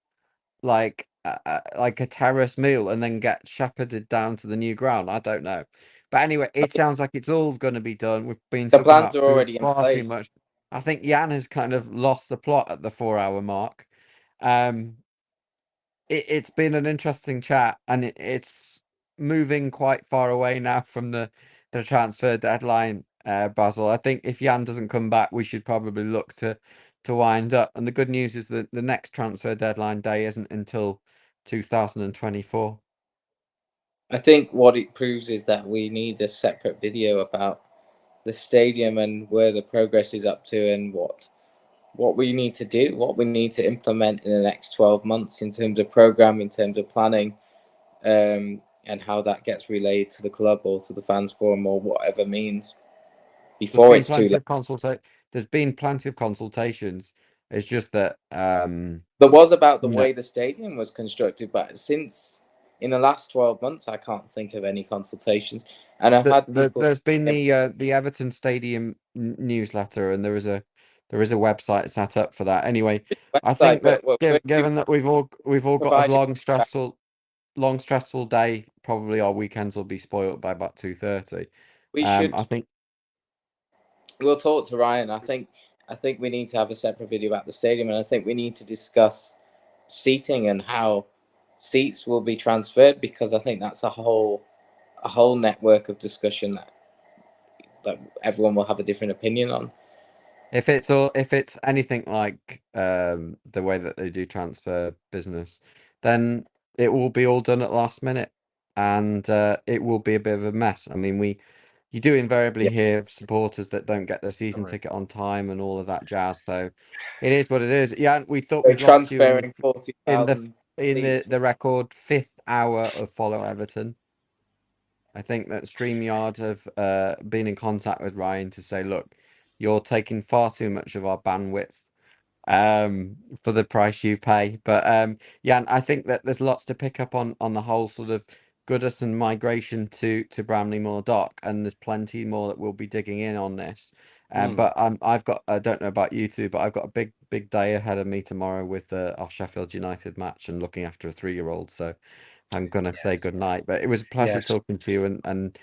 like a terrace meal and then get shepherded down to the new ground. I don't know, but anyway, it sounds like it's all going to be done. We've been talking plans about are food already in far too place. much. I think Jan has kind of lost the plot at the 4-hour mark. It's been an interesting chat, and it's moving quite far away now from the transfer deadline. Basil. I think if Jan doesn't come back, we should probably look to wind up. And the good news is that the next transfer deadline day isn't until 2024. I think what it proves is that we need a separate video about the stadium and where the progress is up to, and what we need to do, what we need to implement in the next 12 months in terms of program, in terms of planning, and how that gets relayed to the club or to the fans forum or whatever means before it's too late. There's been plenty of consultations. It's just that there was about the way the stadium was constructed, but since in the last 12 months, I can't think of any consultations. And I've had people. There's been the Everton Stadium newsletter, and there is a website set up for that. Anyway, I think that given that we've all got a long stressful day, probably our weekends will be spoiled by about 2:30. I think we'll talk to Ryan. I think we need to have a separate video about the stadium, and I think we need to discuss seating and how seats will be transferred, because I think that's a whole network of discussion that everyone will have a different opinion on. If it's anything like the way that they do transfer business, then it will be all done at the last minute, and it will be a bit of a mess. I mean, you do invariably hear of supporters that don't get their season ticket on time and all of that jazz. So it is what it is. Yeah, we thought we'd lost you in the record 5th hour of Follow Everton. I think that StreamYard have been in contact with Ryan to say, look, you're taking far too much of our bandwidth for the price you pay. But yeah, I think that there's lots to pick up on the whole sort of Goodison migration to Bramley-Moore Dock, and there's plenty more that we'll be digging in on this. But I don't know about you two, but I've got a big day ahead of me tomorrow with our Sheffield United match and looking after a 3-year-old. So I'm gonna say good night. But it was a pleasure talking to you, and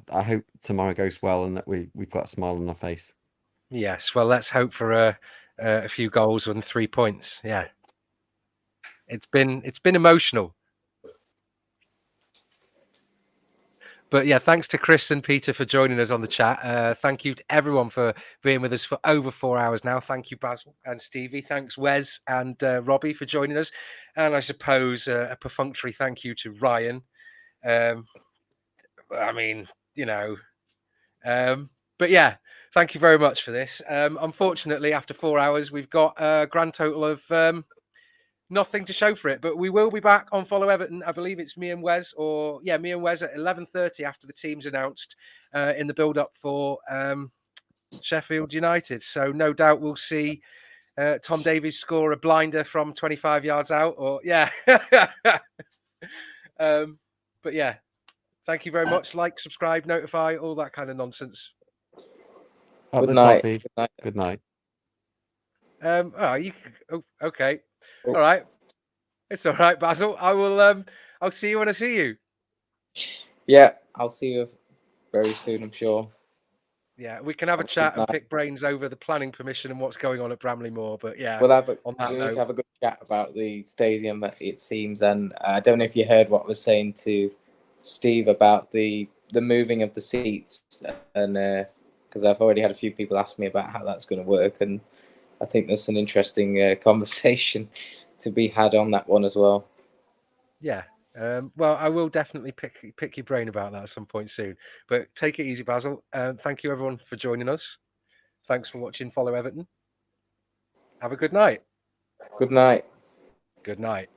I hope tomorrow goes well and that we've got a smile on our face. Yes, well, let's hope for a few goals and 3 points. Yeah, it's been emotional. But yeah, thanks to Chris and Peter for joining us on the chat. Thank you to everyone for being with us for over 4 hours now. Thank you, Basil and Stevie. Thanks, Wes and Robbie, for joining us. And I suppose a perfunctory thank you to Ryan. I mean, but yeah, thank you very much for this. Unfortunately, after 4 hours, we've got a grand total of nothing to show for it, but we will be back on Follow Everton. I believe it's me and Wes, me and Wes at 11:30 after the team's announced in the build-up for Sheffield United. So no doubt we'll see Tom Davies score a blinder from 25 yards out, but yeah, thank you very much. Like, subscribe, notify, all that kind of nonsense. Good night. Good night. Okay. All right. It's all right, Basil. I will. I'll see you when I see you. Yeah, I'll see you very soon, I'm sure. Yeah, we can have a chat and pick brains over the planning permission and what's going on at Bramley-Moore. But yeah, we need to have a good chat about the stadium, it seems. And I don't know if you heard what I was saying to Steve about the moving of the seats, and because I've already had a few people ask me about how that's going to work, and I think there's an interesting conversation to be had on that one as well. Yeah. Well, I will definitely pick your brain about that at some point soon. But take it easy, Basil. Thank you, everyone, for joining us. Thanks for watching Follow Everton. Have a good night. Good night. Good night.